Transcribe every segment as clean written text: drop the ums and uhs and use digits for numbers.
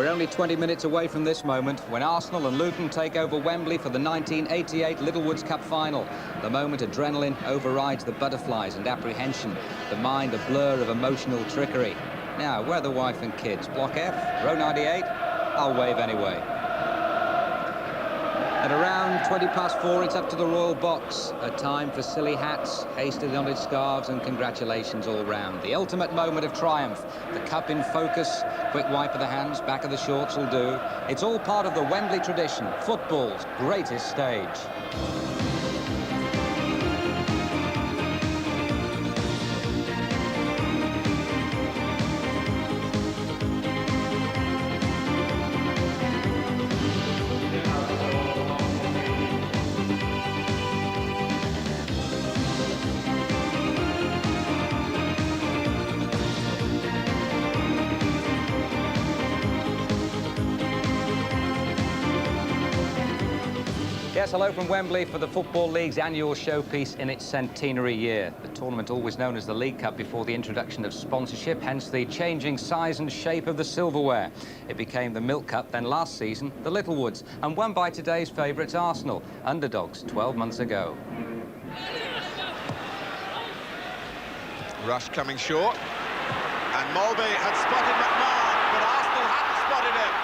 We're only 20 minutes away from this moment when Arsenal and Luton take over Wembley for the 1988 Littlewoods Cup final. The moment adrenaline overrides the butterflies and apprehension, the mind a blur of emotional trickery. Now, where are the wife and kids? Block F, row 98? I'll wave anyway. At around 4:20, it's up to the royal box. A time for silly hats, hastily knotted scarves and congratulations all round. The ultimate moment of triumph. The cup in focus, quick wipe of the hands, back of the shorts will do. It's all part of the Wembley tradition, football's greatest stage. Yes, hello from Wembley for the Football League's annual showpiece in its centenary year. The tournament, always known as the League Cup before the introduction of sponsorship, hence the changing size and shape of the silverware. It became the Milk Cup, then last season, the Littlewoods, and won by today's favourites, Arsenal, underdogs 12 months ago. Rush coming short, and Mulby had spotted McMahon, but Arsenal hadn't spotted him.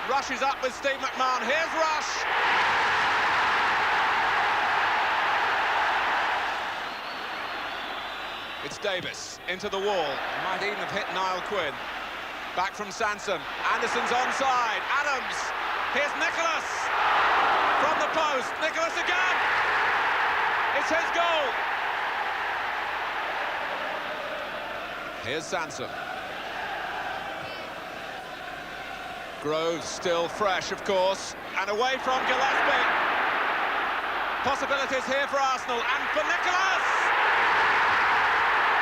Rush is up with Steve McMahon. Here's Rush. It's Davis into the wall. Might even have hit Niall Quinn. Back from Sansom. Anderson's onside. Adams. Here's Nicholas. From the post. Nicholas again. It's his goal. Here's Sansom. Groves still fresh, of course, and away from Gillespie. Possibilities here for Arsenal, and for Nicholas!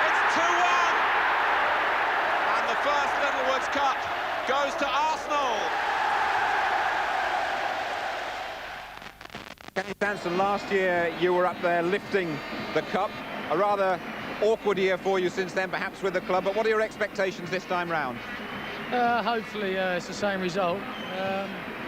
It's 2-1! And the first Littlewoods Cup goes to Arsenal. Kenny Sansom, last year you were up there lifting the cup. A rather awkward year for you since then, perhaps with the club, but what are your expectations this time round? Hopefully it's the same result.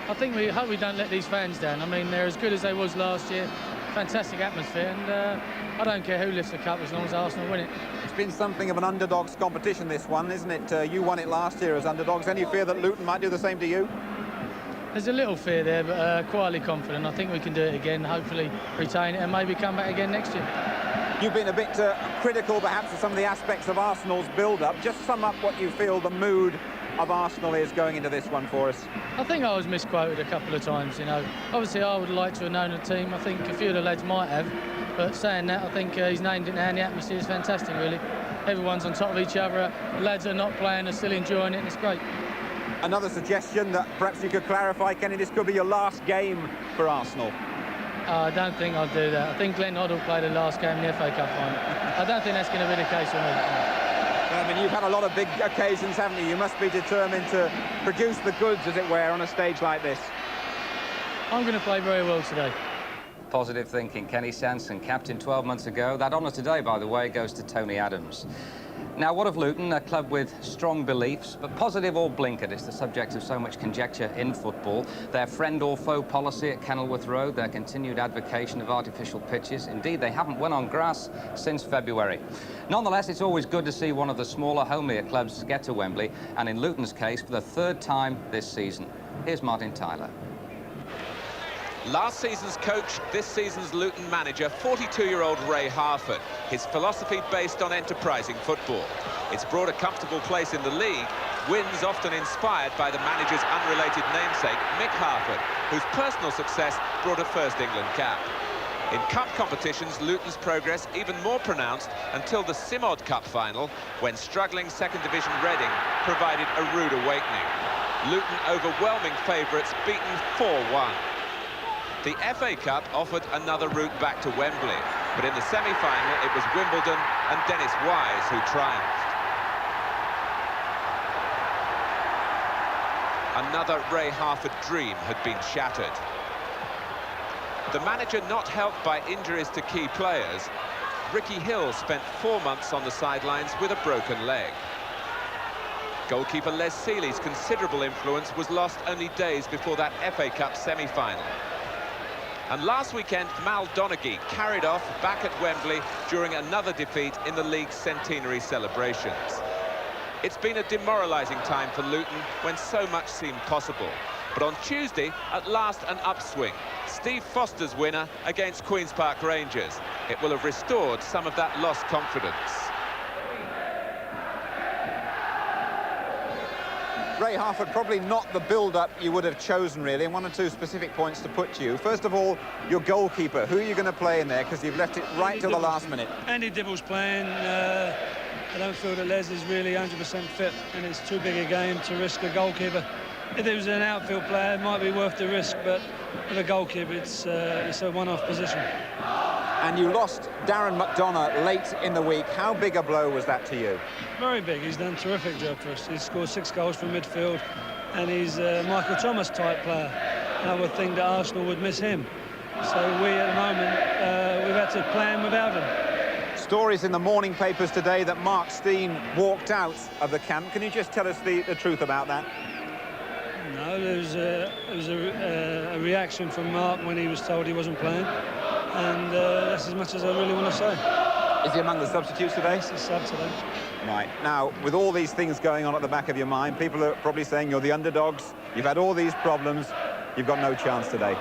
I think we hope we don't let these fans down. I mean, they're as good as they was last year. Fantastic atmosphere, and I don't care who lifts the cup as long as Arsenal win it. It's been something of an underdogs competition, this one, isn't it? You won it last year as underdogs. Any fear that Luton might do the same to you? There's a little fear there, but quietly confident. I think we can do it again, hopefully retain it, and maybe come back again next year. You've been a bit critical, perhaps, of some of the aspects of Arsenal's build-up. Just sum up what you feel the mood of Arsenal is going into this one for us. I think I was misquoted a couple of times, you know. Obviously, I would like to have known the team. I think a few of the lads might have. But saying that, I think he's named it now, and the atmosphere is fantastic, really. Everyone's on top of each other. The lads are not playing, are still enjoying it, and it's great. Another suggestion that perhaps you could clarify, Kenny, this could be your last game for Arsenal. I don't think I'll do that. I think Glenn Hoddle played the last game in the FA Cup final. I don't think that's going to be the case for me. I mean, you've had a lot of big occasions, haven't you? You must be determined to produce the goods, as it were, on a stage like this. I'm going to play very well today. Positive thinking. Kenny Sansom, captain 12 months ago. That honour today, by the way, goes to Tony Adams. Now, what of Luton? A club with strong beliefs, but positive or blinkered. It's the subject of so much conjecture in football. Their friend or foe policy at Kenilworth Road, their continued advocation of artificial pitches. Indeed, they haven't won on grass since February. Nonetheless, it's always good to see one of the smaller, homelier clubs get to Wembley, and in Luton's case, for the third time this season. Here's Martin Tyler. Last season's coach, this season's Luton manager, 42-year-old Ray Harford. His philosophy based on enterprising football. It's brought a comfortable place in the league, wins often inspired by the manager's unrelated namesake, Mick Harford, whose personal success brought a first England cap. In cup competitions, Luton's progress even more pronounced until the Simod Cup final, when struggling second division Reading provided a rude awakening. Luton overwhelming favourites, beaten 4-1. The FA Cup offered another route back to Wembley, but in the semi-final it was Wimbledon and Dennis Wise who triumphed. Another Ray Harford dream had been shattered. The manager not helped by injuries to key players, Ricky Hill spent 4 months on the sidelines with a broken leg. Goalkeeper Les Seeley's considerable influence was lost only days before that FA Cup semi-final. And last weekend, Mal Donaghy carried off back at Wembley during another defeat in the league's centenary celebrations. It's been a demoralising time for Luton when so much seemed possible. But on Tuesday, at last an upswing. Steve Foster's winner against Queen's Park Rangers. It will have restored some of that lost confidence. Ray Harford, probably not the build-up you would have chosen, really, and one or two specific points to put to you. First of all, your goalkeeper. Who are you going to play in there? Because you've left it right till the last minute. Andy Dibble's playing. I don't feel that Les is really 100% fit, and it's too big a game to risk a goalkeeper. If it was an outfield player, it might be worth the risk, but with a goalkeeper, it's a one-off position. And you lost Darren McDonough late in the week. How big a blow was that to you? Very big. He's done a terrific job for us. He's scored 6 goals from midfield, and he's a Michael Thomas type player. And I would think that Arsenal would miss him. So we, at the moment, we've had to plan without him. Stories in the morning papers today that Mark Stein walked out of the camp. Can you just tell us the truth about that? No, there was a reaction from Mark when he was told he wasn't playing. And that's as much as I really want to say. Is he among the substitutes today? He's a sub today. Right. Now, with all these things going on at the back of your mind, people are probably saying you're the underdogs, you've had all these problems, you've got no chance today.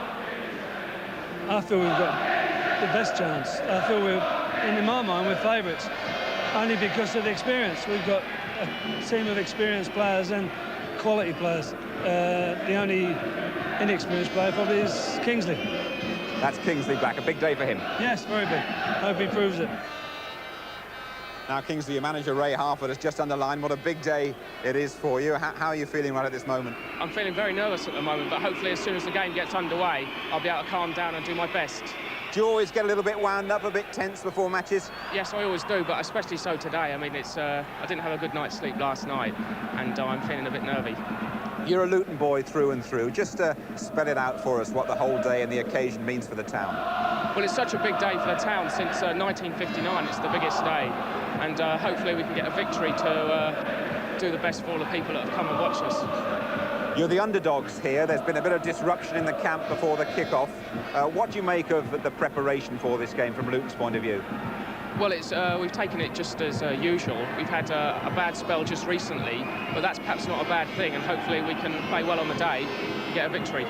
I feel we've got the best chance. I feel in my mind, we're favourites. Only because of the experience. We've got a team of experienced players and quality players. The only inexperienced player probably is Kingsley. That's Kingsley back, a big day for him. Yes, very big. Hope he proves it. Now, Kingsley, your manager Ray Harford has just underlined what a big day it is for you. How are you feeling right at this moment? I'm feeling very nervous at the moment, but hopefully as soon as the game gets underway, I'll be able to calm down and do my best. Do you always get a little bit wound up, a bit tense before matches? Yes, I always do, but especially so today. I mean, I didn't have a good night's sleep last night, and I'm feeling a bit nervy. You're a Luton boy through and through. Just spell it out for us what the whole day and the occasion means for the town. Well, it's such a big day for the town. Since 1959, it's the biggest day, and hopefully we can get a victory to do the best for all the people that have come and watched us. You're the underdogs here. There's been a bit of disruption in the camp before the kick-off. What do you make of the preparation for this game from Luton's point of view? Well, we've taken it just as usual. We've had a bad spell just recently, but that's perhaps not a bad thing, and hopefully we can play well on the day and get a victory.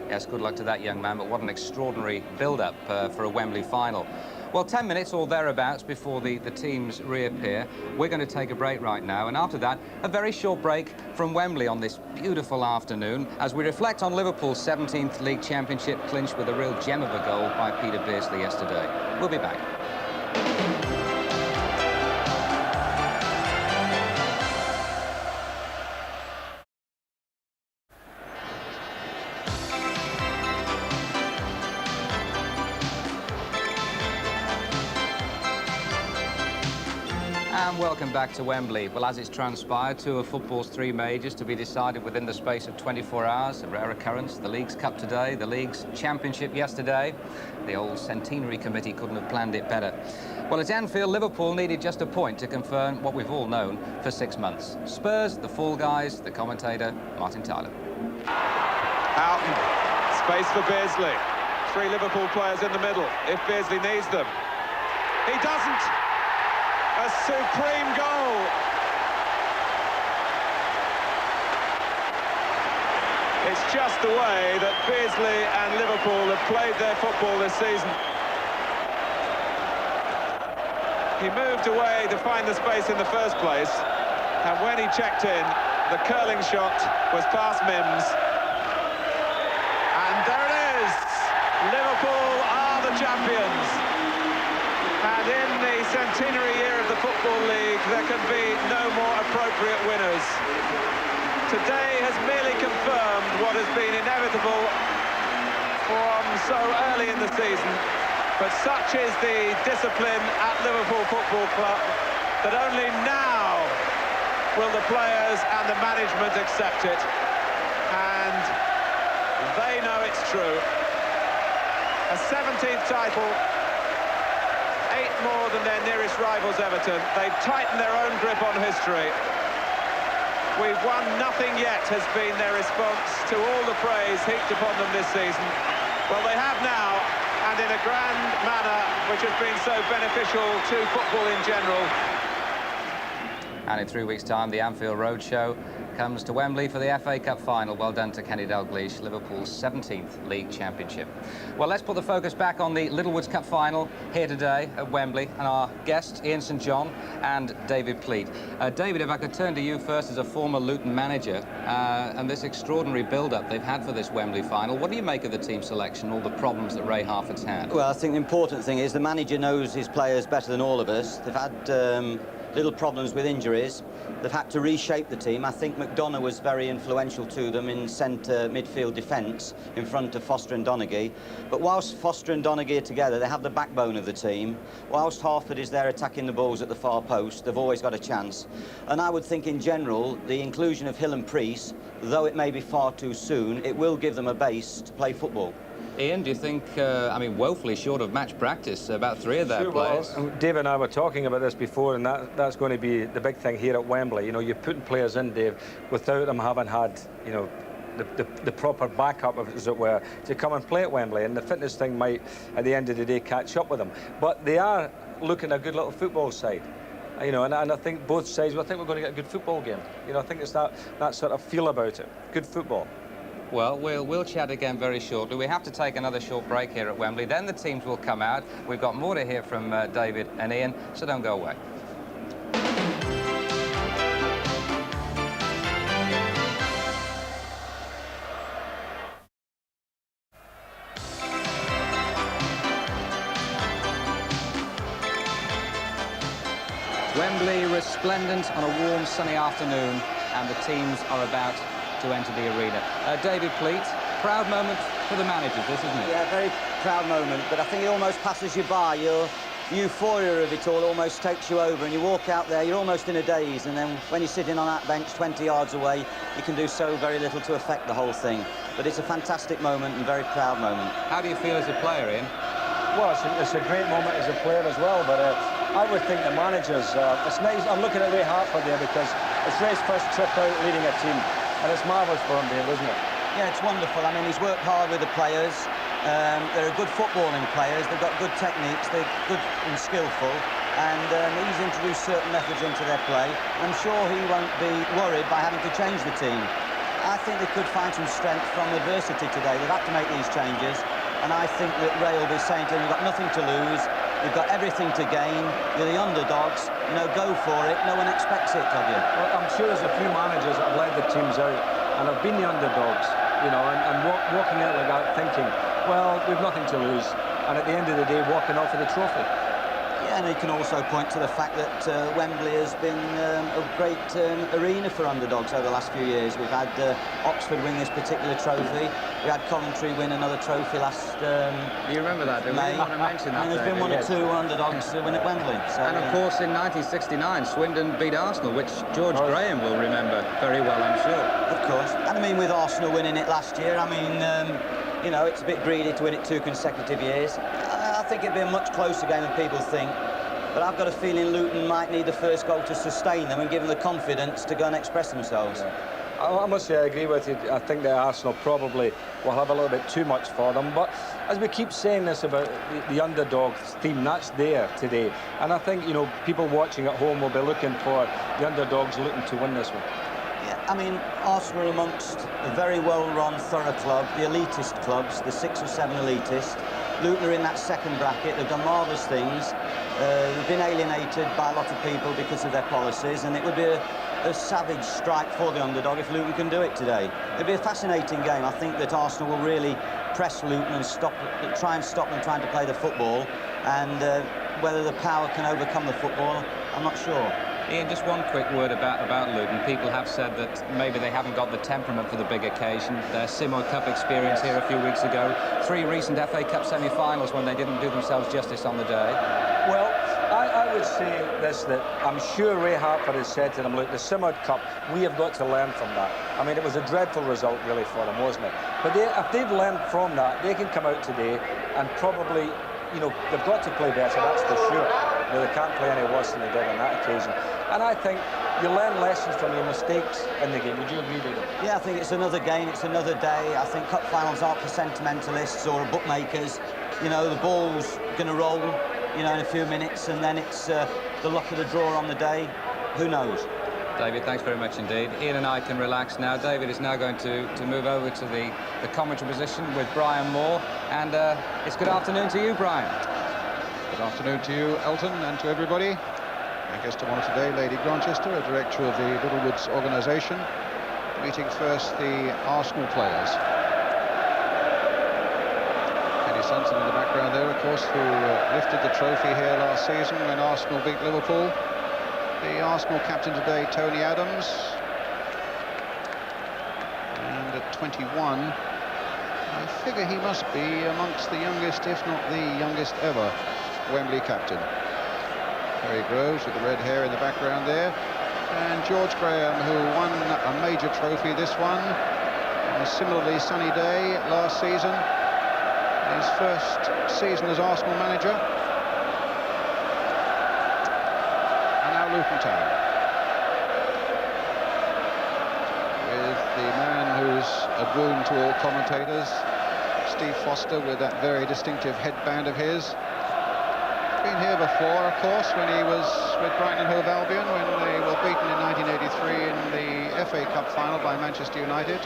Yes, good luck to that young man, but what an extraordinary build-up for a Wembley final. Well, 10 minutes or thereabouts before the teams reappear. We're going to take a break right now, and after that, a very short break from Wembley on this beautiful afternoon as we reflect on Liverpool's 17th League Championship clinch with a real gem of a goal by Peter Beardsley yesterday. We'll be back. And welcome back to Wembley. Well, as it's transpired, 2 of football's 3 majors to be decided within the space of 24 hours, a rare occurrence. The League's Cup today, the League's Championship yesterday. The old centenary committee couldn't have planned it better. Well, at Anfield, Liverpool needed just a point to confirm what we've all known for 6 months. Spurs, the fall guys, the commentator, Martin Tyler. Houghton, space for Beardsley. 3 Liverpool players in the middle, if Beardsley needs them. He doesn't! A supreme goal! It's just the way that Beardsley and Liverpool have played their football this season. He moved away to find the space in the first place, and when he checked in, the curling shot was past Mims. And there it is! Liverpool are the champions. And in the centenary year of the Football League, there can be no more appropriate winners. Today has merely confirmed what has been inevitable from so early in the season. But such is the discipline at Liverpool Football Club that only now will the players and the management accept it. And they know it's true. A 17th title, 8 more than their nearest rivals, Everton. They've tightened their own grip on history. We've won nothing yet has been their response to all the praise heaped upon them this season. Well, they have now, and in a grand manner, which has been so beneficial to football in general. And in 3 weeks' time, the Anfield Roadshow comes to Wembley for the FA Cup final. Well done to Kenny Dalglish, Liverpool's 17th League Championship. Well, let's put the focus back on the Littlewoods Cup final here today at Wembley, and our guests, Ian St John and David Pleat. David, if I could turn to you first as a former Luton manager, and this extraordinary build-up they've had for this Wembley final. What do you make of the team selection, all the problems that Ray Harford's had? Well, I think the important thing is the manager knows his players better than all of us. They've had little problems with injuries. They've had to reshape the team. I think McDonough was very influential to them in centre midfield defence in front of Foster and Donaghy. But whilst Foster and Donaghy are together, they have the backbone of the team. Whilst Harford is there attacking the balls at the far post, they've always got a chance. And I would think in general, the inclusion of Hill and Priest, though it may be far too soon, it will give them a base to play football. Ian, do you think, I mean, woefully short of match practice, about 3 of their players? Well, Dave and I were talking about this before, and that's going to be the big thing here at Wembley. You know, you're putting players in, Dave, without them having had, you know, the proper backup, as it were, to come and play at Wembley. And the fitness thing might, at the end of the day, catch up with them. But they are looking at a good little football side. You know, and I think both sides, well, I think we're going to get a good football game. You know, I think it's that sort of feel about it. Good football. Well, we'll chat again very shortly. We have to take another short break here at Wembley. Then the teams will come out. We've got more to hear from David and Ian, so don't go away. Wembley resplendent on a warm, sunny afternoon, and the teams are about to enter the arena. David Pleat, proud moment for the managers, this, isn't it? Yeah, very proud moment, but I think it almost passes you by. Your euphoria of it all almost takes you over, and you walk out there, you're almost in a daze, and then when you're sitting on that bench 20 yards away, you can do so very little to affect the whole thing. But it's a fantastic moment and very proud moment. How do you feel as a player, Ian? Well, it's a great moment as a player as well, but I would think the managers, it's nice. I'm looking at Ray Harford there because it's Ray's first trip out leading a team. And it's marvellous for him, Dave, isn't it? Yeah, it's wonderful. I mean, he's worked hard with the players. They're good footballing players. They've got good techniques. They're good and skillful. And he's introduced certain methods into their play. I'm sure he won't be worried by having to change the team. I think they could find some strength from adversity today. They've had to make these changes. And I think that Ray will be saying to them, you've got nothing to lose. You've got everything to gain. You're the underdogs. You know, go for it. No one expects it of you. Well, I'm sure there's a few managers that have led the teams out and have been the underdogs, you know, and walking out like that thinking, well, we've nothing to lose. And at the end of the day, walking off with the trophy. Yeah, and he can also point to the fact that Wembley has been a great arena for underdogs over the last few years. We've had Oxford win this particular trophy. We had Coventry win another trophy last You remember that, don't May. you? Want to mention that? And there's been one or two underdogs win at Wembley. So, and of course, in 1969, Swindon beat Arsenal, which George Graham will remember very well, I'm sure. Of course. And I mean, with Arsenal winning it last year, I mean, you know, it's a bit greedy to win it 2 consecutive years. I think it'd be a much closer game than people think. But I've got a feeling Luton might need the first goal to sustain them and give them the confidence to go and express themselves. Yeah. I must say I agree with you. I think that Arsenal probably will have a little bit too much for them. But as we keep saying this about the underdog theme, that's there today. And I think, you know, people watching at home will be looking for the underdogs looking to win this one. Yeah, I mean, Arsenal are amongst a very well-run, thorough club, the elitist clubs, the 6 or 7 elitists. Luton are in that second bracket. They've done marvellous things. They've been alienated by a lot of people because of their policies, and it would be a savage strike for the underdog if Luton can do it today. It'd be a fascinating game. I think that Arsenal will really press Luton and try and stop them trying to play the football, and whether the power can overcome the football, I'm not sure. Ian, just one quick word about Luton. People have said that maybe they haven't got the temperament for the big occasion. Their Simo Cup experience here a few weeks ago, 3 recent FA Cup semi-finals when they didn't do themselves justice on the day. Well, I would say this, that I'm sure Ray Harford has said to them, look, the Simo Cup, we have got to learn from that. I mean, it was a dreadful result really for them, wasn't it? But if they've learned from that, they can come out today and probably, you know, they've got to play better, that's for sure. You know, they can't play any worse than they did on that occasion. And I think you learn lessons from your mistakes in the game. Would you agree, David? Yeah, I think it's another game, it's another day. I think cup finals aren't for sentimentalists or bookmakers. You know, the ball's going to roll, you know, in a few minutes, and then it's the luck of the draw on the day. Who knows? David, thanks very much indeed. Ian and I can relax now. David is now going to move over to the commentary position with Brian Moore. And it's good afternoon to you, Brian. Good afternoon to you, Elton, and to everybody. My guest of honour today, Lady Grantchester, a director of the Littlewoods organisation, meeting first the Arsenal players. Kenny Sanson in the background there, of course, who lifted the trophy here last season when Arsenal beat Liverpool. The Arsenal captain today, Tony Adams, and at 21, I figure he must be amongst the youngest, if not the youngest ever, Wembley captain. Terry Groves with the red hair in the background there, and George Graham, who won a major trophy, this one, on a similarly sunny day last season, his first season as Arsenal manager. Luton Town, with the man who's a boon to all commentators, Steve Foster, with that very distinctive headband of his. Been here before, of course, when he was with Brighton and Hove Albion, when they were beaten in 1983 in the FA Cup final by Manchester United.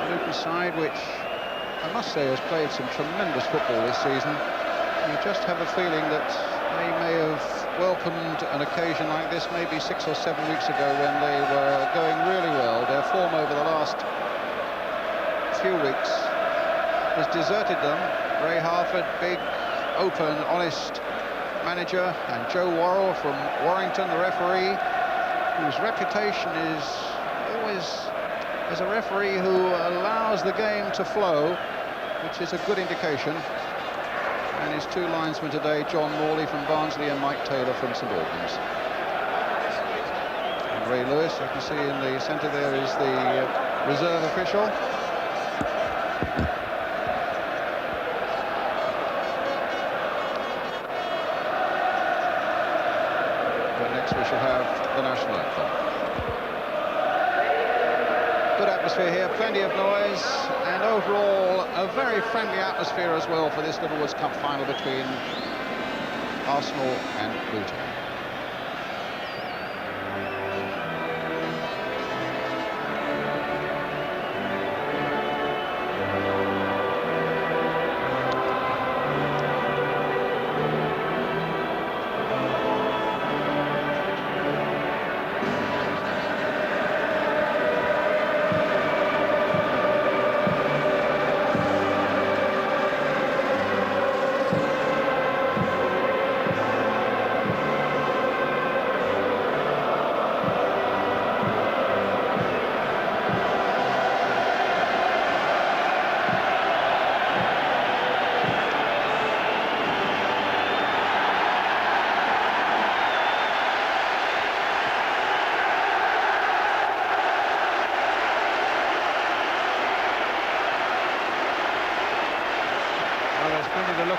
The Luton side, which I must say has played some tremendous football this season. You just have a feeling that they may have welcomed an occasion like this maybe 6 or 7 weeks ago when they were going really well. Their form over the last few weeks has deserted them. Ray Harford, big, open, honest manager, and Joe Worrell from Warrington, the referee, whose reputation is always as a referee who allows the game to flow, which is a good indication. And his two linesmen today, John Morley from Barnsley and Mike Taylor from St Albans. And Ray Lewis, I can see in the centre there, is the reserve official. But next we shall have the national anthem. Good atmosphere here, plenty of noise, and overall a very friendly atmosphere as well for this Littlewoods Cup final between Arsenal and Luton.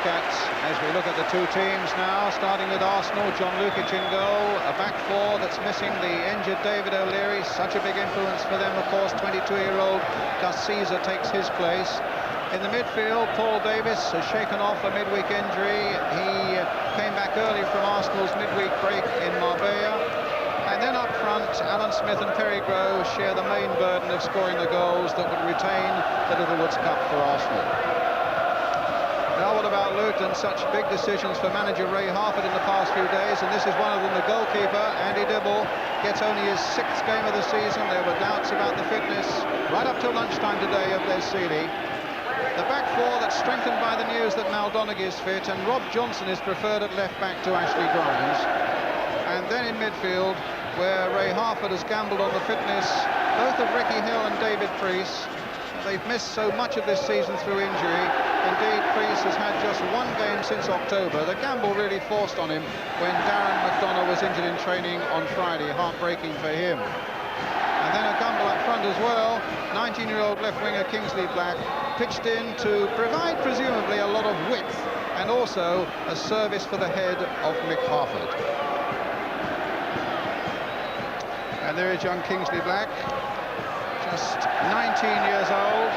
As we look at the two teams now, starting with Arsenal, John Lukic in goal, a back four that's missing the injured David O'Leary, such a big influence for them, of course. 22-year-old Gus Caesar takes his place. In the midfield, Paul Davis has shaken off a midweek injury. He came back early from Arsenal's midweek break in Marbella. And then up front, Alan Smith and Perry Grove share the main burden of scoring the goals that would retain the Littlewoods Cup for Arsenal. Now what about Luton? Such big decisions for manager Ray Harford in the past few days, and this is one of them. The goalkeeper, Andy Dibble, gets only his 6th game of the season. There were doubts about the fitness right up till lunchtime today of Les Seeley. The back four that's strengthened by the news that Mal Donaghy is fit, and Rob Johnson is preferred at left back to Ashley Grimes. And then in midfield, where Ray Harford has gambled on the fitness both of Ricky Hill and David Priest. They've missed so much of this season through injury. Indeed, Priest has had just 1 game since October. The gamble really forced on him when Darren McDonough was injured in training on Friday. Heartbreaking for him. And then a gamble up front as well. 19-year-old left winger Kingsley Black pitched in to provide presumably a lot of width and also a service for the head of Mick Harford. And there is young Kingsley Black, just 19 years old.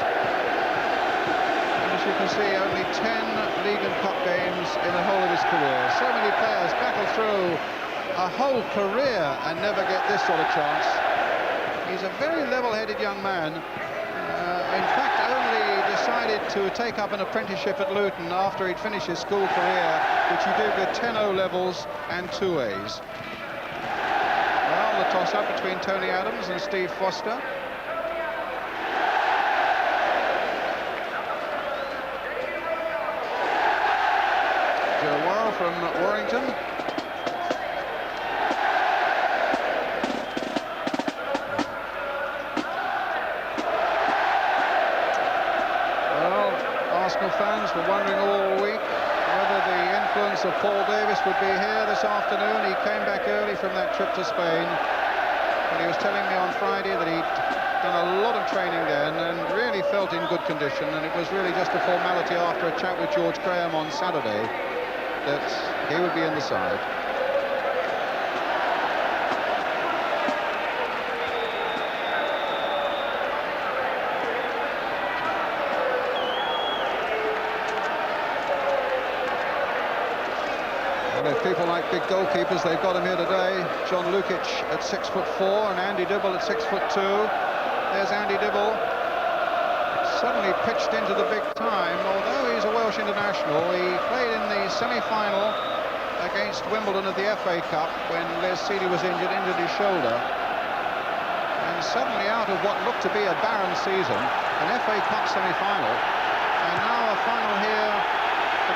And as you can see, only 10 League and Cup games in the whole of his career. So many players battle through a whole career and never get this sort of chance. He's a very level-headed young man. In fact, only decided to take up an apprenticeship at Luton after he'd finished his school career, which he did with 10 O-levels and 2 A's. Well, the toss-up between Tony Adams and Steve Foster. Joe Worrell from Warrington. Arsenal fans were wondering all week whether the influence of Paul Davis would be here this afternoon. He came back early from that trip to Spain, but he was telling me on Friday that he'd done a lot of training then and really felt in good condition, and it was really just a formality after a chat with George Graham on Saturday that he would be in the side. People like big goalkeepers, they've got him here today. John Lukic at 6'4" and Andy Dibble at 6'2". There's Andy Dibble, suddenly pitched into the big time. Although he's a Welsh international, he played in the semi-final against Wimbledon of the FA Cup when Les Seeley was injured his shoulder. And suddenly out of what looked to be a barren season, an FA Cup semi-final, and now a final here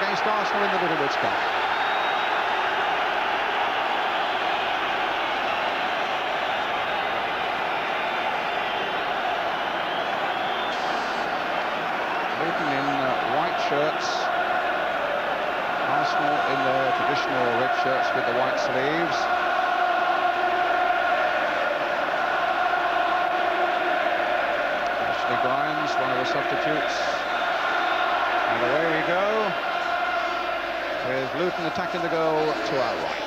against Arsenal in the Littlewoods Cup. Shirts. Arsenal in their traditional red shirts with the white sleeves. Ashley Grimes, one of the substitutes. And away we go, with Luton attacking the goal to our right.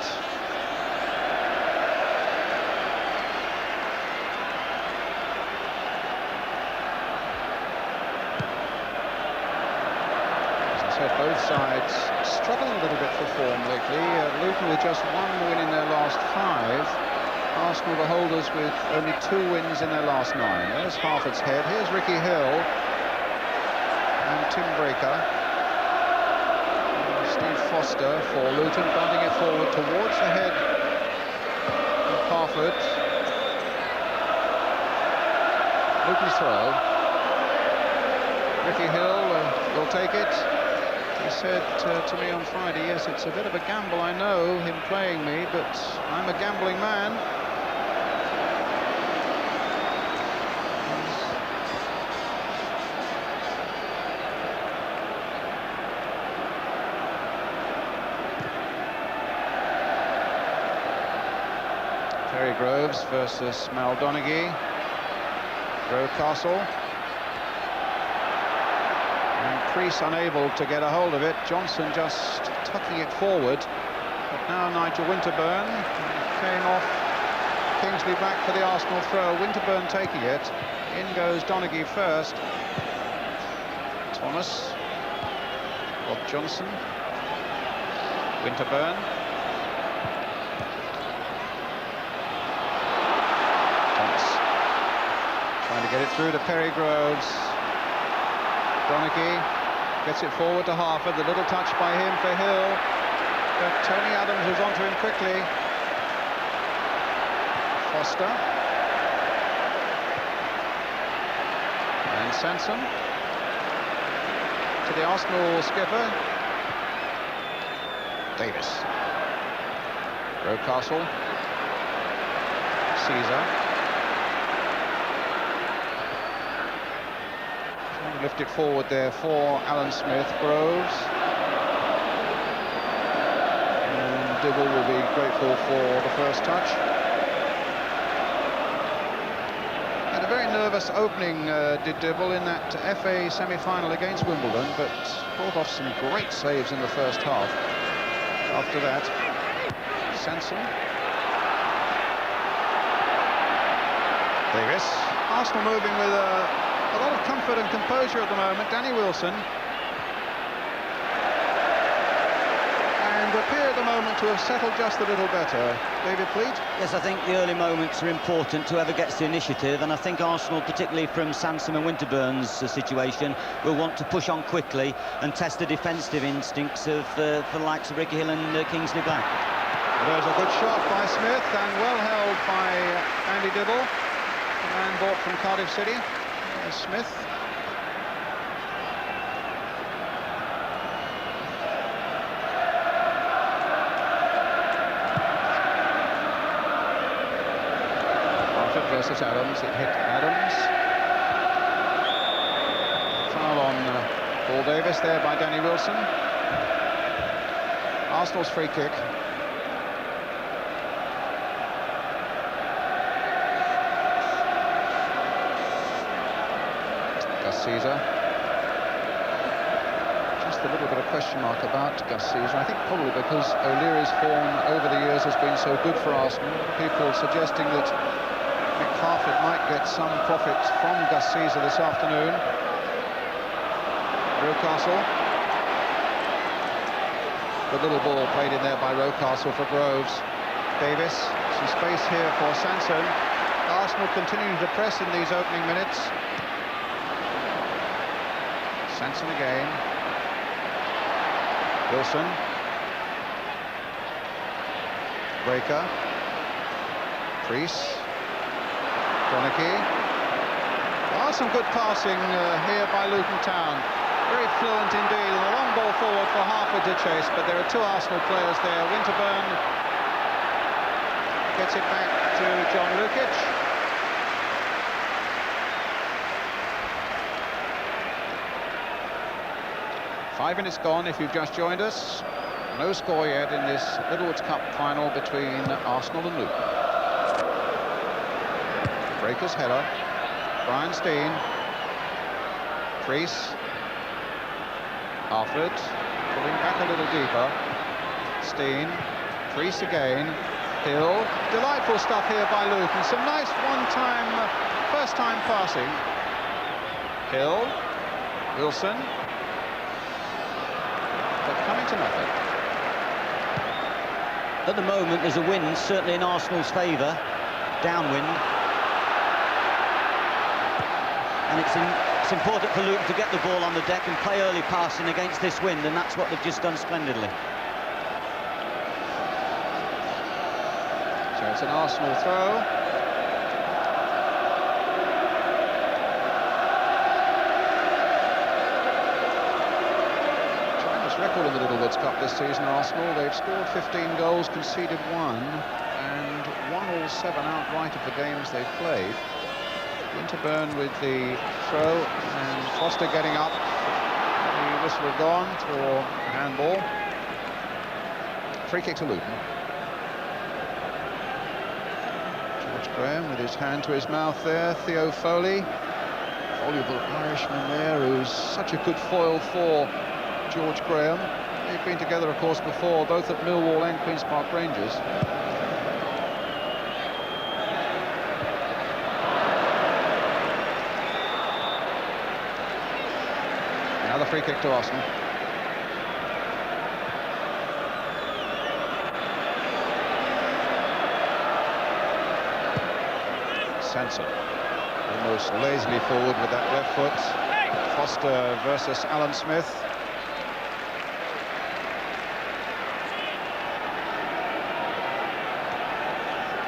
Both sides struggling a little bit for form lately. Luton with just 1 win in their last 5. Arsenal the holders with only 2 wins in their last 9. There's Harford's head. Here's Ricky Hill and Tim Breaker. Steve Foster for Luton, bunting it forward towards the head of Harford. Luton's throw. Ricky Hill will take it. He said to me on Friday, yes, it's a bit of a gamble, I know, him playing me, but I'm a gambling man. Terry Groves versus Mal Donaghy. Rocastle. Priest unable to get a hold of it. Johnson just tucking it forward. But now Nigel Winterburn came off Kingsley Black for the Arsenal throw. Winterburn taking it. In goes Donaghy first. Thomas. Rob Johnson. Winterburn. Thomas. Trying to get it through to Perry Groves. Donaghy gets it forward to Harford, the little touch by him for Hill, but Tony Adams was onto him quickly. Foster. And Sansom. To the Arsenal skipper. Davis. Rocastle. Caesar. Lift it forward there for Alan Smith. Groves. And Dibble will be grateful for the first touch. nervous opening, did Dibble, in that FA semi-final against Wimbledon, but pulled off some great saves in the first half. After that, Sanson. Davis. Arsenal moving with a lot of comfort and composure at the moment. Danny Wilson. And appear at the moment to have settled just a little better. David Pleat? Yes, I think the early moments are important to whoever gets the initiative, and I think Arsenal, particularly from Sansom and Winterburn's situation, will want to push on quickly and test the defensive instincts of the likes of Ricky Hill and Kingsley Black. There's a good shot by Smith, and well held by Andy Dibble, the man bought from Cardiff City. Smith. Versus Adams, it hit Adams. Foul on Paul Davis there by Danny Wilson. Arsenal's free kick. Gus Caesar. Just a little bit of question mark about Gus Caesar. I think probably because O'Leary's form over the years has been so good for Arsenal. People suggesting that Harford might get some profit from Gus Caesar this afternoon. Rocastle. The little ball played in there by Rocastle for Groves. Davis. Some space here for Sanson. Arsenal continuing to press in these opening minutes. Sanson again. Wilson. Breaker. Priest. Kroenke. Some good passing here by Luton Town. Very fluent indeed, and a long ball forward for Harford to chase, but there are two Arsenal players there. Winterburn gets it back to John Lukic. Five minutes gone if you've just joined us. No score yet in this Littlewoods Cup final between Arsenal and Luton. Breaker's header. Brian Steen. Priest. Harford pulling back a little deeper. Steen. Priest again. Hill. Delightful stuff here by Luton. Some nice one-time, first-time passing. Hill. Wilson. But coming to nothing. At the moment, there's a wind, certainly in Arsenal's favour. Downwind. And it's important for Luton to get the ball on the deck and play early passing against this wind, and that's what they've just done splendidly. So it's an Arsenal throw. Tremendous record in the Littlewoods Cup this season, Arsenal. They've scored 15 goals, conceded 1, and won all 7 outright of the games they've played. Winterburn with the throw, and Foster getting up. The whistle had gone for handball. Free kick to Luton. George Graham with his hand to his mouth there. Theo Foley, voluble Irishman there, who's such a good foil for George Graham. They've been together, of course, before, both at Millwall and Queen's Park Rangers. Another free kick to Arsenal. Sanson almost lazily forward with that left foot. Foster versus Alan Smith.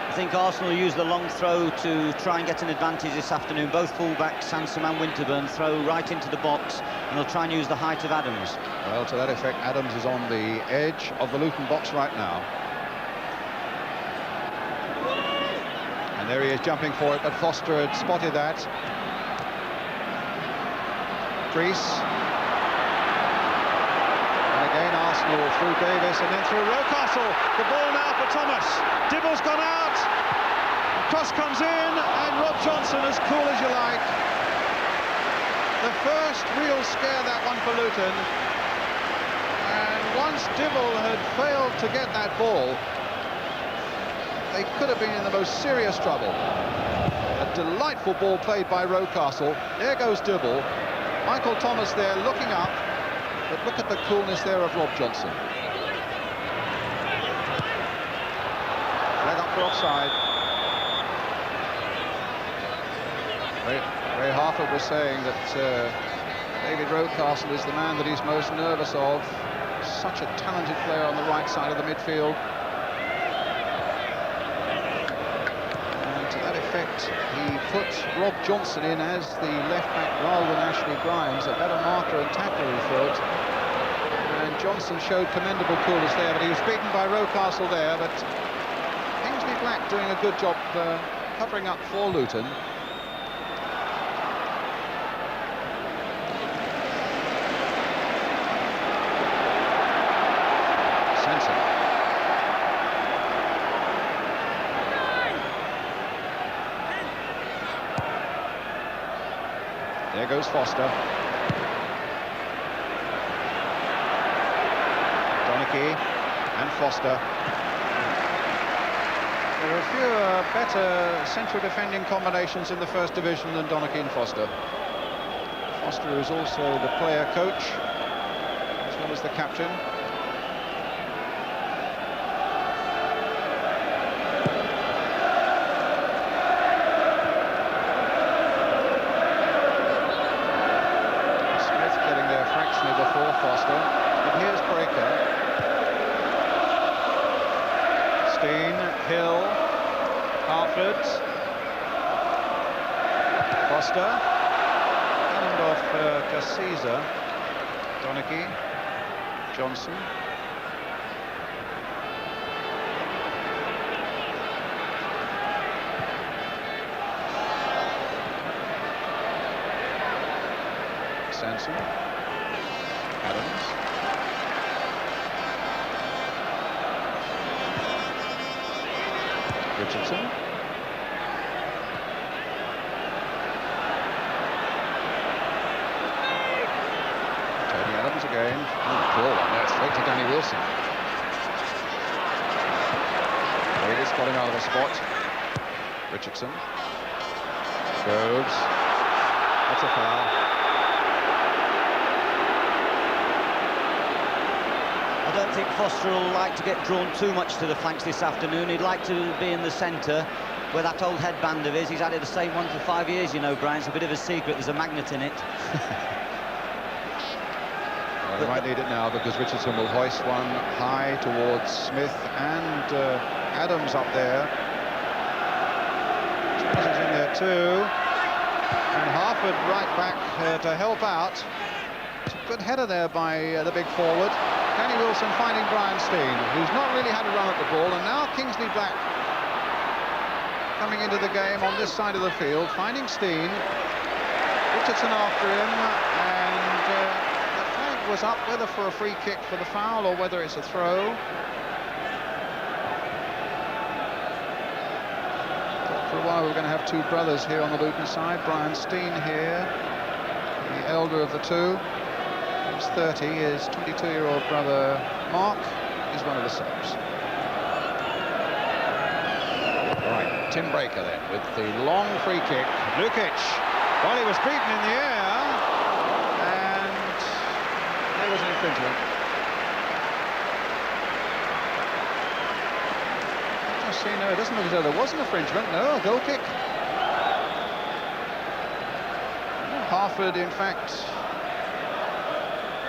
I think Arsenal use the long throw to try and get an advantage this afternoon. Both fullbacks, Sansom and Winterburn, throw right into the box, and they'll try and use the height of Adams. Well, to that effect, Adams is on the edge of the Luton box right now. And there he is jumping for it, but Foster had spotted that. Priest. And again, Arsenal through Davis and then through Rocastle. The ball now for Thomas. Dibble's gone out. Cross comes in, and Rob Johnson, as cool as you like. The first real scare, that one, for Luton. And once Dibble had failed to get that ball, they could have been in the most serious trouble. A delightful ball played by Rocastle. There goes Dibble. Michael Thomas there looking up, but look at the coolness there of Rob Johnson. Flag up for offside. Ray Harford was saying that David Rocastle is the man that he's most nervous of. Such a talented player on the right side of the midfield. And to that effect, he put Rob Johnson in as the left-back rather than Ashley Grimes, a better marker and tackler, he thought. And Johnson showed commendable coolness there, but he was beaten by Rocastle there. But Kingsley Black doing a good job covering up for Luton. There goes Foster. Donachie and Foster. There are fewer better central defending combinations in the First Division than Donachie and Foster. Foster is also the player coach, as well as the captain. Before Foster, but here's Breaker. Steen, Hill, Harford, Foster, and off Caesar, Donachie, Johnson. Sanson. Adams. Richardson. Tony Adams again. Oh, poor one there, straight to Danny Wilson. Davis got him out of a spot. Richardson. Groves. That's a foul. I don't think Foster will like to get drawn too much to the flanks this afternoon. He'd like to be in the centre where that old headband of his. He's had it the same one for 5 years, you know, Brian. It's a bit of a secret. There's a magnet in it. Well, they might need it now because Richardson will hoist one high towards Smith and Adams up there. Smith is in there too. And Harford right back to help out. It's a good header there by the big forward. Danny Wilson finding Brian Steen, who's not really had a run at the ball, and now Kingsley Black coming into the game on this side of the field, finding Steen. Richardson after him, and the flag was up, whether for a free kick for the foul or whether it's a throw. Thought for a while we were going to have two brothers here on the Luton side. Brian Steen here, the elder of the two. He's 30, his 22-year-old brother Mark is one of the subs. Right, Tim Breaker then with the long free kick. Lukic, well, he was beaten in the air, and there was an infringement. Just see, no, it doesn't look as though there was an infringement. No, a goal kick. Harford, in fact,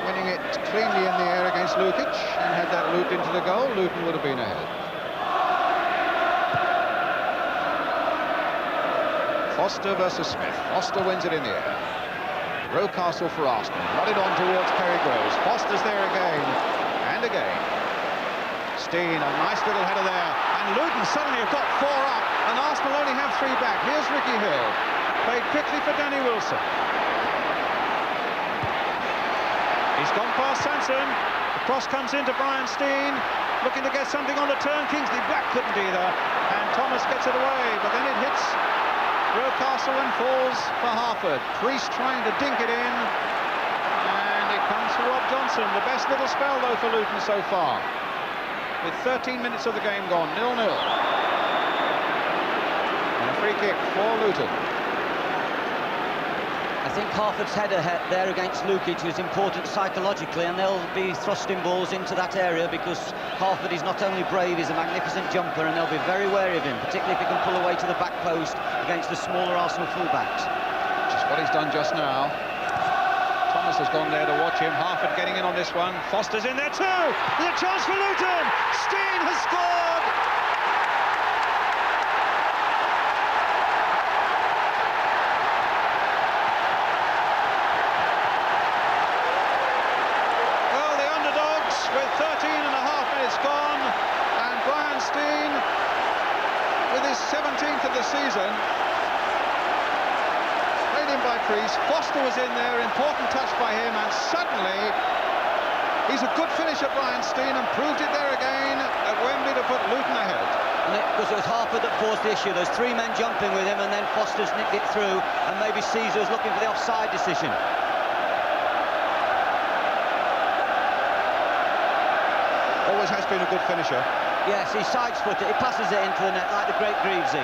winning it cleanly in the air against Lukic, and had that looped into the goal, Luton would have been ahead. Foster versus Smith. Foster wins it in the air. Rocastle for Arsenal. Nodded on towards Perry Groves. Foster's there again, and again. Steen, a nice little header there, and Luton suddenly have got 4 up, and Arsenal only have 3 back. Here's Ricky Hill. Played quickly for Danny Wilson. He's gone past Sanson. The cross comes into Brian Steen, looking to get something on the turn. Kingsley Black couldn't either, and Thomas gets it away, but then it hits Rocastle falls for Harford. Priest trying to dink it in. And it comes for Rob Johnson. The best little spell, though, for Luton so far. With 13 minutes of the game gone, 0-0. And a free kick for Luton. I think Harford's header there against Lukic is important psychologically, and they'll be thrusting balls into that area because Harford is not only brave, he's a magnificent jumper, and they'll be very wary of him, particularly if he can pull away to the back post against the smaller Arsenal fullbacks. Which is what he's done just now. Thomas has gone there to watch him. Harford getting in on this one. Foster's in there too. There's a chance for Luton. Steen has scored. Well, the underdogs with 13 and a half minutes gone, and Brian Steen with his 17th of the season. By Priest. Foster was in there, important touch by him, and suddenly he's a good finisher, Brian Steen, and proved it there again at Wembley to put Luton ahead. Because it was Harford that forced the issue. There's three men jumping with him, and then Foster's nicked it through, and maybe Caesar was looking for the offside decision. Always has been a good finisher. Yes, he sidesfooted it, he passes it into the net like the great Greavesy.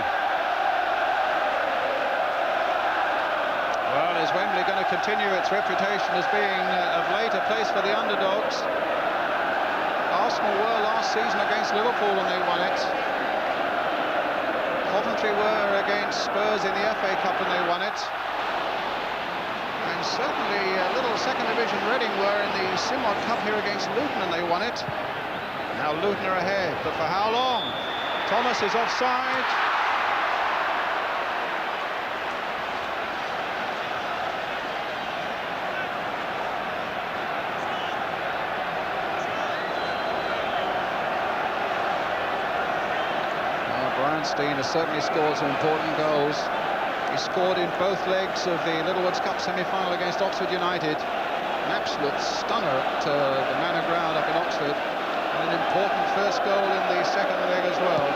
Well, is Wembley going to continue its reputation as being of late a place for the underdogs? Arsenal were last season against Liverpool and they won it. Coventry were against Spurs in the FA Cup and they won it. And certainly little second division Reading were in the Simod Cup here against Luton and they won it. Now Luton are ahead, but for how long? Thomas is offside. Steen has certainly scored some important goals. He scored in both legs of the Littlewoods Cup semi-final against Oxford United. An absolute stunner at the Manor Ground up in Oxford. And an important first goal in the second leg as well.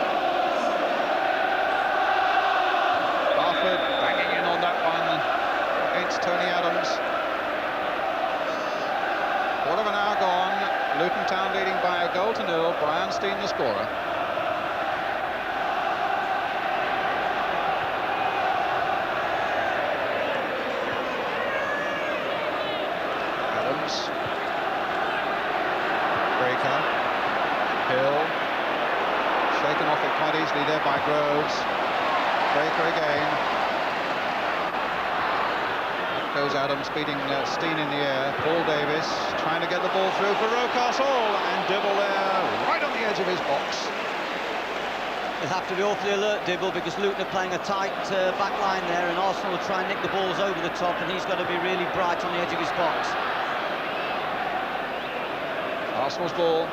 Harford banging in on that one against Tony Adams. Quarter of an hour gone. Luton Town leading by a goal to nil. Brian Steen the scorer. Breaker, Hill, shaken off it quite easily there by Groves. Breaker again. Up goes Adams, beating Steen in the air. Paul Davis trying to get the ball through for Rocastle, and Dibble there, right on the edge of his box. They'll have to be awfully alert, Dibble, because Luton are playing a tight back line there, and Arsenal will try and nick the balls over the top, and he's got to be really bright on the edge of his box. Arsenal's ball.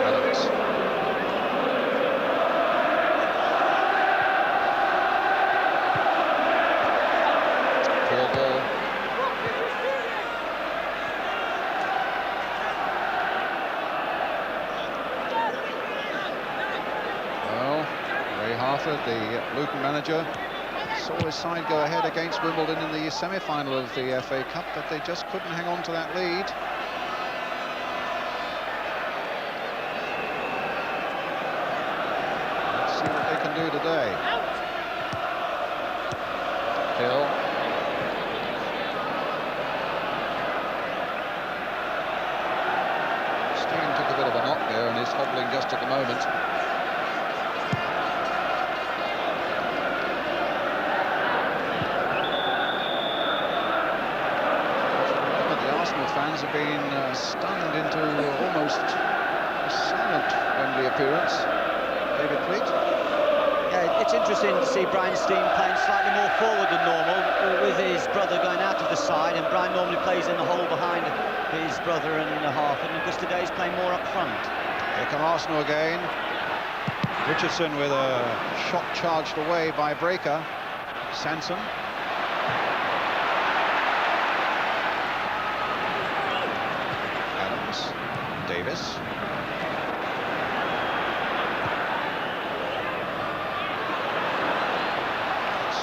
Adams. Poor ball. Well, Ray Harford, the Luton manager, saw his side go ahead against Wimbledon in the semi-final of the FA Cup, but they just couldn't hang on to that lead. Let's see what they can do today. Hill. Steen took a bit of a knock there and is hobbling just at the moment. Fans have been stunned into almost a silent Wembley appearance. David Pleat. Yeah, it's interesting to see Brian Steen playing slightly more forward than normal, with his brother going out of the side, and Brian normally plays in the hole behind his brother and Harford, and because today he's playing more up front. Here come Arsenal again. Richardson with a shot charged away by Breaker. Sanson. Davis.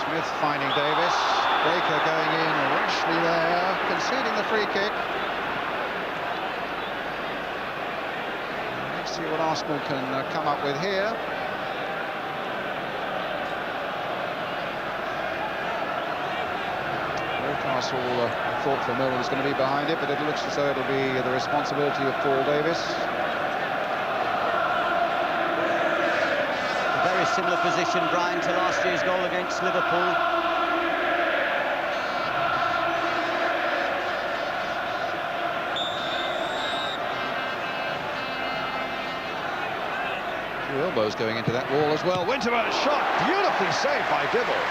Smith finding Davis. Baker going in rashly there, conceding the free kick. Let's see what Arsenal can come up with here. Newcastle thought for a moment was going to be behind it, but it looks as though it'll be the responsibility of Paul Davis. A very similar position, Brian, to last year's goal against Liverpool. Two elbows going into that wall as well. Winterburn shot, beautifully saved by Dibble.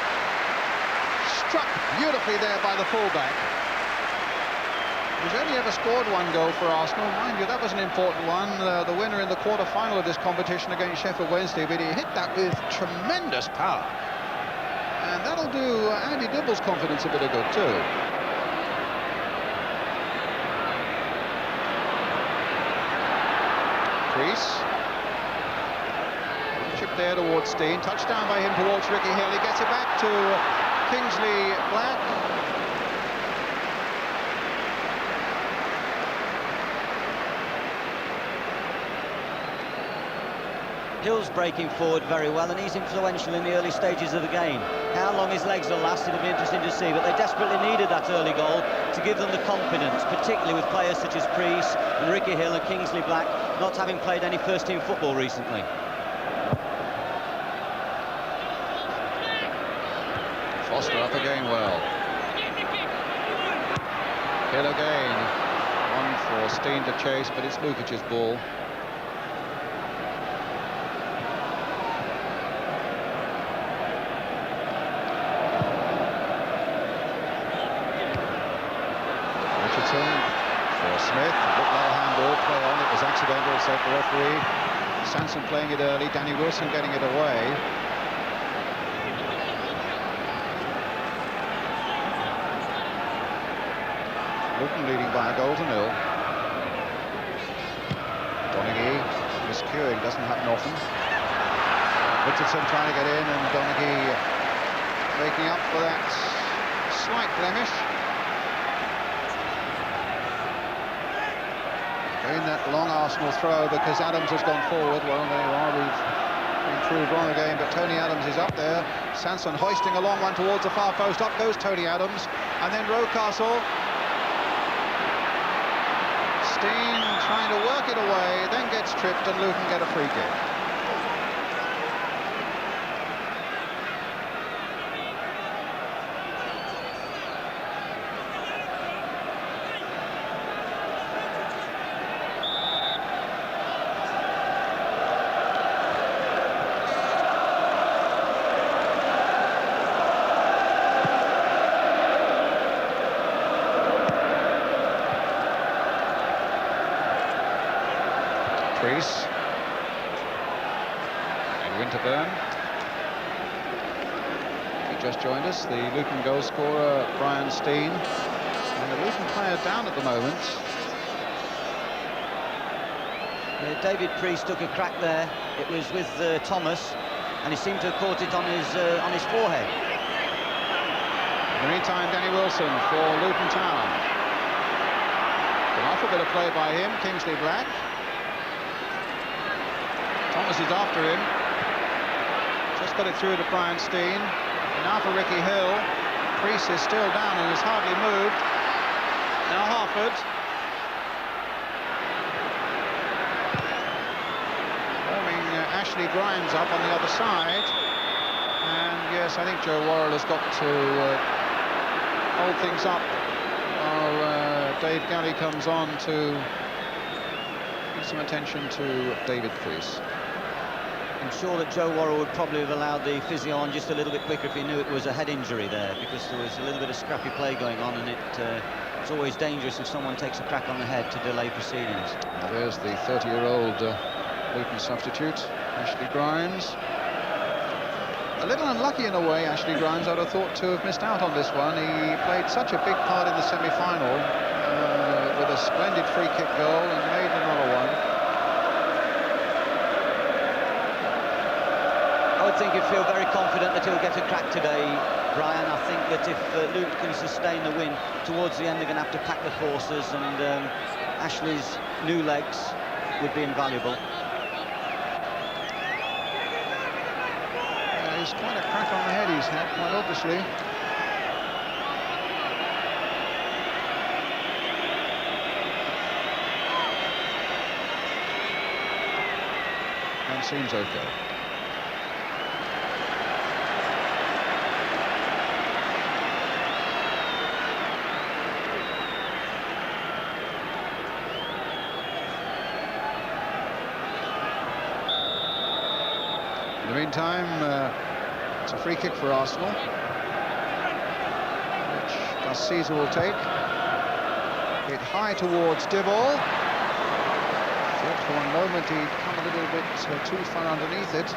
Struck beautifully there by the fullback. He's only ever scored one goal for Arsenal. Mind you, that was an important one. The winner in the quarter-final of this competition against Sheffield Wednesday, but he hit that with tremendous power. And that'll do Andy Dibble's confidence a bit of good too. Crease. Chip there towards Steen. Touchdown by him towards Ricky Hill. He gets it back to Kingsley Black. Hill's breaking forward very well, and he's influential in the early stages of the game. How long his legs will last, it'll be interesting to see, but they desperately needed that early goal to give them the confidence, particularly with players such as Priest and Ricky Hill and Kingsley Black not having played any first-team football recently. Foster up again well. Hill again. One for Steen to chase, but it's Lukic's ball. Richardson for Smith. Looked like a handball. Play on. It was accidental, said the referee. Sanson playing it early. Danny Wilson getting it away. Luton leading by a goal to nil. Donaghy miscuing, doesn't happen often. Richardson trying to get in, and Donaghy making up for that slight blemish. Again, that long Arsenal throw because Adams has gone forward. Well, there you are, we've been proved wrong again, but Tony Adams is up there. Sanson hoisting a long one towards the far post. Up goes Tony Adams, and then Rocastle. Steen trying to work it away, then gets tripped, and Luton get a free kick. Crease and Winterburn. He just joined us, the Luton goal scorer Brian Steen, and the Luton player down at the moment. Yeah, David Priest took a crack there. It was with Thomas, and he seemed to have caught it on his forehead. In the meantime, Danny Wilson for Luton Town. An awful bit of play by him, Kingsley Black. Thomas is after him. Just got it through to Brian Steen. Now for Ricky Hill. Priest is still down and has hardly moved. Now Harford. Warming Ashley Grimes up on the other side. And yes, I think Joe Worrell has got to hold things up while Dave Galley comes on to give some attention to David Priest. I'm sure that Joe Worrell would probably have allowed the physio on just a little bit quicker if he knew it was a head injury there, because there was a little bit of scrappy play going on, and it's always dangerous if someone takes a crack on the head to delay proceedings. Well, there's the 30-year-old Luton substitute, Ashley Grimes. A little unlucky in a way, Ashley Grimes. I'd have thought to have missed out on this one. He played such a big part in the semi-final with a splendid free kick goal and made another one. think he'd feel very confident that he'll get a crack today, Brian. I think that if Luton can sustain the win, towards the end they're going to have to pack the forces, and Ashley's new legs would be invaluable. He's quite a crack on the head he's had, quite obviously. And seems okay. In the meantime, it's a free kick for Arsenal, which Gus Caesar will take. Hit high towards Dibble. Thought for one moment he'd come a little bit too far underneath it.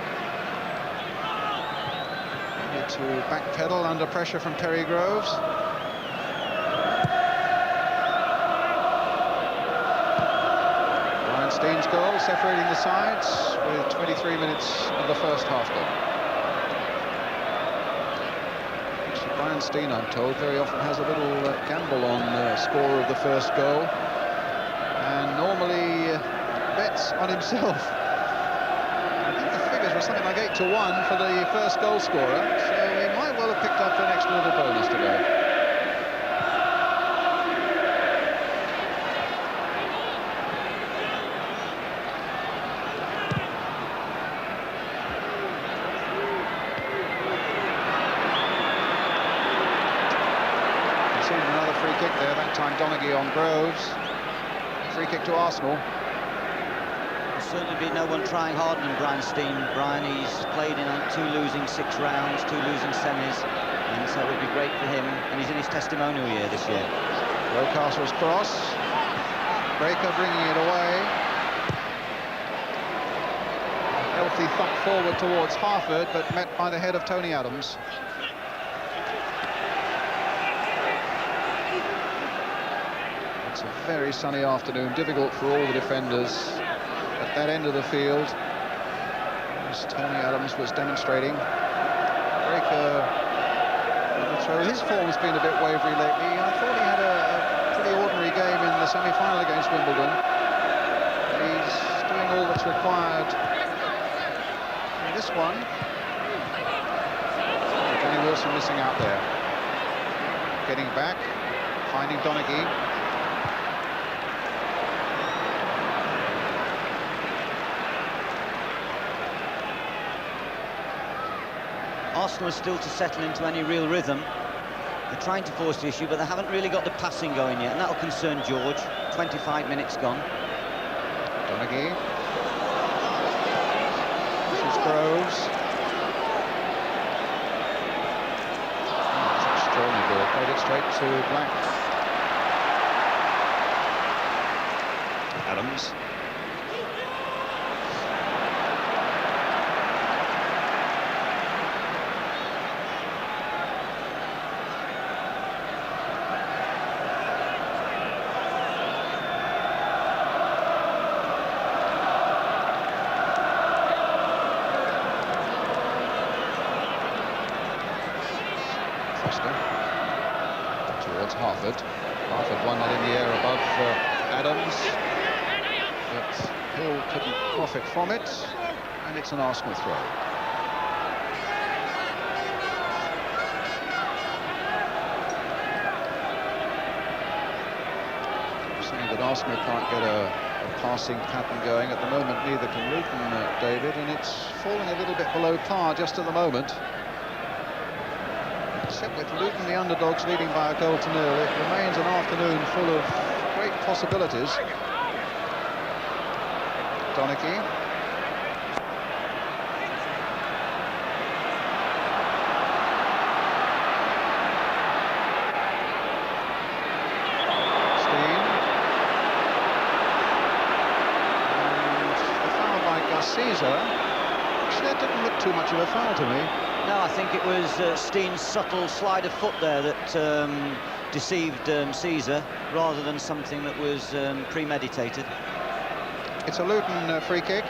Needed to backpedal under pressure from Terry Groves. Brian Steen's goal separating the sides with 23 minutes of the first half gone. Brian Steen, I'm told, very often has a little gamble on scorer of the first goal, and normally bets on himself. I think the figures were something like 8-1 for the first goal scorer, so he might well have picked up an extra little bonus today. Kick there, that time Donaghy on Groves. Free kick to Arsenal. There's certainly been no one trying harder than Brian Steen. Brian, he's played in 2 losing 6 rounds, 2 losing semis, and so it would be great for him, and he's in his testimonial year this year. Rocastle's cross. Breaker bringing it away. Healthy thump forward towards Harford, but met by the head of Tony Adams. It's a very sunny afternoon, difficult for all the defenders at that end of the field, as Tony Adams was demonstrating. Breaker, throw. His form's been a bit wavery lately. I thought he had a pretty ordinary game in the semi-final against Wimbledon. He's doing all that's required in this one. Johnny Wilson missing out there. Getting back, finding Donaghy. Arsenal are still to settle into any real rhythm. They're trying to force the issue, but they haven't really got the passing going yet, and that'll concern George. 25 minutes gone. Donaghy. This is Groves. That's an extraordinary ball. Played it straight to Black. Adams. Towards Harford. Harford won that in the air above Adams, but Hill couldn't profit from it, and it's an Arsenal throw. Saying that Arsenal can't get a passing pattern going at the moment, neither can Luton, David, and it's falling a little bit below par just at the moment. Except with Luton, the underdogs, leading by a goal to nil, it remains an afternoon full of great possibilities. Donaghy. Steen. And the foul by Gus Caesar. Actually, that didn't look too much of a foul to me. No, I think it was Steen's subtle slide of foot there that deceived Caesar, rather than something that was premeditated. It's a Luton free kick.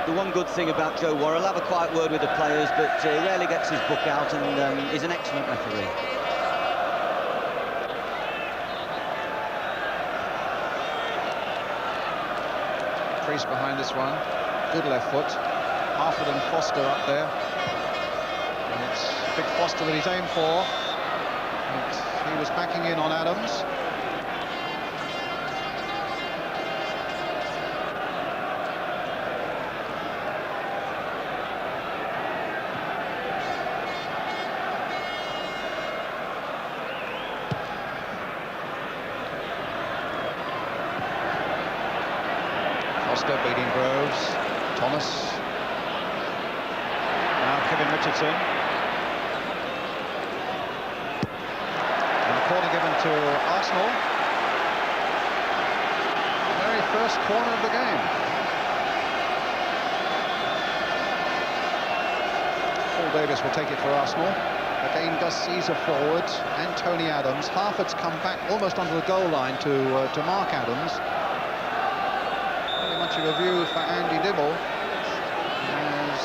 the one good thing about Joe Worrell, he'll have a quiet word with the players, but he rarely gets his book out, and he's an excellent referee. Priest behind this one. Good left foot. Harford and Foster up there. And it's big Foster that he's aimed for. But he was backing in on Adams. Foster beating Groves. Thomas. Now Kevin Richardson. And the corner given to Arsenal. The very first corner of the game. Paul Davis will take it for Arsenal. Again, Gus Caesar forward and Tony Adams. Harford's come back almost onto the goal line to mark Adams. Much of a view for Andy Dibble as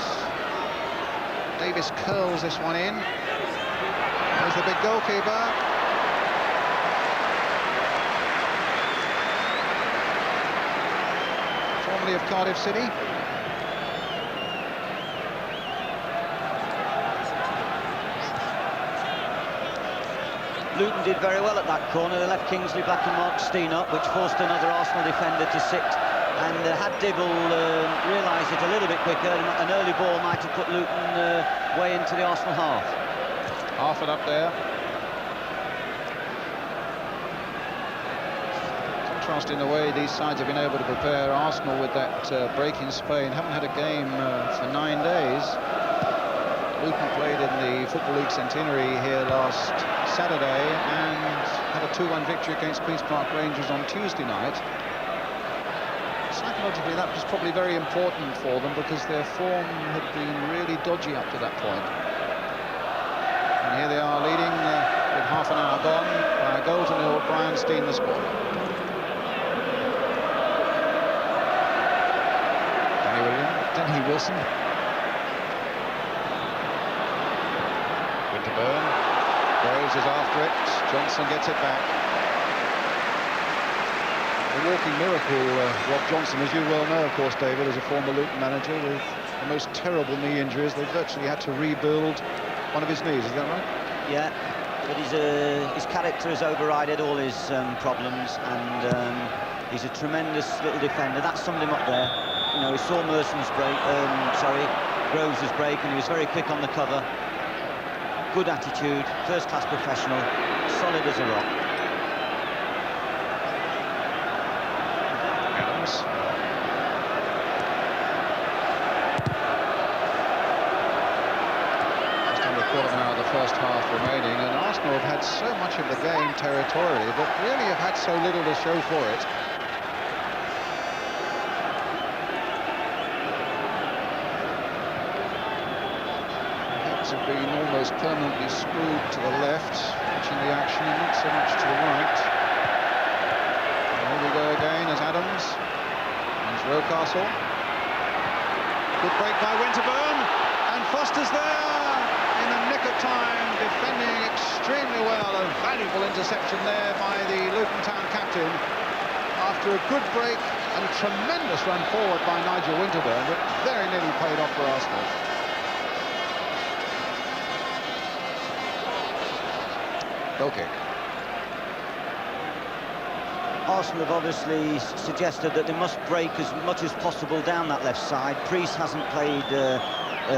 Davis curls this one in. There's the big goalkeeper. Formerly of Cardiff City. Luton did very well at that corner. They left Kingsley Black and Mark Steen up, which forced another Arsenal defender to sit. And had Dibble realised it a little bit quicker, an early ball might have put Luton way into the Arsenal half. Harford up there. Contrast in the way these sides have been able to prepare. Arsenal with that break in Spain haven't had a game for 9 days. Luton played in the Football League Centenary here last Saturday and had a 2-1 victory against Queen's Park Rangers on Tuesday night. Psychologically, that was probably very important for them because their form had been really dodgy up to that point. And here they are leading with half an hour gone by a goal to nil. Brian Steen the scorer. Denny Wilson. Winterburn. Groves is after it. Johnson gets it back. A walking miracle, Rob Johnson, as you well know, of course, David, as a former Luton manager with the most terrible knee injuries. They virtually had to rebuild one of his knees, is that right? Yeah, but his character has overridden all his problems, and he's a tremendous little defender. That summed him up there. You know, he saw Groves' break, and he was very quick on the cover. Good attitude, first-class professional, solid as a rock. Just under a quarter hour of the first half remaining, and Arsenal have had so much of the game territorially, but really have had so little to show for it. Heads have been almost permanently screwed to the left, watching the action, and not so much to the right. And here we go again as Adams. Rocastle. Good break by Winterburn, and Foster's there in the nick of time, defending extremely well. A valuable interception there by the Luton Town captain after a good break and a tremendous run forward by Nigel Winterburn, but very nearly paid off for Arsenal. Goal kick. Arsenal have obviously suggested that they must break as much as possible down that left side. Priest hasn't played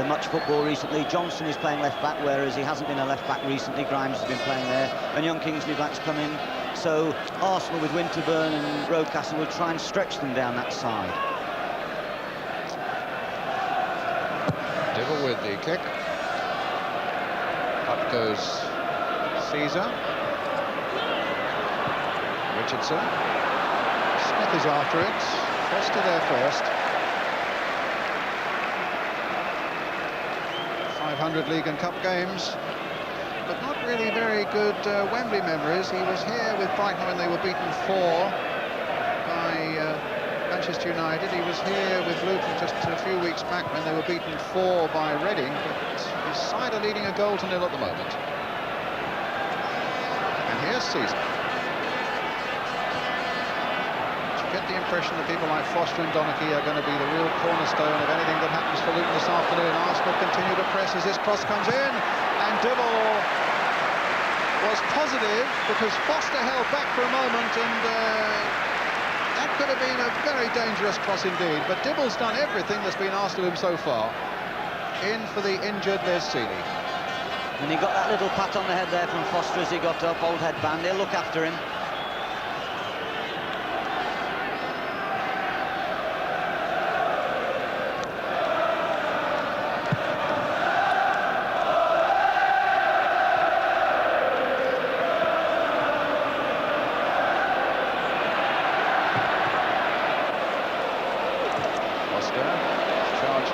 much football recently. Johnson is playing left back, whereas he hasn't been a left back recently. Grimes has been playing there, and young Kingsley Black's come in. So Arsenal with Winterburn and Rocastle will try and stretch them down that side. Dibble with the kick. Up goes Caesar. Richardson. Smith is after it. Foster there first. 500 League and Cup games, but not really very good Wembley memories. He was here with Brighton when they were beaten 4 by Manchester United. He was here with Luton just a few weeks back when they were beaten 4 by Reading, but his side are leading a goal to nil at the moment. And here's Caesar. You get the impression that people like Foster and Donachie are going to be the real cornerstone of anything that happens for Luton this afternoon. Arsenal continue to press as this cross comes in, and Dibble was positive because Foster held back for a moment, and that could have been a very dangerous cross indeed. But Dibble's done everything that's been asked of him so far. In for the injured Les Seeley. And he got that little pat on the head there from Foster as he got up, old headband. They'll look after him.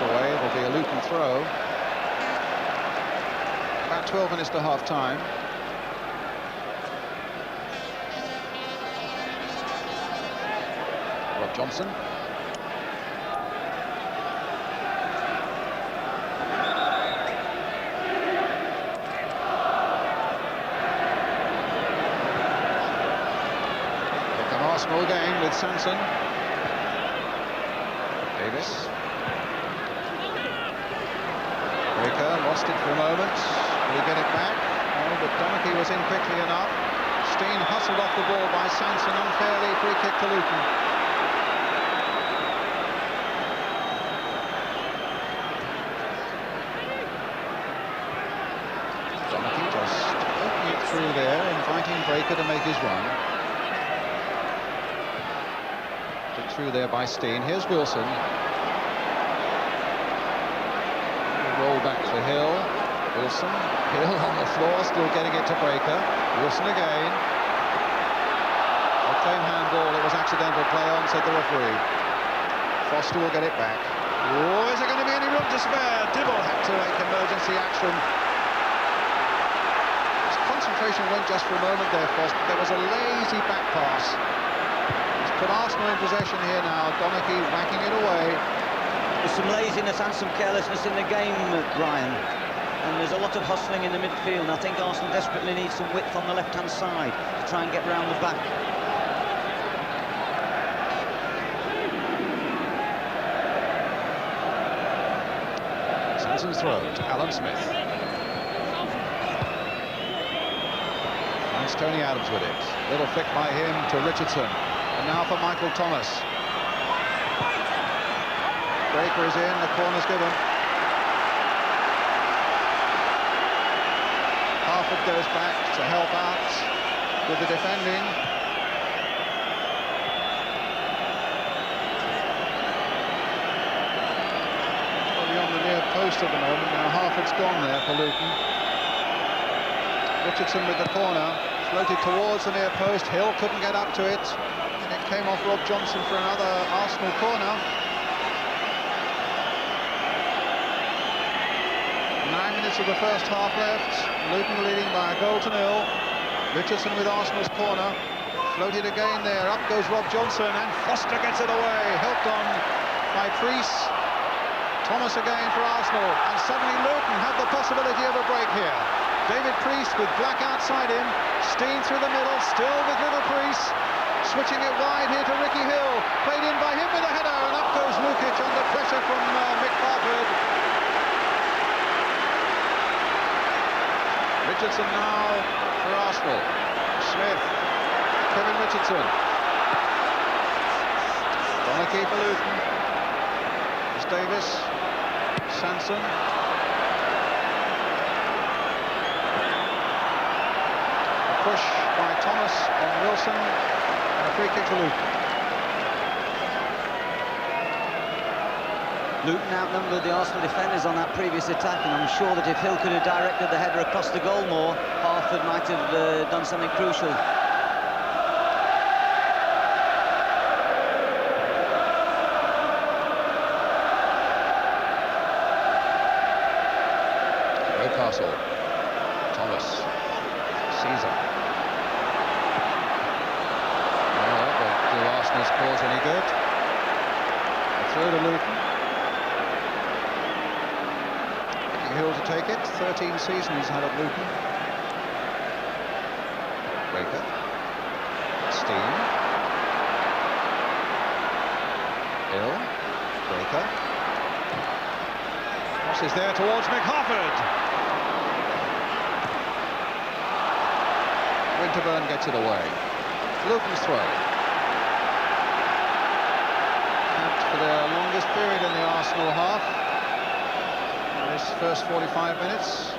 Away, it'll be a Luton throw. About 12 minutes to half-time. Rob Johnson. Here come Arsenal again with Sanson. Davis. Breaker lost it for a moment. Will he get it back? No, but Donachie was in quickly enough. Steen hustled off the ball by Sanson unfairly. Free kick to Luton. Donachie just opening it through there, inviting Breaker to make his run. Put through there by Steen. Here's Wilson. Roll back for Hill. Wilson. Hill on the floor, still getting it to Breaker. Wilson again. A claim handball. It was accidental play on, said the referee. Foster will get it back. Oh, is there going to be any room to spare? Dibble had to make emergency action. His concentration went just for a moment there, Foster. There was a lazy back pass. He's put Arsenal in possession here now. Donachie whacking it away. There's some laziness and some carelessness in the game, Brian. And there's a lot of hustling in the midfield. And I think Arsenal desperately need some width on the left-hand side to try and get round the back. Sanson's throw to Alan Smith. Finds Tony Adams with it. Little flick by him to Richardson. And now for Michael Thomas. Breaker is in, the corner's given. Harford goes back to help out with the defending. Probably on the near post at the moment. Now Harford's gone there for Luton. Richardson with the corner, floated towards the near post. Hill couldn't get up to it, and it came off Rob Johnson for another Arsenal corner. 9 minutes of the first half left. Luton leading by a goal to nil. Richardson with Arsenal's corner. Floated again there. Up goes Rob Johnson, and Foster gets it away. Helped on by Priest. Thomas again for Arsenal. And suddenly Luton have the possibility of a break here. David Priest with Black outside him. Steen through the middle. Still with Little Priest. Switching it wide here to Ricky Hill. Played in by him with a header. And up goes Lukic under pressure from Mick Harford. Richardson now for Arsenal. Smith, Kevin Richardson. Donachie for Luton. It's Davis, Sanson. A push by Thomas on Wilson, and a free kick to Luton. Luton outnumbered the Arsenal defenders on that previous attack, and I'm sure that if Hill could have directed the header across the goal more, Harford might have done something crucial. Rocastle, Thomas, Caesar. Well, that won't do Arsenal's cause any good. Through to Luton. Hill to take it. 13 seasons had at Luton. Breaker. Steen. Hill. Breaker. Cross is there towards McHarford. Winterburn gets it away. Luton's throw. Capped for their longest period in the Arsenal half. This first 45 minutes.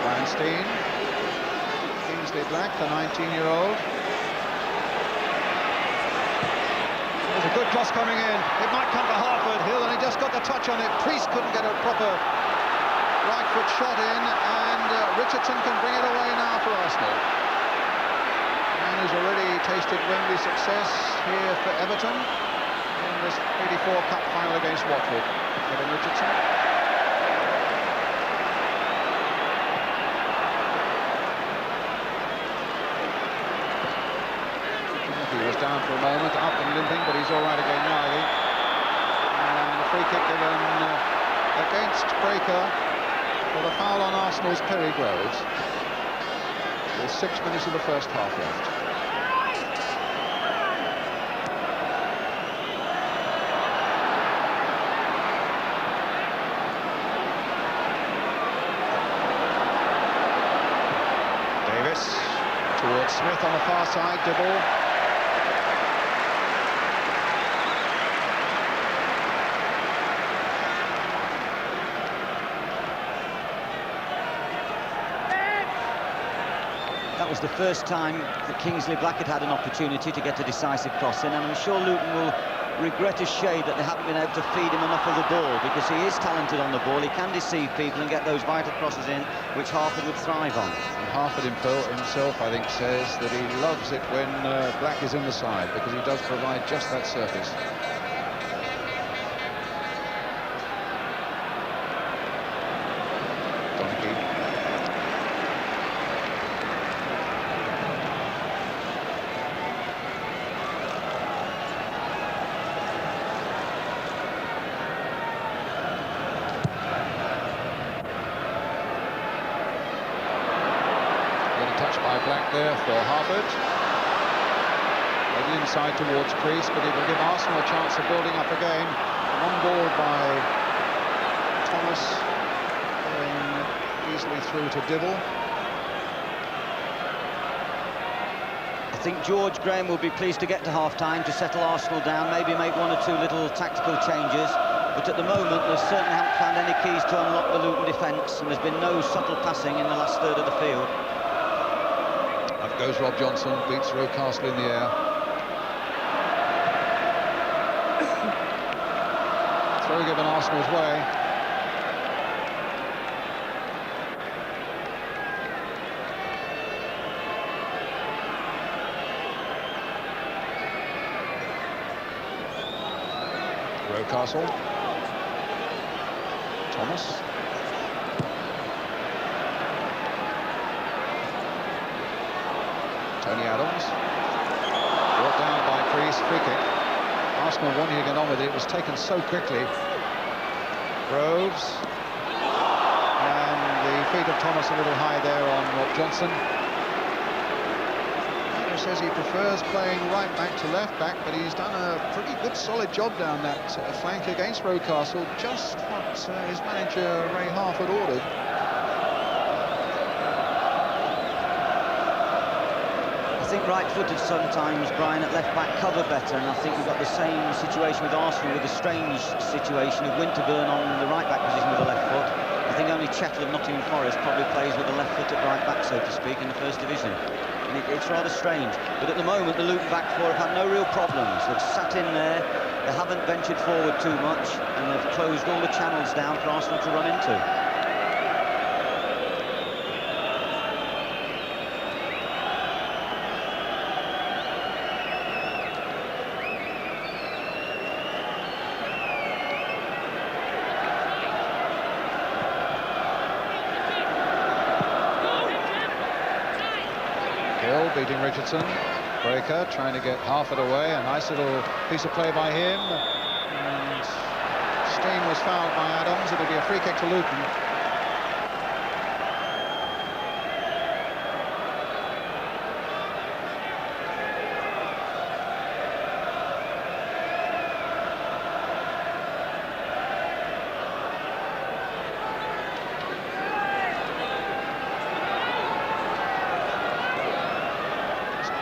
Weinstein. Kingsley Black, the 19-year-old. There's a good cross coming in. It might come to Harford. Hill only just got the touch on it. Priest couldn't get a proper right foot shot in, and Richardson can bring it away now for Arsenal. And who's already tasted Wembley success here for Everton in this 84 Cup final against Watford. Kevin Richardson. He was down for a moment, up and limping, but he's all right again now, I think. And a free kick given against Breaker for the foul on Arsenal's Perry Groves. With 6 minutes of the first half left. Davis towards Smith on the far side, Dibble. That was the first time that Kingsley Black had an opportunity to get a decisive cross in, and I'm sure Luton will regret a shade that they haven't been able to feed him enough of the ball, because he is talented on the ball. He can deceive people and get those vital crosses in, which Harford would thrive on. And Harford himself, I think, says that he loves it when Black is in the side, because he does provide just that surface. Black there for Harford. Maybe inside towards Priest, but it will give Arsenal a chance of building up again. On board by Thomas, going easily through to Dibble. I think George Graham will be pleased to get to half-time to settle Arsenal down, maybe make one or two little tactical changes. But at the moment, they certainly haven't found any keys to unlock the Luton defence, and there's been no subtle passing in the last third of the field. Up goes Rob Johnson, beats Rocastle in the air. Throw given Arsenal's way. Rocastle. Thomas. Tony Adams, brought down by Priest, free kick. Arsenal wanting to get on with it, it was taken so quickly. Groves, and the feet of Thomas a little high there on Rob Johnson. He says he prefers playing right back to left back, but he's done a pretty good solid job down that flank against Rocastle, just what his manager Ray Harford ordered. I think right-footed sometimes, Brian, at left-back cover better, and I think we've got the same situation with Arsenal, with a strange situation of Winterburn on the right-back position with the left foot. I think only Chettle of Nottingham Forest probably plays with the left foot at right-back, so to speak, in the First Division. And it's rather strange. But at the moment, the Luton back four have had no real problems. They've sat in there, they haven't ventured forward too much, and they've closed all the channels down for Arsenal to run into. Beating Richardson. Breaker trying to get Harford away. A nice little piece of play by him. And Steen was fouled by Adams. It'll be a free kick to Luton.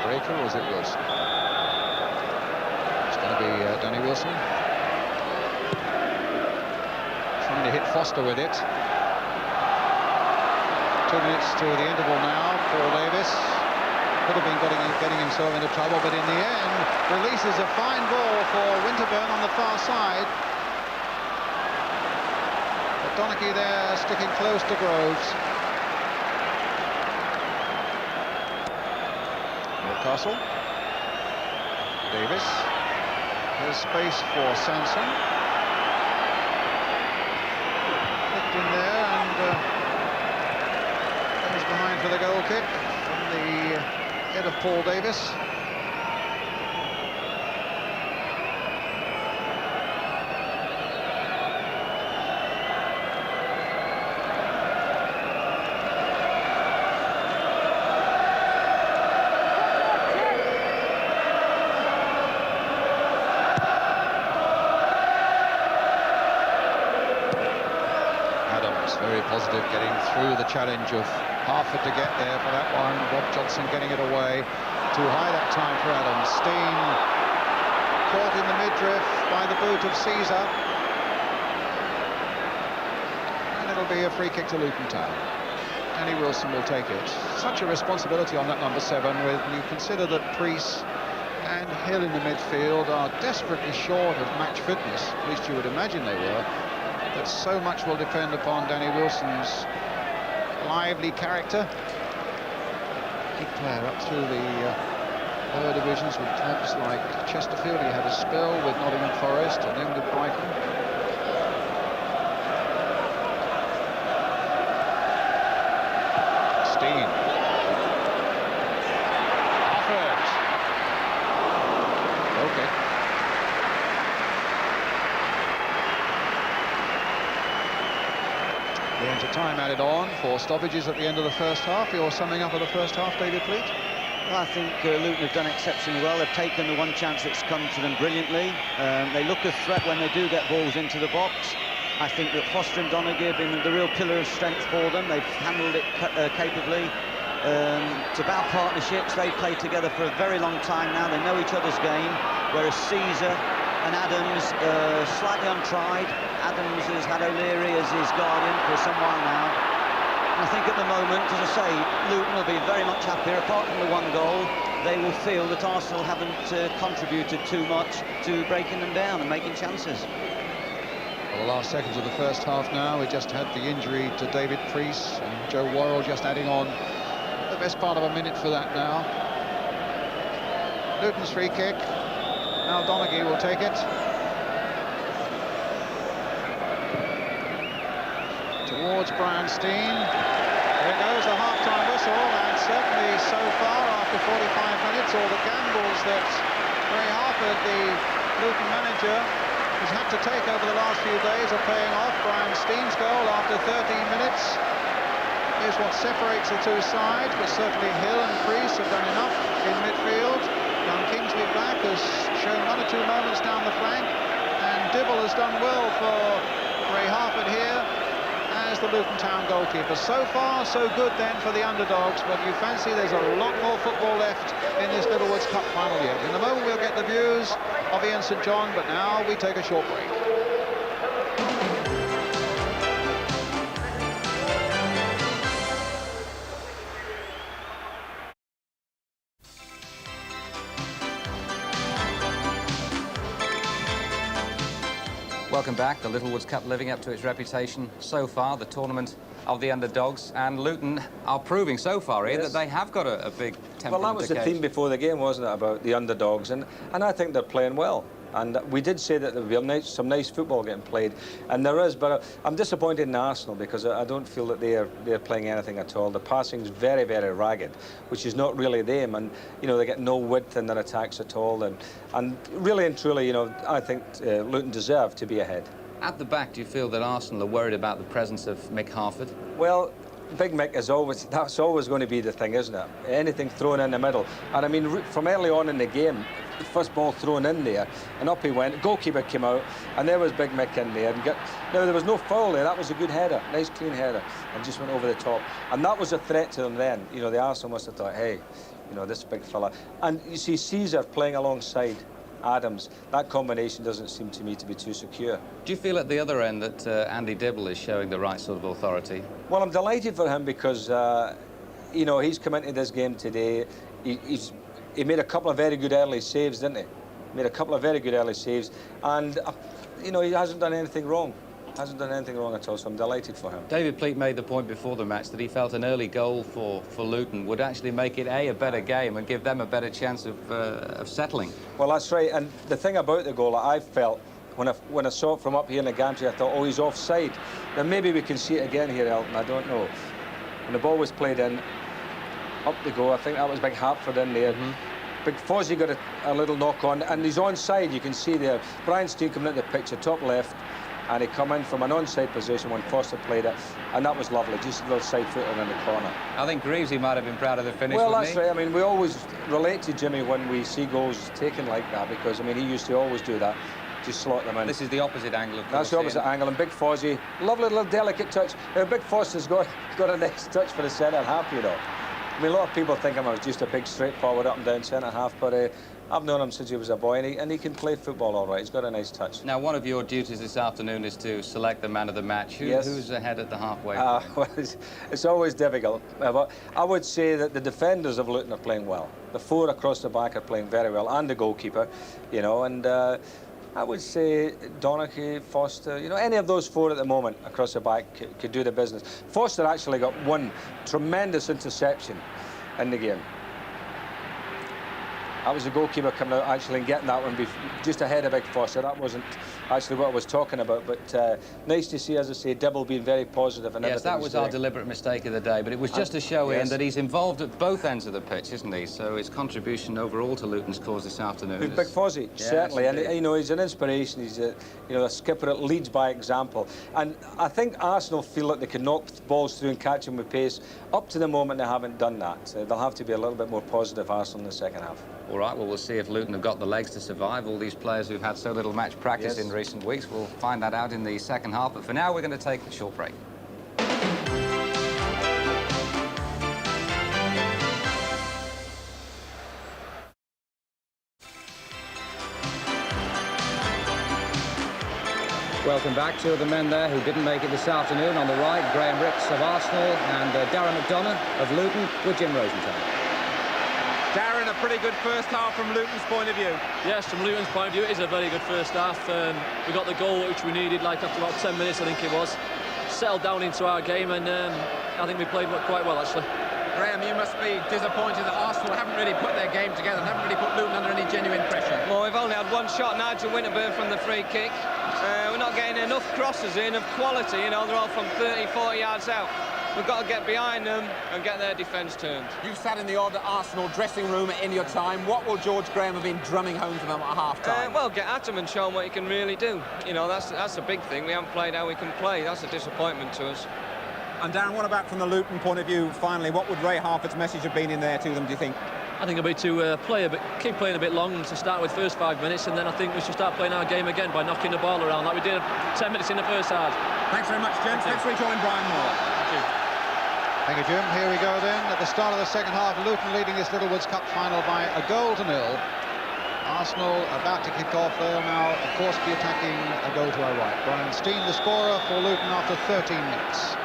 Breaker, or is it Wilson? It's going to be Danny Wilson. Trying to hit Foster with it. 2 minutes to the interval now. Paul Davis could have been getting himself into trouble, but in the end releases a fine ball for Winterburn on the far side. But Donaghy there sticking close to Groves. Castle. Davis. There's space for Sanson. Kicked in there and goes behind for the goal kick from the head of Paul Davis. Very positive, getting through the challenge of Harford to get there for that one. Rob Johnson getting it away. Too high that time for Adams. Steen caught in the midriff by the boot of Caesar. And it'll be a free kick to Luton Town. Danny Wilson will take it. Such a responsibility on that number 7 when you consider that Priest and Hill in the midfield are desperately short of match fitness. At least you would imagine they were. But so much will depend upon Danny Wilson's lively character. Good player up through the lower divisions with clubs like Chesterfield. He had a spell with Nottingham Forest and then with Brighton. Steen. Harford. Okay. Time added on, 4 stoppages at the end of the first half. You're summing up of the first half, David Pleat? Well, I think Luton have done exceptionally well. They've taken the one chance that's come to them brilliantly. They look a threat when they do get balls into the box. I think that Foster and Donaghy have been the real pillar of strength for them. They've handled it capably. It's about partnerships. They've played together for a very long time now. They know each other's game, whereas Caesar and Adams slightly untried. Adams has had O'Leary as his guardian for some while now. And I think at the moment, as I say, Luton will be very much happier. Apart from the 1 goal, they will feel that Arsenal haven't contributed too much to breaking them down and making chances. Well, the last seconds of the first half now, we just had the injury to David Priest and Joe Worrell just adding on the best part of a minute for that now. Luton's free kick. Now Donaghy will take it. Towards Brian Steen. There goes the half-time whistle, and certainly so far after 45 minutes, all the gambles that Ray Harford, the Luton manager, has had to take over the last few days are paying off. Brian Steen's goal after 13 minutes is what separates the two sides, but certainly Hill and Priest have done enough in midfield. Young Kingsley Black has shown 1 or 2 moments down the flank, and Dibble has done well for Ray Harford here as the Luton Town goalkeeper. So far, so good then for the underdogs, but you fancy there's a lot more football left in this Littlewoods Cup final yet. In a moment, we'll get the views of Ian St John, but now we take a short break. Welcome back. The Littlewoods Cup living up to its reputation so far, the tournament of the underdogs, and Luton are proving so far here that they have got a big temperament. Well, that was the theme before the game, wasn't it, about the underdogs, and I think they're playing well. And we did say that there would be some nice football getting played, and there is, but I'm disappointed in Arsenal because I don't feel that they're playing anything at all. The passing's very, very ragged, which is not really them, and you know, they get no width in their attacks at all, and really and truly, you know, I think Luton deserve to be ahead. At the back, do you feel that Arsenal are worried about the presence of Mick Harford? Well, Big Mick that's always going to be the thing, isn't it? Anything thrown in the middle. And I mean, from early on in the game, the first ball thrown in there, and up he went, goalkeeper came out, and there was Big Mick in there. Now, there was no foul there, that was a good header, nice clean header, and just went over the top. And that was a threat to them then. You know, the Arsenal must have thought, hey, you know, this big fella. And you see Caesar playing alongside Adams. That combination doesn't seem to me to be too secure. Do you feel at the other end that Andy Dibble is showing the right sort of authority? Well, I'm delighted for him because, you know, he's come into this game today. He made a couple of very good early saves, didn't he? Made a couple of very good early saves, and you know, he hasn't done anything wrong. Hasn't done anything wrong at all, so I'm delighted for him. David Pleat made the point before the match that he felt an early goal for Luton would actually make it a better game and give them a better chance of settling. Well, that's right, and the thing about the goal, I felt when I saw it from up here in the gantry, I thought, oh, he's offside. Then maybe we can see it again here, Elton, I don't know. When the ball was played in, up the goal, I think that was Big Hartford in there. Big Fozzie got a little knock on, and he's onside, you can see there. Brian Steele coming into the picture, top left, and he come in from an onside position when Foster played it, and that was lovely, just a little side footer in the corner. I think Greavesy might have been proud of the finish, well, that's right. I mean, we always relate to Jimmy when we see goals taken like that, because, I mean, he used to always do that, just slot them in. This is the opposite angle, of course. That's the opposite angle, and Big Fozzie, lovely little delicate touch. Big Foster's got a nice touch for the centre half, you know. I mean, a lot of people think I'm just a big straightforward up and down centre half, but I've known him since he was a boy, and he can play football all right. He's got a nice touch. Now, one of your duties this afternoon is to select the man of the match. Who's ahead at the halfway? Well, it's always difficult. But I would say that the defenders of Luton are playing well. The four across the back are playing very well, and the goalkeeper, you know, and I would say Donachie, Foster, you know, any of those four at the moment across the back could do the business. Foster actually got one tremendous interception in the game. That was the goalkeeper coming out actually and getting that one just ahead of Big Foster. That wasn't actually what I was talking about, but nice to see, as I say, Dibble being very positive. And yes, that was our deliberate mistake of the day, but it was just to show Ian that he's involved at both ends of the pitch, isn't he? So his contribution overall to Luton's cause this afternoon is... Big Fozzie, certainly, and you know, he's an inspiration. He's a skipper that leads by example, and I think Arsenal feel that they can knock balls through and catch them with pace. Up to the moment, they haven't done that. So they'll have to be a little bit more positive, Arsenal, in the second half. All right, well, we'll see if Luton have got the legs to survive. All these players who've had so little match practice in recent weeks, we'll find that out in the second half. But for now, we're going to take a short break. Welcome back. Two of the men there who didn't make it this afternoon. On the right, Graham Ricks of Arsenal and Darren McDonough of Luton with Jim Rosenthal. Darren, a pretty good first half from Luton's point of view. Yes, from Luton's point of view, it is a very good first half. We got the goal which we needed, like after about 10 minutes, I think it was. Settled down into our game, and I think we played quite well, actually. Graham, you must be disappointed that Arsenal haven't really put their game together, haven't really put Luton under any genuine pressure. Well, we've only had one shot, Nigel Winterburn, from the free kick. We're not getting enough crosses in of quality, you know, they're all from 30, 40 yards out. We've got to get behind them and get their defence turned. You've sat in the odd Arsenal dressing room in your time. What will George Graham have been drumming home to them at half-time? Well, get at them and show them what he can really do. You know, that's a big thing. We haven't played how we can play. That's a disappointment to us. And Darren, what about from the Luton point of view, finally? What would Ray Harford's message have been in there to them, do you think? I think it'll be to keep playing a bit long to start with first 5 minutes, and then I think we should start playing our game again by knocking the ball around like we did 10 minutes in the first half. Thanks very much, gents. Let's rejoin Brian Moore. Thank you. Thank you, Jim. Here we go then. At the start of the second half, Luton leading this Littlewoods Cup final by 1-0. Arsenal about to kick off. They'll now, of course, be attacking a goal to our right. Brian Steen, the scorer for Luton after 13 minutes.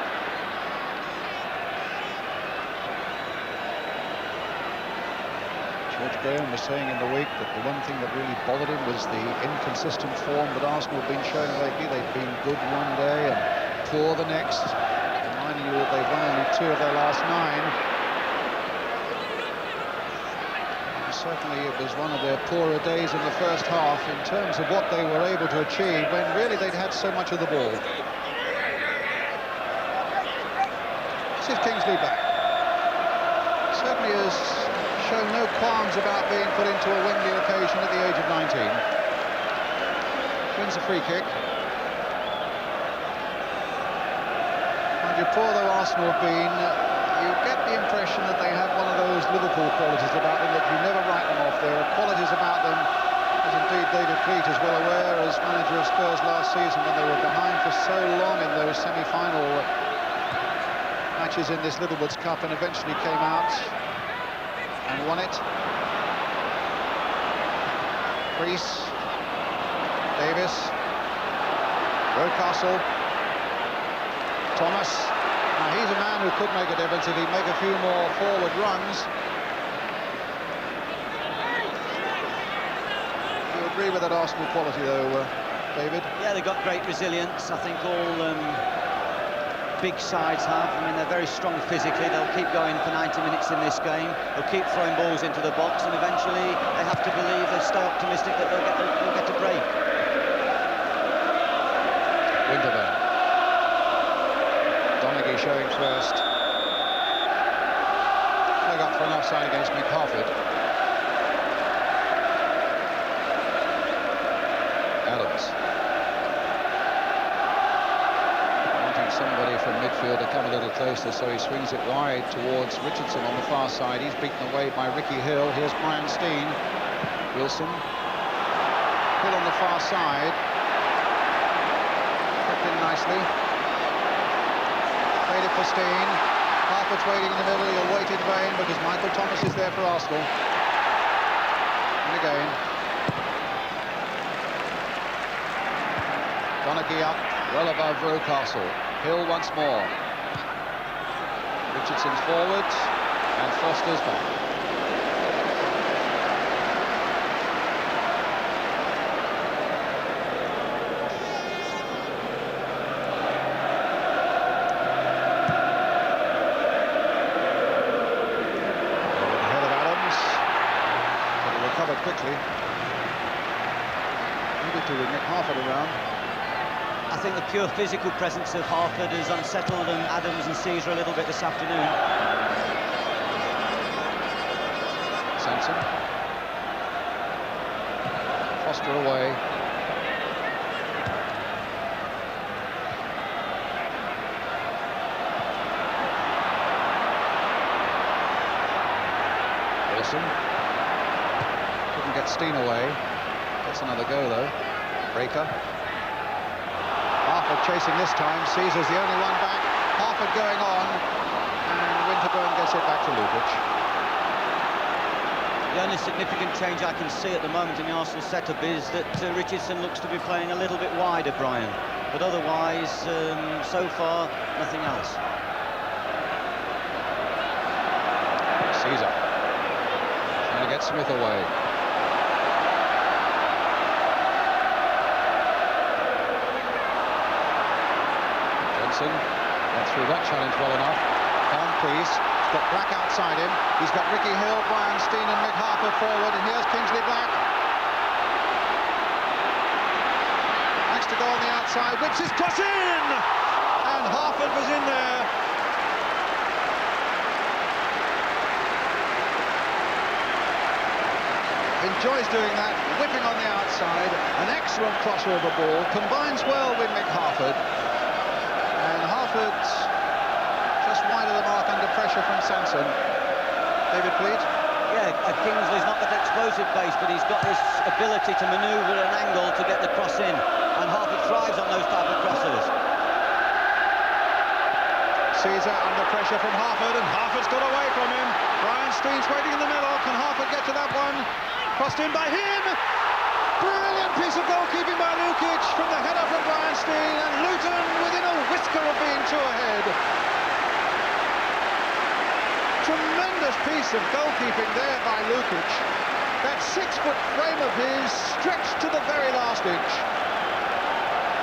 George Graham was saying in the week that the one thing that really bothered him was the inconsistent form that Arsenal have been showing lately. They've been good one day and poor the next. Reminding you that they've won only 2 of their last 9. certainly it was one of their poorer days in the first half in terms of what they were able to achieve when really they'd had so much of the ball. This is Kingsley back. Certainly has shown no qualms about being put into a Wembley occasion at the age of 19. Wins a free kick. And you're poor though Arsenal have been, you get the impression that they have one of those Liverpool qualities about them that you never write them off. There are qualities about them, as indeed David Pleat is well aware as manager of Spurs last season when they were behind for so long in those semi-final matches in this Little Woods Cup and eventually came out and won it. Rees, Davis, Rocastle, Thomas. Now he's a man who could make a difference if he'd make a few more forward runs. Do you agree with that Arsenal quality though, David? Yeah, they've got great resilience. I think all big sides have. I mean, they're very strong physically. They'll keep going for 90 minutes in this game. They'll keep throwing balls into the box, and eventually they have to believe, they stay optimistic that they'll get a break. Winterburn. Donaghy showing first. Flag up for an offside against Mick Harford. Adams. Somebody from midfield to come a little closer, so he swings it wide towards Richardson on the far side. He's beaten away by Ricky Hill. Here's Brian Steen. Wilson. Hill on the far side. Kept in nicely. Played it for Steen. Harford's waiting in the middle. He'll wait in vain because Michael Thomas is there for Arsenal. And again. Donaghy up, well above Rocastle. Hill once more. Richardson's forward and Foster's back. Over the head of Adams. But he recovered quickly. Needed to with Mick Harford around. I think the pure physical presence of Harford has unsettled Adams and Caesar a little bit this afternoon. Sanson. Foster away. Wilson. Couldn't get Steen away. Gets another go though. Breaker. Harford chasing this time. Caesar's the only one back. Harford going on. And Winterburn gets it back to Lukic. The only significant change I can see at the moment in the Arsenal setup is that Richardson looks to be playing a little bit wider, Brian. But otherwise, so far, nothing else. Caesar. Trying to get Smith away. Went through that challenge well enough. Found Priest. He's got Black outside him. He's got Ricky Hill, Brian Steen and Mick Harford forward. And here's Kingsley Black. Next to go on the outside. Whips his cross in! And Harford was in there. Enjoys doing that. Whipping on the outside. An excellent crossover ball. Combines well with Mick Harford. And Harford just wide of the mark under pressure from Sanson. David Pleat? Yeah, Kingsley's not got explosive pace, but he's got this ability to manoeuvre an angle to get the cross in. And Harford thrives on those type of crosses. Caesar under pressure from Harford, and Harford's got away from him. Brian Steen's waiting in the middle. Can Harford get to that one? Crossed in by him. Brilliant piece of goalkeeping by Lukic from the header from Brian Steen, and Luton within a whisker of being two ahead. Tremendous piece of goalkeeping there by Lukic. That 6-foot frame of his stretched to the very last inch.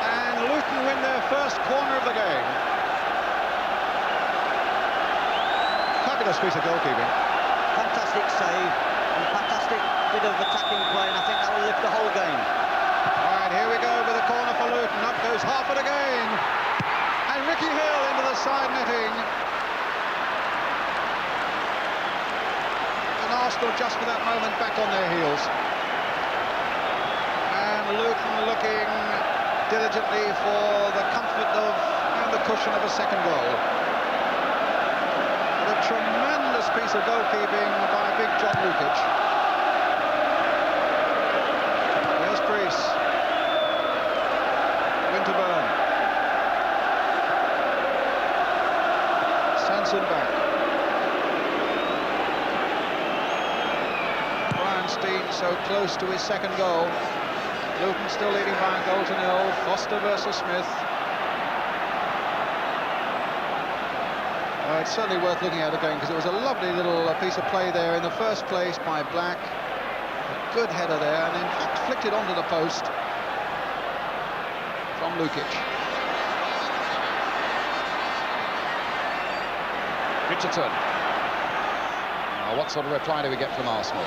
And Luton win their first corner of the game. Fabulous piece of goalkeeping. Fantastic save and fantastic fantastic bit of attacking play, and I think that will lift the whole game. All right, here we go with a corner for Luton. Up goes Harford again. And Ricky Hill into the side netting. And Arsenal just for that moment back on their heels. And Luton looking diligently for the comfort of and the cushion of a second goal. But a tremendous piece of goalkeeping by big John Lukic. There's Priest. Winterburn. Sanson back. Brian Steen so close to his second goal. Luton still leading by a goal to nil. Foster versus Smith. It's certainly worth looking at again because it was a lovely little piece of play there in the first place by Black. A good header there, and in fact flicked it onto the post from Lukic. Richardson. Now, what sort of reply do we get from Arsenal?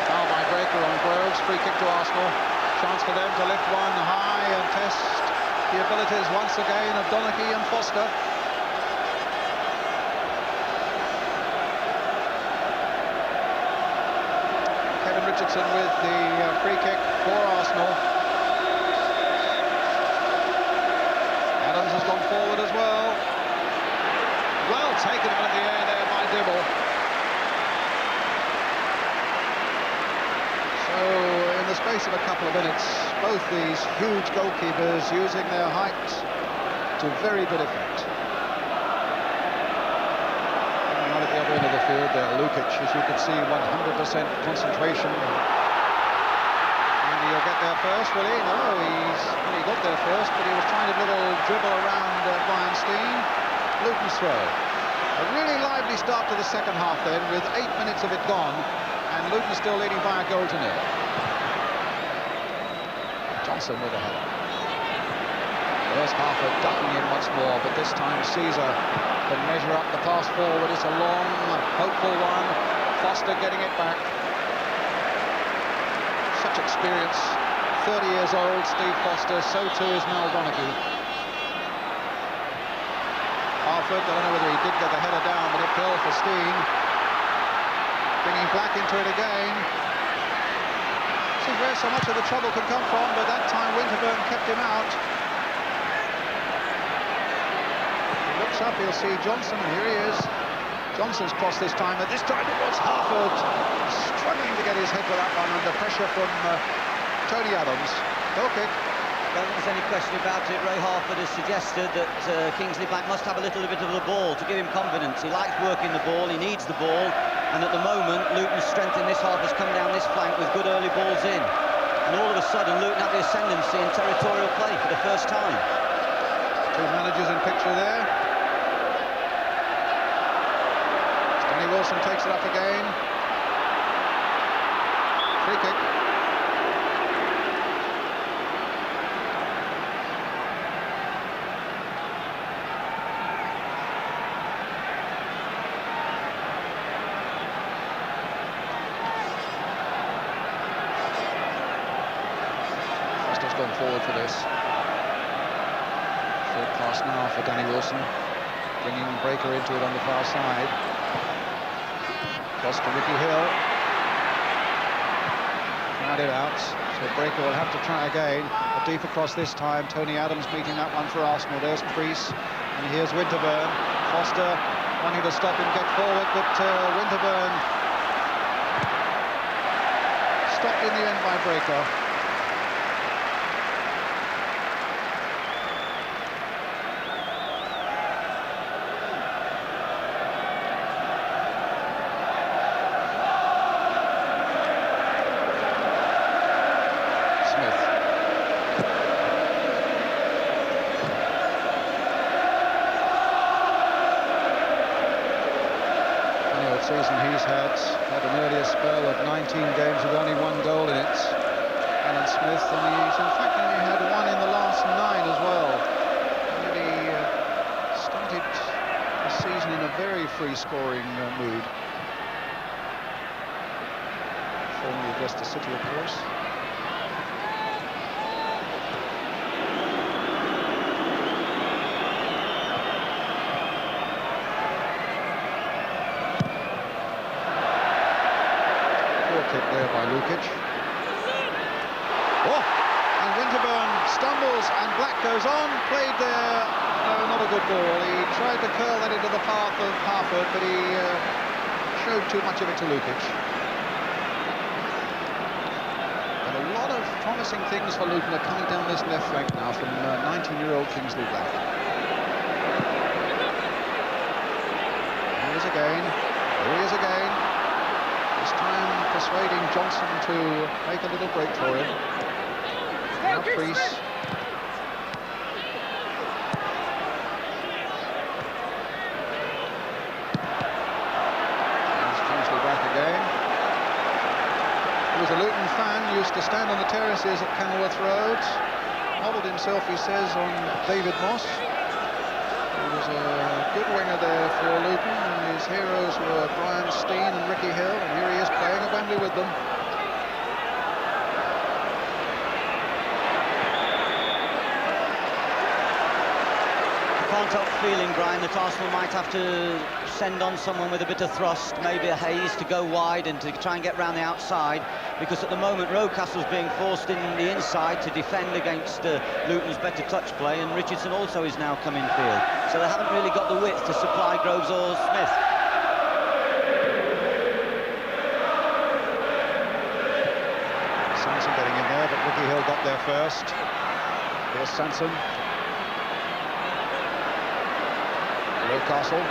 Foul by Breaker on Groves, free kick to Arsenal. Chance for them to lift one high and test the abilities once again of Donachie and Foster. Kevin Richardson with the free kick for Arsenal. Adams has gone forward as well. Well taken out of the air there by Dibble. So, in the space of a couple of minutes, both these huge goalkeepers using their height to very good effect. And right at the other end of the field there, Lukic, as you can see, 100% concentration. And he'll get there first, will he? No, he got there first, but he was trying a little dribble around Brian Steen. Luton's throw. A really lively start to the second half then, with 8 minutes of it gone, and Luton still leading by a goal to nil. Johnson with a header. There's Harford ducking in once more, but this time Caesar can measure up the pass forward. It's a long, hopeful one. Foster getting it back. Such experience. 30 years old, Steve Foster. So too is Mal Donachie. Harford, I don't know whether he did get the header down, but it fell for Steen. Bringing Black into it again. This is where so much of the trouble can come from, but that time Winterburn kept him out. He looks up, he'll see Johnson, and here he is. Johnson's crossed this time, but this time it was Harford struggling to get his head for that one under pressure from Tony Adams. Goal kick. I don't think there's any question about it. Ray Harford has suggested that Kingsley Black must have a little bit of the ball to give him confidence. He likes working the ball, he needs the ball, and at the moment Luton's strength in this half has come down this flank with good early balls in, and all of a sudden Luton have the ascendancy in territorial play for the first time. Two managers in picture there. Stanley Wilson takes it up again. Free kick. Gone forward for this. Third pass now for Danny Wilson, bringing Breaker into it on the far side. Cross to Ricky Hill. Tried it out, so Breaker will have to try again. A deep across this time. Tony Adams meeting that one for Arsenal. There's Priest, and here's Winterburn. Foster wanting to stop him get forward, but Winterburn stopped in the end by Breaker. Season he's had an earlier spell of 19 games with only one goal in it, Alan Smith, and he's in fact only had one in the last 9 as well. Really started the season in a very free scoring mood. formerly of Leicester City, of course. Poor kick there by Lukic. Oh! And Winterburn stumbles, and Black goes on, played there. No, not a good ball. He tried to curl that into the path of Harford, but he showed too much of it to Lukic. And a lot of promising things for Luton are coming down this left flank now from 19-year-old Kingsley Black. Here he is again. Here he is again. This time persuading Johnson to make a little break for him. Now Priest. He was a Luton fan, used to stand on the terraces at Kenilworth Road, modelled himself, he says, on David Moss. He was a good winger there for Luton, and his heroes were Brian Steen and Ricky Hill, and here he is playing at Wembley with them. I can't help feeling, Brian, that Arsenal might have to send on someone with a bit of thrust, maybe a Hayes to go wide and to try and get round the outside, because at the moment Rocastle's being forced in the inside to defend against Luton's better touch play, and Richardson also is now come in field, so they haven't really got the width to supply Groves or Smith. Sanson getting in there, but Ricky Hill got there first. Here's Sanson. Rocastle.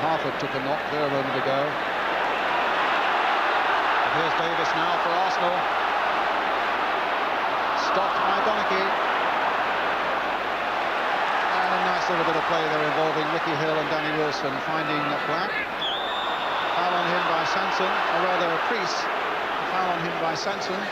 Harford took a knock there a moment ago. And here's Davis now for Arsenal. Stopped by Donachie. And a nice little bit of play there involving Ricky Hill and Danny Wilson, finding Black. Foul on him by Sanson, or rather Priest. Foul on him by Sanson.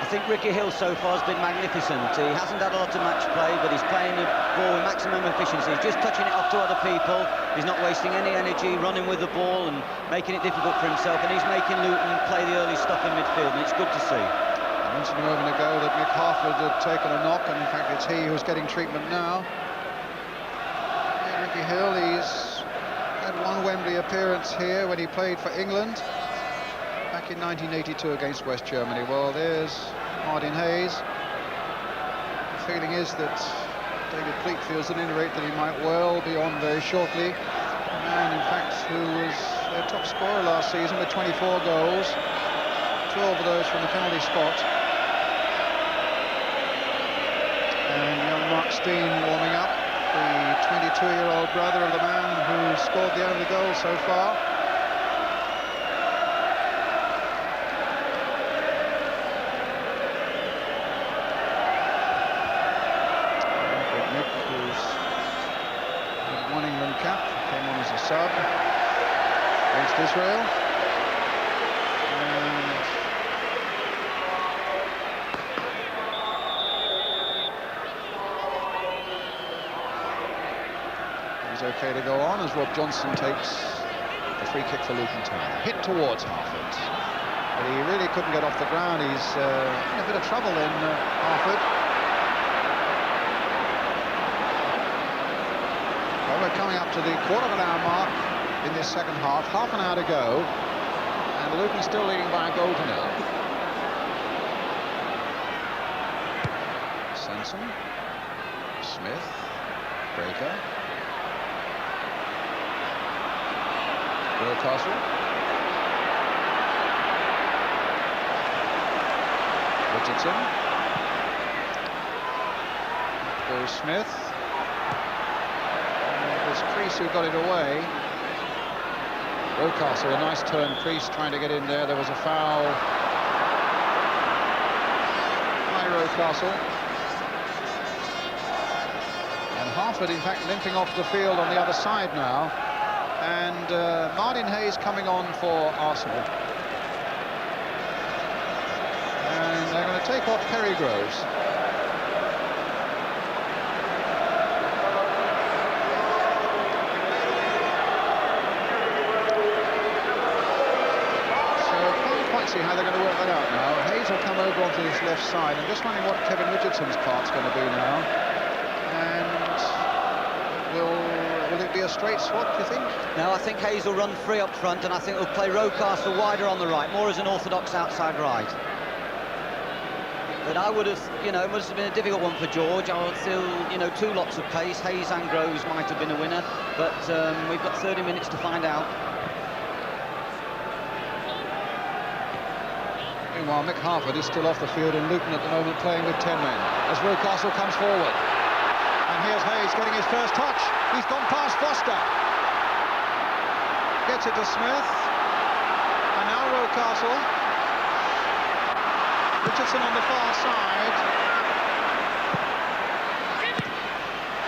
I think Ricky Hill so far has been magnificent. He hasn't had a lot of match play, but he's playing the ball with maximum efficiency. He's just touching it off to other people. He's not wasting any energy running with the ball and making it difficult for himself, and he's making Luton play the early stuff in midfield, and it's good to see. I mentioned a moment ago that Nick Harford had taken a knock, and in fact it's he who's getting treatment now. Yeah, Ricky Hill, he's had one Wembley appearance here when he played for England back in 1982 against West Germany. Well, there's Martin Hayes. The feeling is that David Pleat feels at any rate that he might well be on very shortly. A man, in fact, who was their top scorer last season with 24 goals, 12 of those from the penalty spot. And young Mark Steen warming up, the 22-year-old brother of the man who scored the only goal so far. Sub against Israel, and he's okay to go on as Rob Johnson takes the free kick for Luton Town. Hit towards Harford, but he really couldn't get off the ground. He's in a bit of trouble in Harford. We're coming up to the quarter-of-an-hour mark in this second half, half an hour to go, and Luton still leading by a goal to nil. Sanson, Smith, Breaker, Rocastle, Richardson, goes Smith. Priest who got it away. Rocastle, a nice turn. Priest trying to get in there. There was a foul by Rocastle. And Harford, in fact, limping off the field on the other side now. And Martin Hayes coming on for Arsenal. And they're going to take off Perry Groves. see how they're going to work that out now. Hayes will come over onto his left side. I'm just wondering what Kevin Richardson's part's going to be now. And will it be a straight swap, do you think? No, I think Hayes will run free up front, and I think he'll play Rocastle wider on the right, more as an orthodox outside right. But I would have, you know, it must have been a difficult one for George. I would feel, you know, two lots of pace. Hayes and Groves might have been a winner, but we've got 30 minutes to find out. Meanwhile, Mick Harford is still off the field in Luton at the moment, playing with 10 men as Rocastle comes forward. And here's Hayes getting his first touch. He's gone past Foster. Gets it to Smith. And now Rocastle. Richardson on the far side.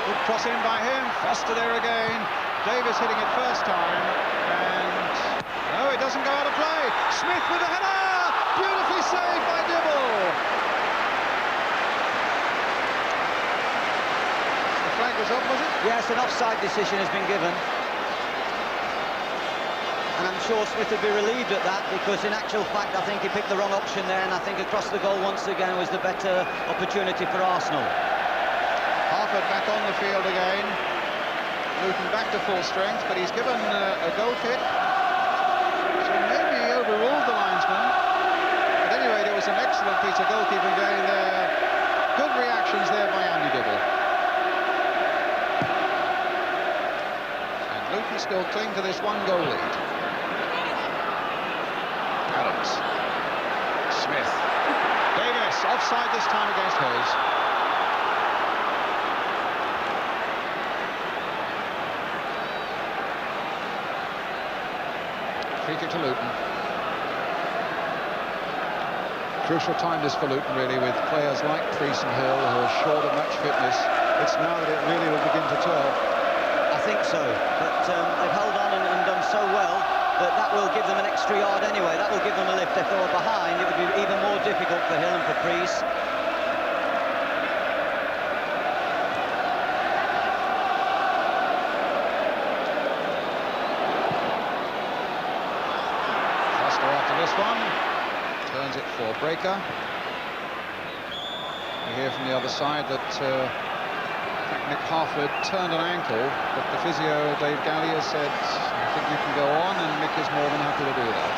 Good cross in by him. Foster there again. Davis hitting it first time. And no, it doesn't go out of play. Smith with a header. Beautifully saved by Dibble. The flag was up, was it? Yes, an offside decision has been given. And I'm sure Smith would be relieved at that, because in actual fact I think he picked the wrong option there, and I think across the goal once again was the better opportunity for Arsenal. Harford back on the field again. Luton back to full strength, but he's given a goal kick. So maybe he overruled the linesman. At any rate, it was an excellent piece of goalkeeping game there. Good reactions there by Andy Dibble. And Luton still cling to this one-goal lead. Adams. Smith. Davis, offside this time against Hayes. Free kick to Luton. Crucial time this for Luton, really, with players like Pleat and Hill who are short of match fitness. It's now that it really will begin to tell. I think so, but they've held on and done so well that will give them an extra yard anyway. That will give them a lift. If they were behind, it would be even more difficult for Hill and for Priest. Foster after this one. Turns it for Breaker. We hear from the other side that Mick Harford turned an ankle, but the physio, Dave Gallier, said, I think you can go on, and Mick is more than happy to do that.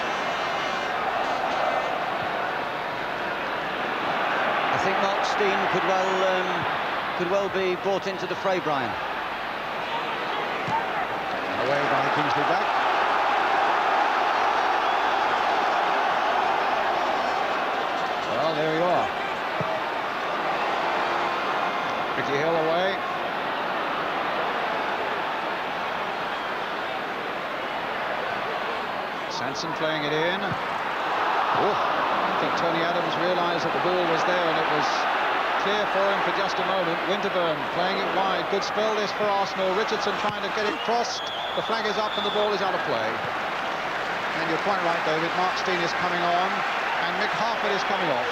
I think Mark Steen could well be brought into the fray, Brian. And away by Kingsley back. Well, there you are. Ricky Hill away. Sanson playing it in. I think Tony Adams realised that the ball was there and it was clear for him for just a moment. Winterburn playing it wide. Good spell this for Arsenal. Richardson trying to get it crossed. The flag is up and the ball is out of play. And you're quite right, David. Mark Steen is coming on and Mick Harford is coming off.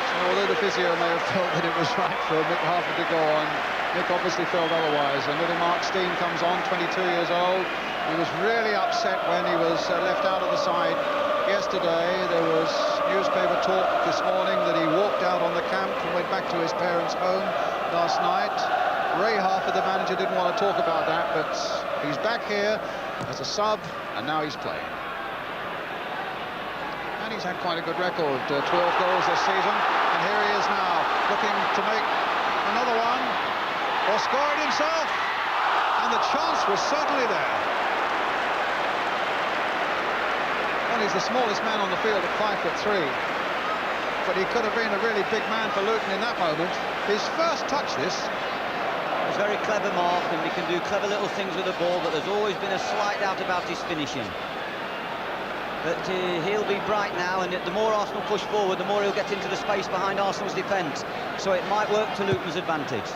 So although the physio may have felt that it was right for Mick Harford to go on, Mick obviously felt otherwise. And little Mark Steen comes on, 22 years old. He was really upset when he was left out of the side yesterday. There was newspaper talk this morning that he walked out on the camp and went back to his parents' home last night. Ray Harford, the manager, didn't want to talk about that, but he's back here as a sub, and now he's playing. And he's had quite a good record, 12 goals this season, and here he is now, looking to make another one, or score it himself, and the chance was certainly there. Well, he's the smallest man on the field at 5'3", but he could have been a really big man for Luton in that moment. His first touch, this. It was very clever, Mark, and he can do clever little things with the ball, but there's always been a slight doubt about his finishing. But he'll be bright now, and the more Arsenal push forward, the more he'll get into the space behind Arsenal's defence. So it might work to Luton's advantage.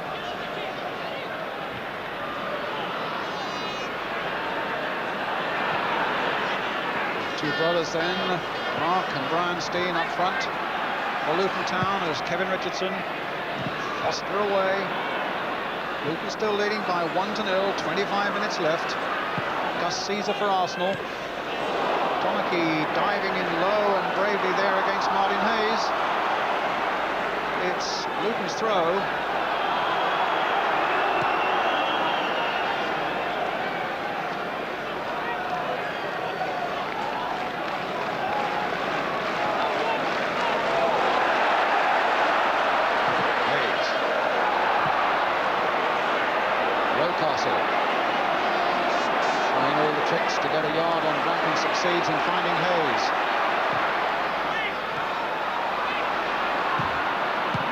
Two brothers then, Mark and Brian Steen up front for Luton Town as Kevin Richardson. Foster away. Luton still leading by 1-0, 25 minutes left. Gus Caesar for Arsenal. Hickey diving in low and bravely there against Martin Hayes. It's Luton's throw. Trying all the tricks to get a yard on Black and succeeds in finding Hayes.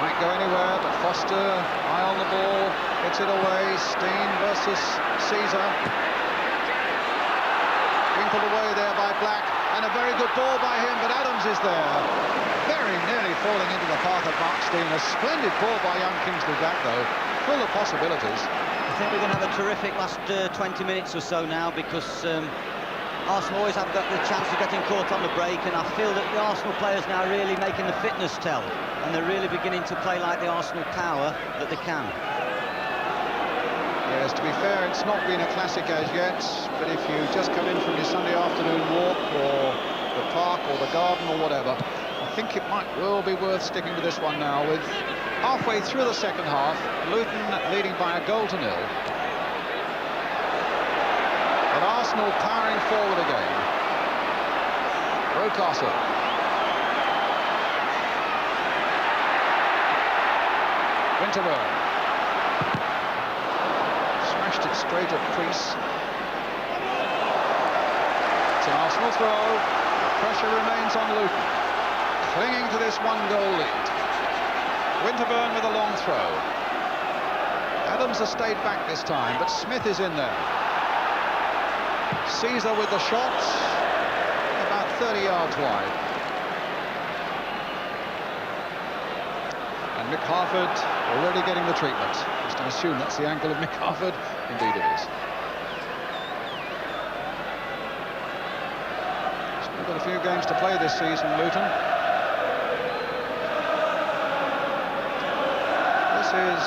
Might go anywhere, but Foster, eye on the ball, hits it away. Steen versus Caesar. Winkled away there by Black, and a very good ball by him, but Adams is there. Very nearly falling into the path of Mark Steen. A splendid ball by young Kingsley Black, though, full of possibilities. I think we're going to have a terrific last 20 minutes or so now, because Arsenal always have got the chance of getting caught on the break, and I feel that the Arsenal players now are really making the fitness tell, and they're really beginning to play like the Arsenal power that they can. Yes, to be fair, it's not been a classic as yet, but if you just come in from your Sunday afternoon walk or the park or the garden or whatever, I think it might well be worth sticking with this one now, with halfway through the second half, Luton leading by a goal to 0. But Arsenal powering forward again. Rocastle. Winterburn. Smashed it straight at crease. It's an Arsenal throw. The pressure remains on Luton, clinging to this one-goal lead. Winterburn with a long throw. Adams has stayed back this time, but Smith is in there. Caesar with the shot, about 30 yards wide. And Mick Harford already getting the treatment. Just I assume that's the ankle of Mick Harford. Indeed it is. Still got a few games to play this season, Luton. This is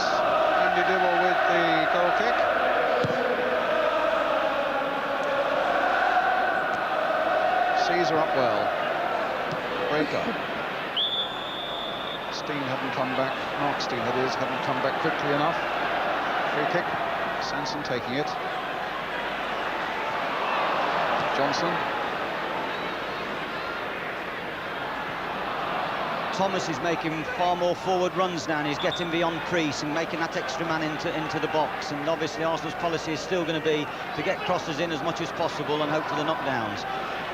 Andy Dibble with the goal kick. Caesar up well. Breaker. Steen hadn't come back. Mark Steen, that is, hadn't come back quickly enough. Free kick. Sanson taking it. Johnson. Thomas is making far more forward runs now, and he's getting beyond crease and making that extra man into the box. And obviously Arsenal's policy is still going to be to get crosses in as much as possible and hope for the knockdowns.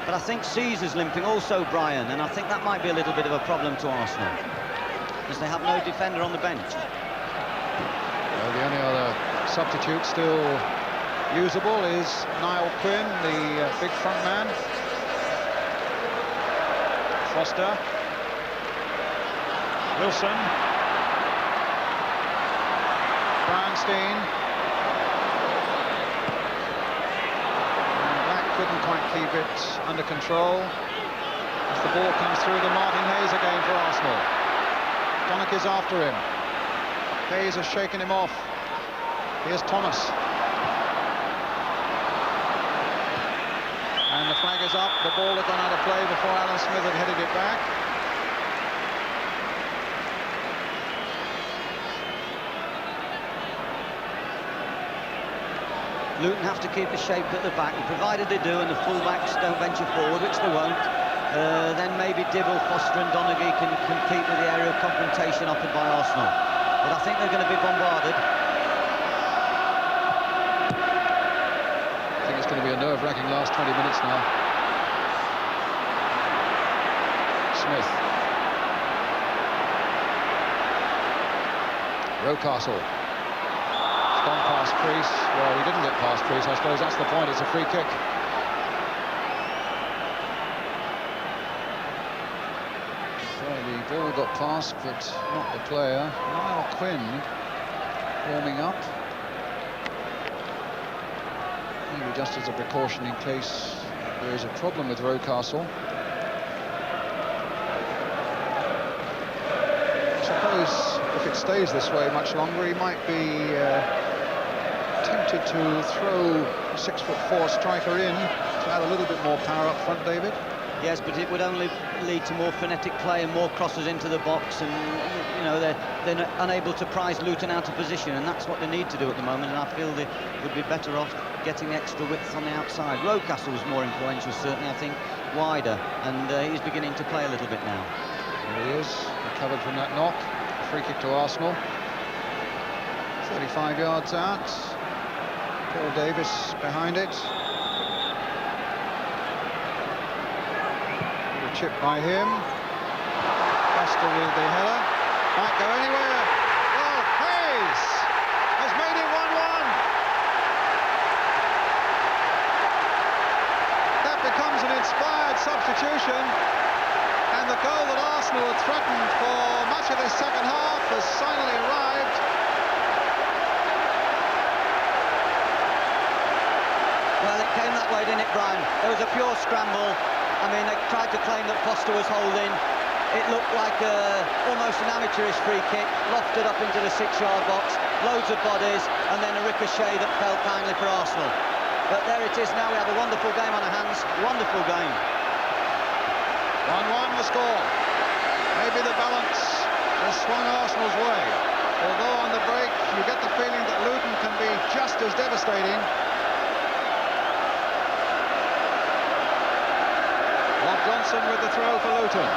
But I think Caesar's limping also, Brian, and I think that might be a little bit of a problem to Arsenal, because they have no defender on the bench. Well, the only other substitute still usable is Niall Quinn, the big front man. Foster. Wilson. Brownstein. And Black couldn't quite keep it under control as the ball comes through to Martin Hayes again for Arsenal. Donnock is after him. Hayes has shaken him off. Here's Thomas. And the flag is up. The ball had gone out of play before Alan Smith had headed it back. Luton have to keep the shape at the back, and provided they do and the full-backs don't venture forward, which they won't, then maybe Dibble, Foster and Donaghy can compete with the area of confrontation offered by Arsenal. But I think they're going to be bombarded. I think it's going to be a nerve-wracking last 20 minutes now. Smith. Rocastle. Gone past crease. Well, he didn't get past crease, I suppose that's the point. It's a free kick. So the ball got past, but not the player. Niall Quinn warming up. Maybe just as a precaution in case there is a problem with Rocastle. I suppose if it stays this way much longer, he might be tempted to throw a 6'4" striker in to add a little bit more power up front, David. Yes, but it would only lead to more frenetic play and more crosses into the box, and you know they're unable to prize Luton out of position, and that's what they need to do at the moment. And I feel they would be better off getting extra width on the outside. Rocastle was more influential, certainly, I think, wider, and he's beginning to play a little bit now. There he is, recovered from that knock. Free kick to Arsenal. 35 yards out. Paul Davis behind it. Chip by him. Foster with the header. Might go anywhere. Well, Hayes has made it 1-1. That becomes an inspired substitution. And the goal that Arsenal had threatened for much of this second half has finally arrived. Well, it came that way, didn't it, Brian? There was a pure scramble. I mean, they tried to claim that Foster was holding. It looked like almost an amateurish free kick, lofted up into the 6-yard box, loads of bodies, and then a ricochet that fell kindly for Arsenal. But there it is now. We have a wonderful game on our hands. Wonderful game. 1-1 the score. Maybe the balance has swung Arsenal's way. Although on the break, you get the feeling that Luton can be just as devastating. Johnson with the throw for Luton.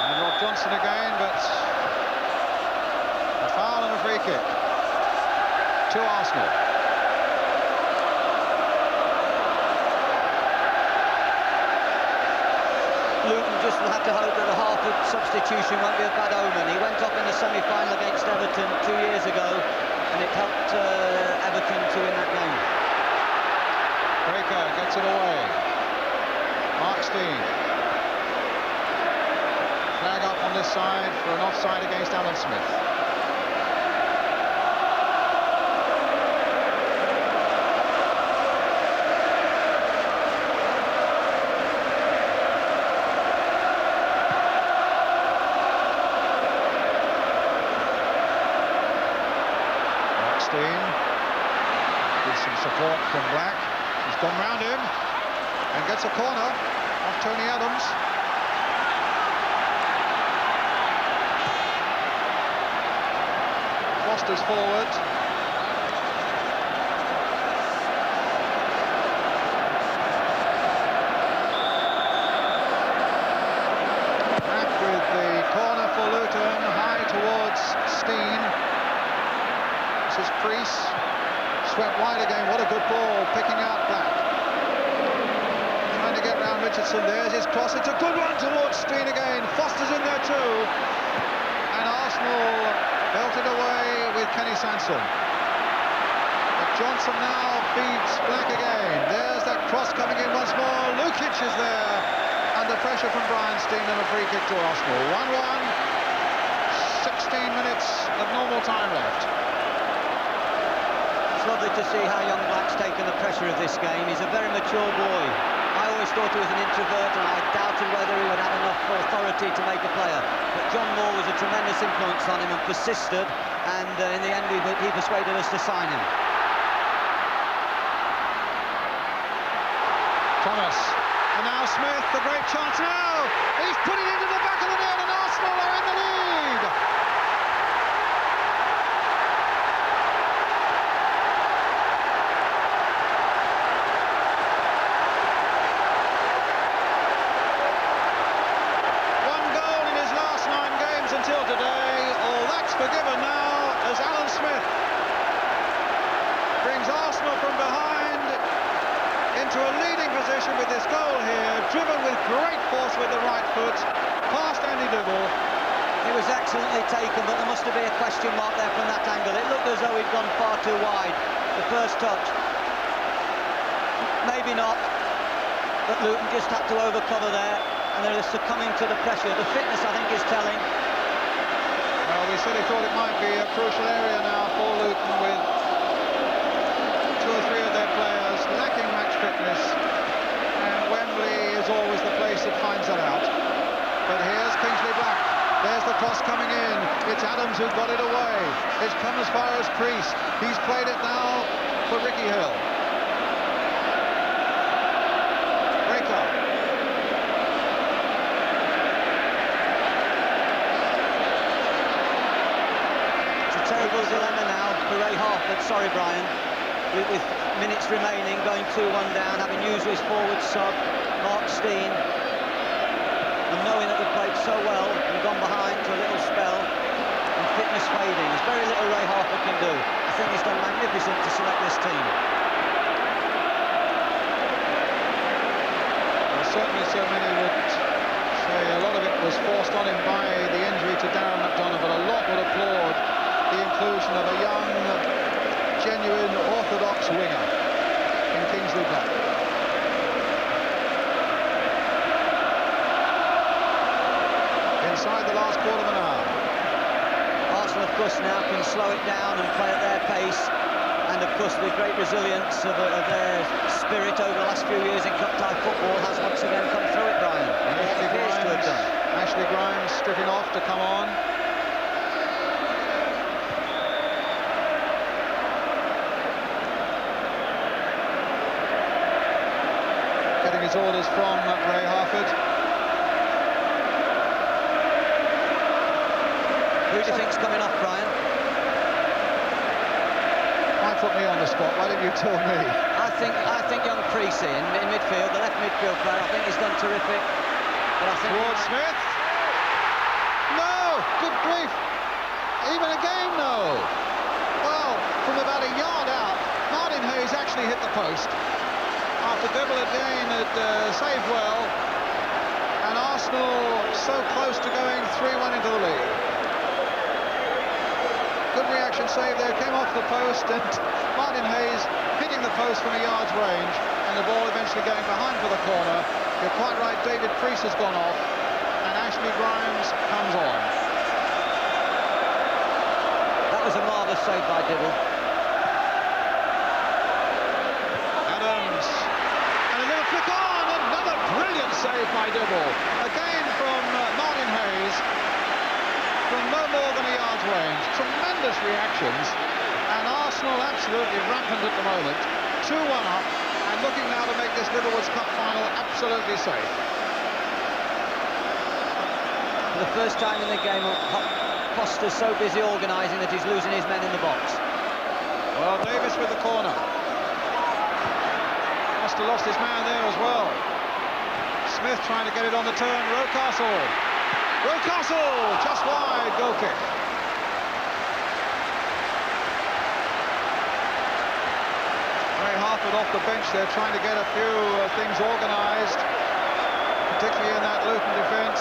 And Rob Johnson again, but a foul and a free kick to Arsenal. Luton just will have to hope that the Harford substitution won't be a bad omen. He went off in the semi-final against Everton 2 years ago, and it helped Everton to win that game. Breaker gets it away. Mark Steen. Flag up on this side for an offside against Alan Smith. With some support from Black. He's gone round him and gets a corner off Tony Adams. Foster's forward. Black with the corner for Luton, high towards Steen. This is Priest. Swept wide again. What a good ball, picking out Black. Trying to get round Richardson. There's his cross. It's a good one towards Steen again. Foster's in there too. And Arsenal belted away with Kenny Sansom. But Johnson now beats Black again. There's that cross coming in once more. Lukic is there under pressure from Brian Steen, and a free kick to Arsenal. 1-1. 16 minutes of normal time left. It's lovely to see how young Black's taken the pressure of this game. He's a very mature boy. I always thought he was an introvert, and I doubted whether he would have enough authority to make a player. But John Moore was a tremendous influence on him and persisted, and in the end he persuaded us to sign him. Thomas, and now Smith, the great chance now! He's put it into the back of the net, and Arsenal are in the lead! Until today, all that's forgiven now as Alan Smith brings Arsenal from behind into a leading position with this goal here, driven with great force with the right foot, past Andy Dougal. It was excellently taken, but there must have been a question mark there from that angle. It looked as though he'd gone far too wide, the first touch. Maybe not, but Luton just had to overcover there, and they're succumbing to the pressure. The fitness, I think, is telling. Well, we said he thought it might be a crucial area now for Luton, with 2 or 3 of their players lacking match fitness, and Wembley is always the place that finds that out. But here's Kingsley Black. There's the cross coming in. It's Adams who got it away. It's come as far as Priest. He's played it now for Ricky Hill. Breaker. It's a terrible dilemma now for Ray Harford. Sorry, Brian. With minutes remaining, going 2-1 down, having used his forward sub, Mark Steen, and knowing that we've played so well and gone behind to a little spell, and fitness fading. There's very little Ray Harford can do. I think he's done magnificent to select this team. Well, certainly so many would say a lot of it was forced on him by the injury to Darren McDonough, but a lot would applaud the inclusion of a young, genuine, orthodox winger in Kingsley Black. Inside the last quarter of an hour. Arsenal, of course, now can slow it down and play at their pace, and of course the great resilience of their spirit over the last few years in cup-tie football has once again come through it, Brian. And Ashley Grimes stripping off to come on. Getting his orders from Ray Harford. Who do you think's coming off, Brian? Might put me on the spot. Why didn't you tell me? I think young Creasy in midfield, the left midfield player. I think he's done terrific. But I think towards Smith. No! Good grief! Even again, no! Well, from about a yard out, Martin Hayes actually hit the post. After Dibble again had saved well, and Arsenal so close to going 3-1 into the lead. Good reaction save there, came off the post, and Martin Hayes hitting the post from a yard's range, and the ball eventually going behind for the corner. You're quite right, David Priest has gone off, and Ashley Grimes comes on. That was a marvellous save by Dibble. Adams, and a little flick on, another brilliant save by Dibble. Again from Martin Hayes, from no more than a yard's range. Tremendous reactions, and Arsenal absolutely rampant at the moment. 2-1 up, and looking now to make this Liverpool's Cup final absolutely safe. For the first time in the game, Foster's so busy organising that he's losing his men in the box. Well, Davis with the corner. Foster lost his man there as well. Smith trying to get it on the turn. Rocastle, just wide, goal kick. Ray Harford off the bench there, trying to get a few things organised, particularly in that Luton defence,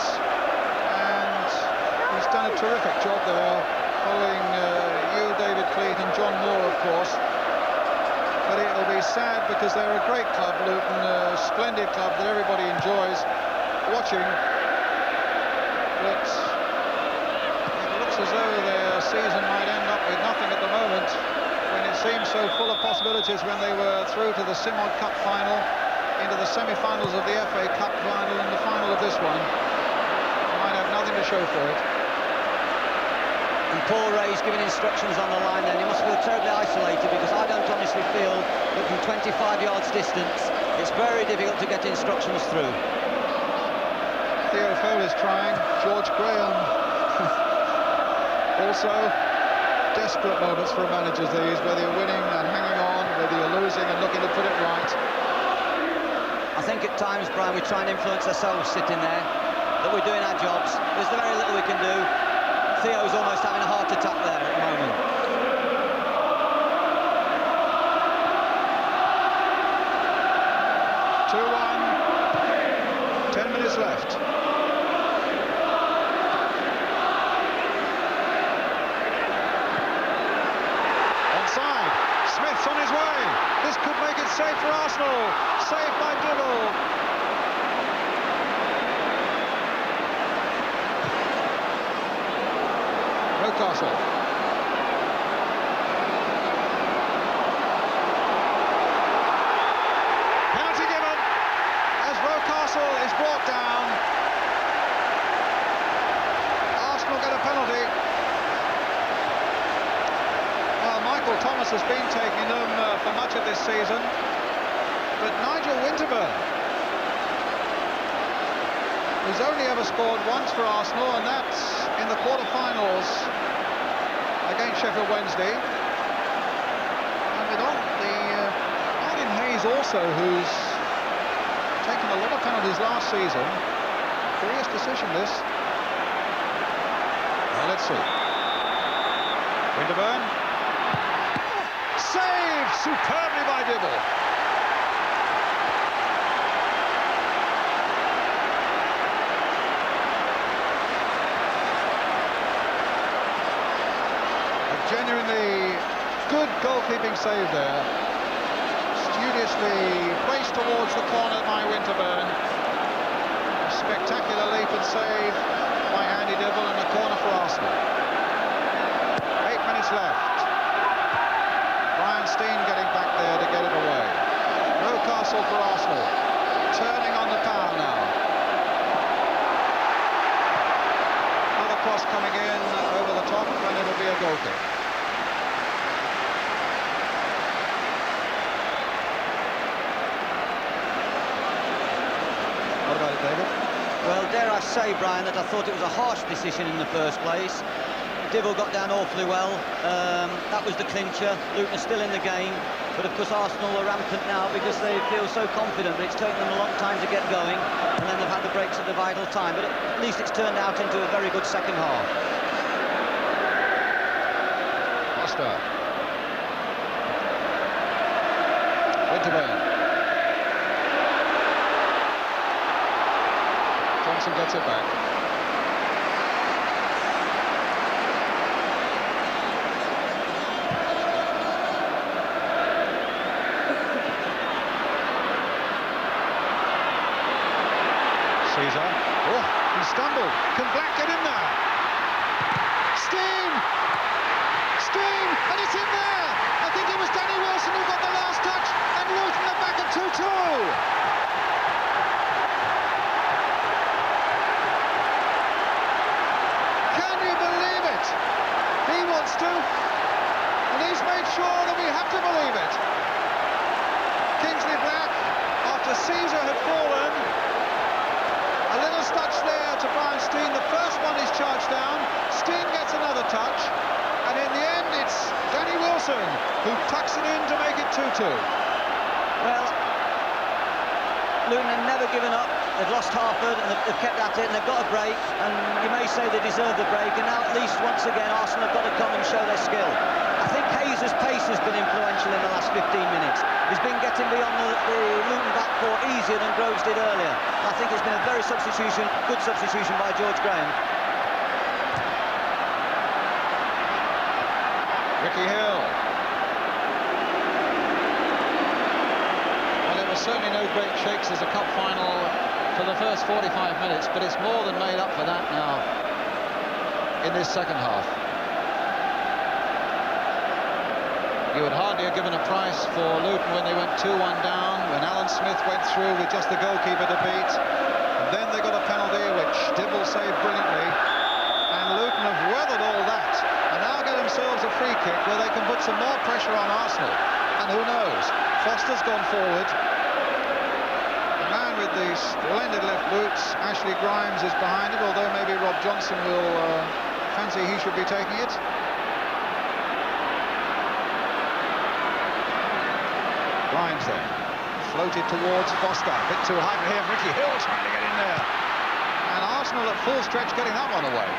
and he's done a terrific job there, following you, David Pleat, and John Moore, of course. But it'll be sad because they're a great club, Luton, a splendid club that everybody enjoys watching. But it looks as though their season might end up with nothing at the moment, when it seems so full of possibilities when they were through to the Simod Cup final, into the semi-finals of the FA Cup final, and the final of this one. They might have nothing to show for it. And Paul Ray's giving instructions on the line then. He must feel terribly isolated, because I don't honestly feel that from 25 yards distance it's very difficult to get instructions through. Theo Fole is trying. George Graham also. Desperate moments for managers these, whether you're winning and hanging on, whether you're losing and looking to put it right. I think at times, Brian, we try and influence ourselves sitting there, that we're doing our jobs. There's very little we can do. Theo's almost having a heart attack there at the moment. 2-1, 10 minutes left. Onside, Smith's on his way. This could make it safe for Arsenal. Saved by Dibble. Rocastle. Penalty given as Rocastle is brought down. Thomas has been taking them for much of this season. But Nigel Winterburn, who's only ever scored once for Arsenal, and that's in the quarter-finals against Sheffield Wednesday. And with Martin Hayes also, who's taken a lot of penalties last season. Curious decision, this. Well, let's see. Winterburn. Saved superbly by Dibble. A genuinely good goalkeeping save there. Studiously placed towards the corner by Winterburn. A spectacular leap and save by Andy Dibble, and a corner for Arsenal. 8 minutes left. Brian Steen getting back there to get it away. Rocastle for Arsenal. Turning on the power now. Another cross coming in over the top, and it'll be a goal kick. What about it, David? Well, dare I say, Brian, that I thought it was a harsh decision in the first place. Dibble got down awfully well. That was the clincher. Luton are still in the game, but of course Arsenal are rampant now because they feel so confident, but it's taken them a long time to get going, and then they've had the breaks at the vital time. But at least it's turned out into a very good second half. Costa. Winterburn. Johnson gets it back. Caesar. Oh, he stumbled. Can Black get in there? Steen! Steen! And it's in there! I think it was Danny Wilson who got the last touch, and Luton are back at 2-2. And he's made sure that we have to believe it. Kingsley Black, after Caesar had fallen, a little touch there to Brian Steen. The first one is charged down. Steen gets another touch, and in the end it's Danny Wilson who tucks it in to make it 2-2. Well, Luton have never given up. They've lost Harford and they've kept at it, and they've got a break, and you may say they deserve the break, and now at least once again Arsenal have got to come and show their skill. I think Hayes' pace has been influential in the last 15 minutes. He's been getting beyond the Luton back four easier than Groves did earlier. I think it's been a very good substitution by George Graham. Ricky Hill. Certainly no great shakes as a cup final for the first 45 minutes, but it's more than made up for that now in this second half. You would hardly have given a price for Luton when they went 2-1 down, when Alan Smith went through with just the goalkeeper to beat, and then they got a penalty which Dibble saved brilliantly, and Luton have weathered all that and now get themselves a free kick where they can put some more pressure on Arsenal. And who knows, Foster's gone forward. With the splendid left boots, Ashley Grimes is behind it, although maybe Rob Johnson will fancy he should be taking it. Grimes there, floated towards Foster, a bit too high for him. Ricky Hill trying to get in there, and Arsenal at full stretch getting that one away.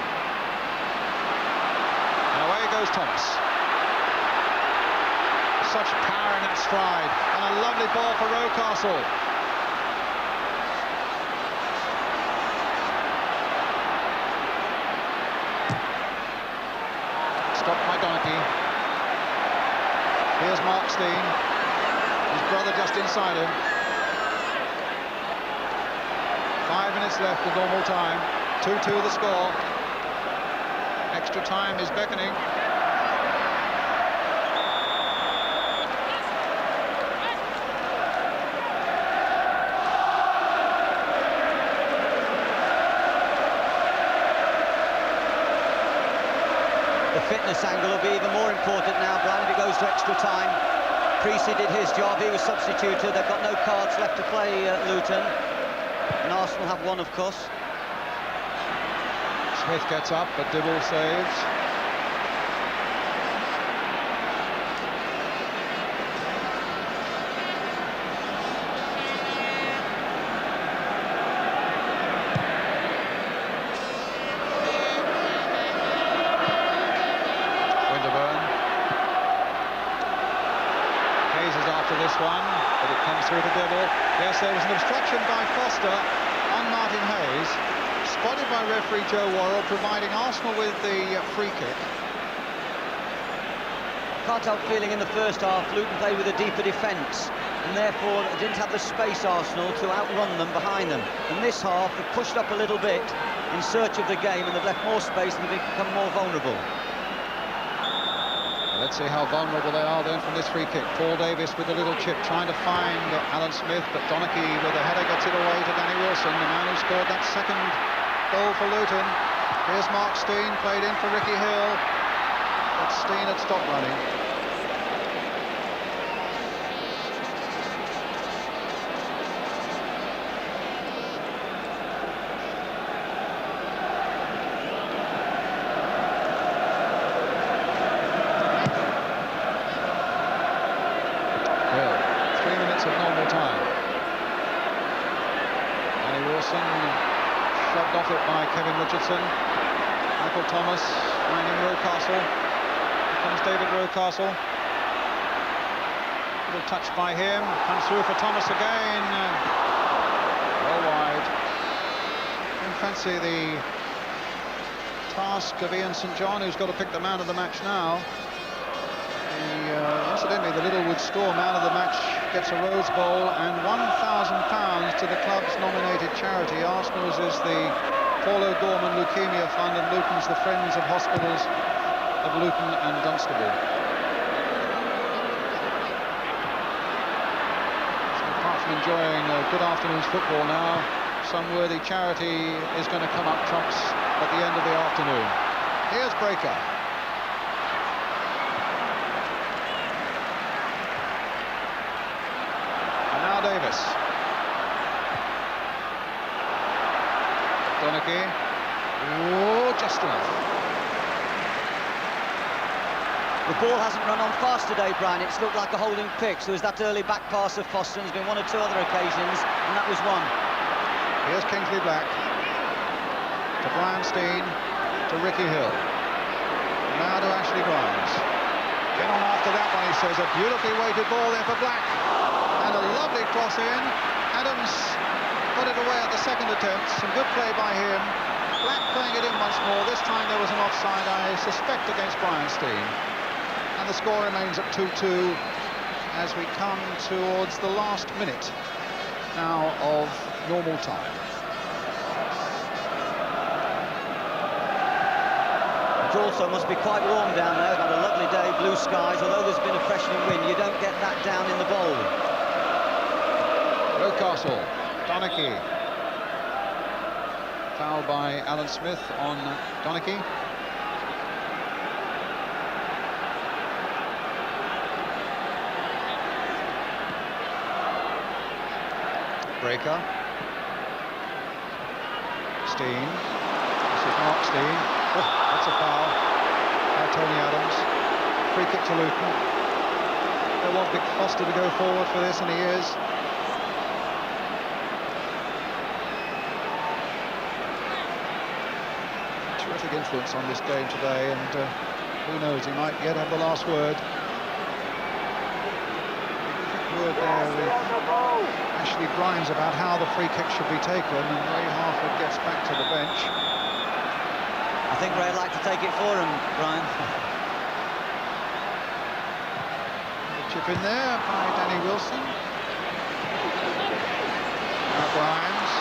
And away goes Thomas. Such power in that stride, and a lovely ball for Rocastle. Stopped by Donkey. Here's Mark Steen. His brother just inside him. 5 minutes left of normal time. 2-2 the score. Extra time is beckoning. The fitness angle will be even more important now, Brian, if it goes to extra time. Preece did his job, he was substituted. They've got no cards left to play, Luton. And Arsenal have one, of course. Smith gets up, but Dibble saves. This one, but it comes through to Dibble. Yes, there was an obstruction by Foster on Martin Hayes, spotted by referee Joe Worrell, providing Arsenal with the free kick. Can't help feeling in the first half Luton played with a deeper defence, and therefore didn't have the space, Arsenal, to outrun them behind them. And this half they've pushed up a little bit in search of the game, and they've left more space and they've become more vulnerable. Let's see how vulnerable they are then from this free kick. Paul Davis with a little chip trying to find Alan Smith, but Donachie with a header gets it away to Danny Wilson, the man who scored that second goal for Luton. Here's Mark Steen, played in for Ricky Hill, but Steen had stopped running. Shoved off it by Kevin Richardson. Michael Thomas finding Rocastle. Here comes David Rocastle. Little touch by him. Comes through for Thomas again. Well wide. Don't fancy the task of Ian St John, who's got to pick the man of the match now. Incidentally, the Littlewood Store man of the match gets a Rose Bowl and £1,000 to the club's nominated charity. Arsenal's is the Paul O'Gorman Leukemia Fund, and Luton's the Friends of Hospitals of Luton and Dunstable. So apart from enjoying a good afternoon's football now, some worthy charity is going to come up trumps at the end of the afternoon. Here's Breaker. Davis. Donachie. Oh, just enough. The ball hasn't run on fast today, Brian. It's looked like a holding pick. So there's that early back pass of Foster. There's been one or two other occasions, and that was one. Here's Kingsley Black. To Brian Steen. To Ricky Hill. Now to Ashley Grimes. Get on after that one, he says. A beautifully weighted ball there for Black. And a lovely cross in. Adams got it away at the second attempt. Some good play by him. Black playing it in once more. This time there was an offside, I suspect, against Brian Steen. And the score remains at 2-2 as we come towards the last minute now of normal time. It also must be quite warm down there. We've had a lovely day, blue skies. Although there's been a freshening wind, you don't get that down in the bowl. Rocastle, Donachie. Foul by Alan Smith on Donachie. Breaker. Steen. This is Mark Steen. Oh, that's a foul by Tony Adams. Free kick to Luton. They want Vic Foster to go forward for this, and he is. Terrific influence on this game today, and who knows, he might yet have the last word. Word there with Ashley Grimes about how the free kick should be taken, and Ray Harford gets back to the bench. I think Ray'd like to take it for him, Brian. Chip in there by Danny Wilson. Now Grimes.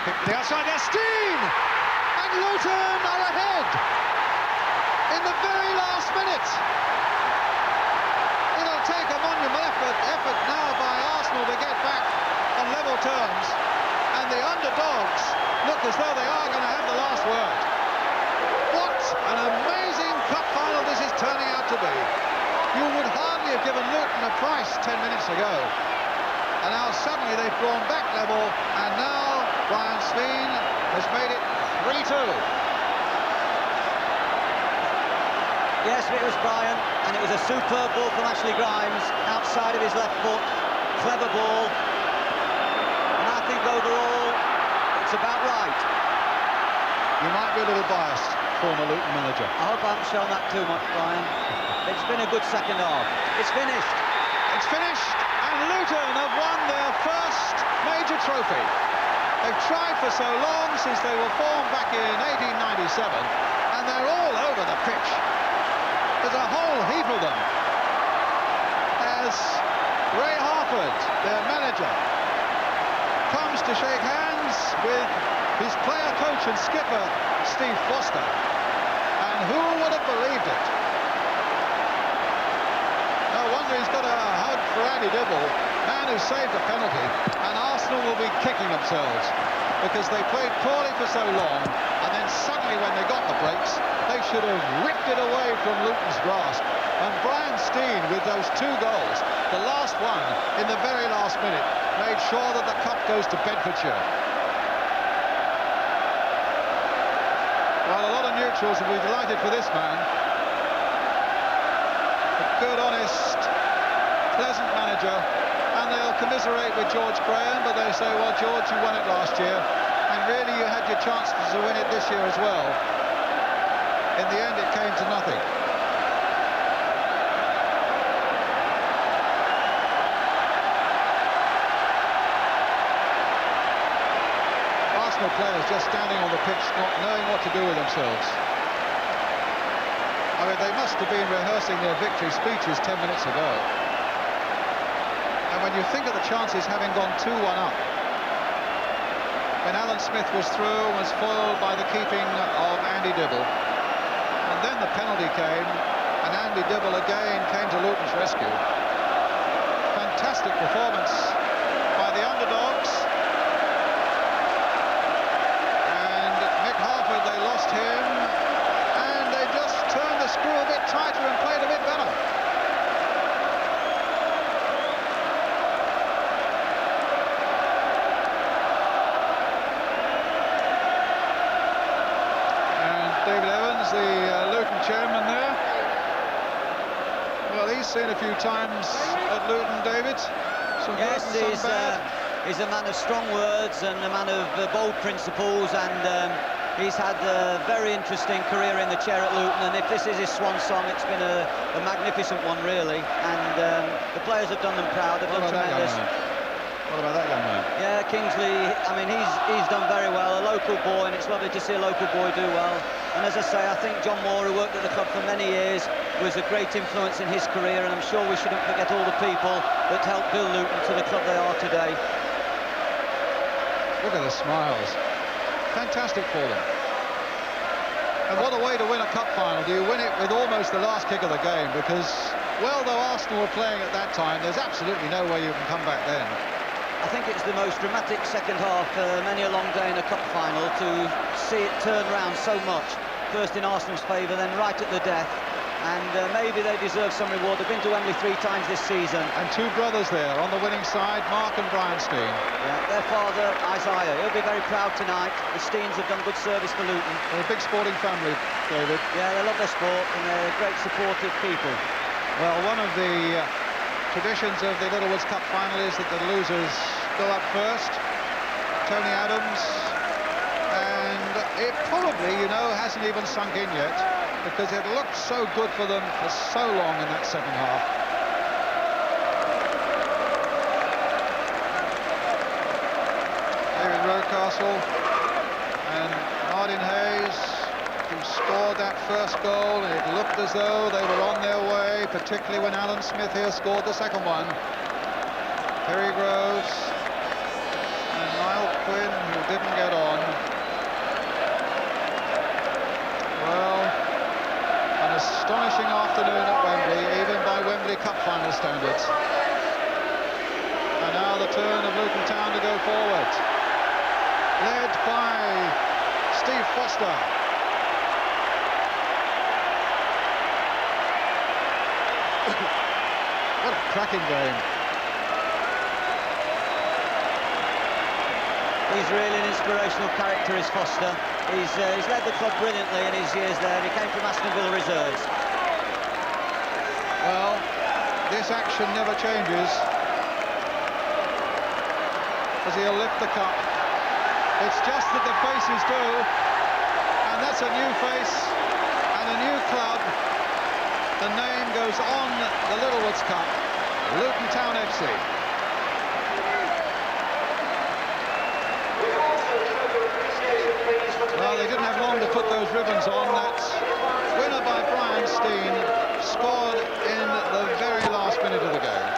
Pick the outside, there's Steen! And Luton are ahead in the very last minute. It'll take a monumental effort now by Arsenal to get back on level terms. And the underdogs look as though they are going to have the last word. What an amazing given Luton a price 10 minutes ago. And now suddenly they've drawn back level, and now Brian Sveen has made it 3-2. Yes, it was Brian, and it was a superb ball from Ashley Grimes, outside of his left foot, clever ball. And I think overall, it's about right. You might be a little biased, former Luton manager. I hope I haven't shown that too much, Brian. It's been a good second half. It's finished. It's finished, and Luton have won their first major trophy. They've tried for so long since they were formed back in 1897, and they're all over the pitch. There's a whole heap of them. As Ray Harford, their manager, comes to shake hands with his player coach and skipper, Steve Foster. And who would have believed it? No wonder he's got a hug for Andy Dibble, man who saved a penalty, and Arsenal will be kicking themselves because they played poorly for so long, and then suddenly when they got the breaks, they should have ripped it away from Luton's grasp. And Brian Steen, with those 2 goals, the last one in the very last minute, made sure that the cup goes to Bedfordshire. Well, a lot of neutrals will be delighted for this man. A good, honest, pleasant manager, and they'll commiserate with George Graham, but they say, well, George, you won it last year, and really you had your chances to win it this year as well. In the end, it came to nothing. Arsenal players just standing on the pitch, not knowing what to do with themselves. I mean, they must have been rehearsing their victory speeches 10 minutes ago. And when you think of the chances having gone 2-1 up, when Alan Smith was through and was foiled by the keeping of Andy Dibble, and then the penalty came, and Andy Dibble again came to Luton's rescue. Fantastic performance by the underdogs. And Mick Harford, they lost him, and they just turned the screw a bit tighter and played a bit better. David Evans, the Luton chairman there. Well, he's seen a few times at Luton, David. Some yes, good and some bad. He's a man of strong words and a man of bold principles, and he's had a very interesting career in the chair at Luton, and if this is his swan song, it's been a magnificent one, really. And the players have done them proud, they've done tremendous. What about that young man? Yeah, Kingsley, I mean, he's done very well, a local boy, and it's lovely to see a local boy do well. And as I say, I think John Moore, who worked at the club for many years, was a great influence in his career, and I'm sure we shouldn't forget all the people that helped build Luton to the club they are today. Look at the smiles. Fantastic for them. And what a way to win a cup final. Do you win it with almost the last kick of the game? Because, well, though Arsenal were playing at that time, there's absolutely no way you can come back then. I think it's the most dramatic second half for many a long day in a cup final, to see it turn round so much. First in Arsenal's favour, then right at the death. And maybe they deserve some reward. They've been to Wembley 3 times this season. And 2 brothers there on the winning side, Mark and Brian Steen. Yeah, their father, Isaiah, he'll be very proud tonight. The Steens have done good service for Luton. They're a big sporting family, David. Yeah, they love their sport, and they're great supportive people. Well, one of the traditions of the Littlewoods Cup final is that the losers go up first. Tony Adams, and it probably, you know, hasn't even sunk in yet, because it looked so good for them for so long in that second half. David Rocastle and Martin Hayes, who scored that first goal, and it looked as though they were on their way, particularly when Alan Smith here scored the second one. Terry Groves and Niall Quinn, who didn't get on. Well, an astonishing afternoon at Wembley, even by Wembley Cup final standards. And now the turn of Luton Town to go forward, led by Steve Foster. What a cracking game. He's really an inspirational character, is Foster. He's led the club brilliantly in his years there. He came from Aston Villa reserves. Well, this action never changes, as he'll lift the cup. It's just that the faces do, and that's a new face and a new club. The name goes on the Littlewoods Cup, Luton Town FC. Well, they didn't have long to put those ribbons on. That's winner by Brian Steen, scored in the very last minute of the game.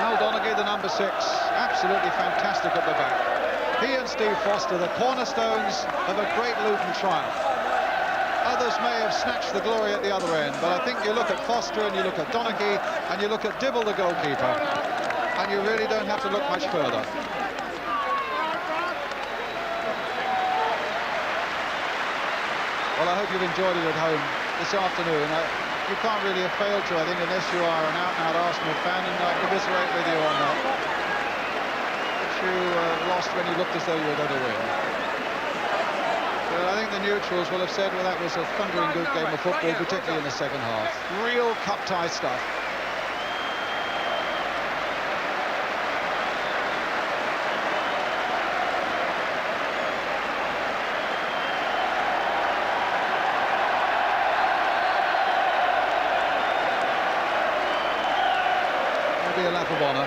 Al Donaghy, the number 6, absolutely fantastic at the back. He and Steve Foster, the cornerstones of a great Luton triumph. Others may have snatched the glory at the other end, but I think you look at Foster and you look at Donaghy and you look at Dibble, the goalkeeper, and you really don't have to look much further. Well, I hope you've enjoyed it at home this afternoon. You can't really have failed to, I think, unless you are an out-and-out Arsenal fan, and I commiserate with you on that. But you lost when you looked as though you were going to win. But I think the neutrals will have said, well, that was a thundering good game of football, particularly in the second half. Real cup-tie stuff. A lap of honour.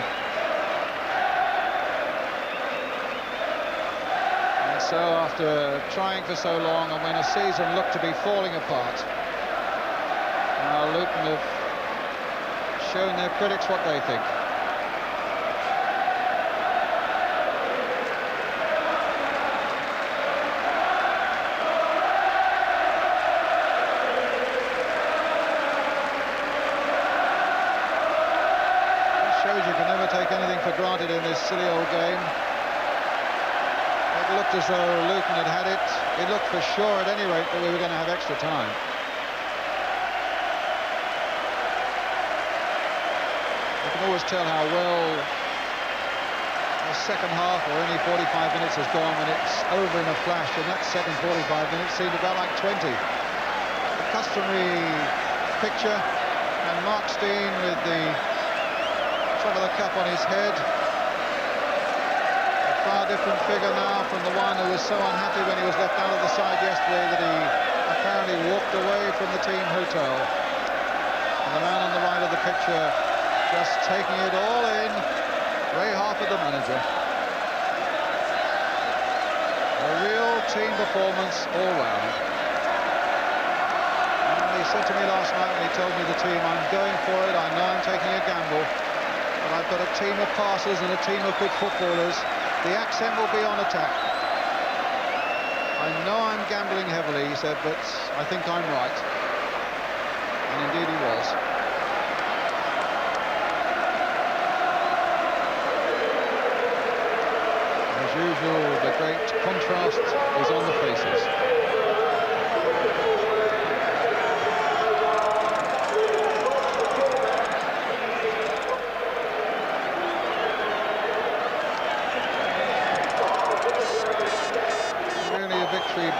And so after trying for so long, and when a season looked to be falling apart, now Luton have shown their critics what they think. Take anything for granted in this silly old game. It looked as though Luton had it. It looked for sure, at any rate, that we were going to have extra time. You can always tell how well the second half or any 45 minutes has gone when it's over in a flash, and that second 45 minutes seemed about like 20. The customary picture, and Mark Steen with the top of the cup on his head. A far different figure now from the one who was so unhappy when he was left out of the side yesterday that he apparently walked away from the team hotel. And the man on the right of the picture just taking it all in. Ray Harford, the manager. A real team performance all round. And he said to me last night when he told me the team, I'm going for it, I know I'm taking a gamble. But I've got a team of passers and a team of good footballers. The accent will be on attack. I know I'm gambling heavily, he said, but I think I'm right. And indeed he was. As usual, the great contrast is on the faces.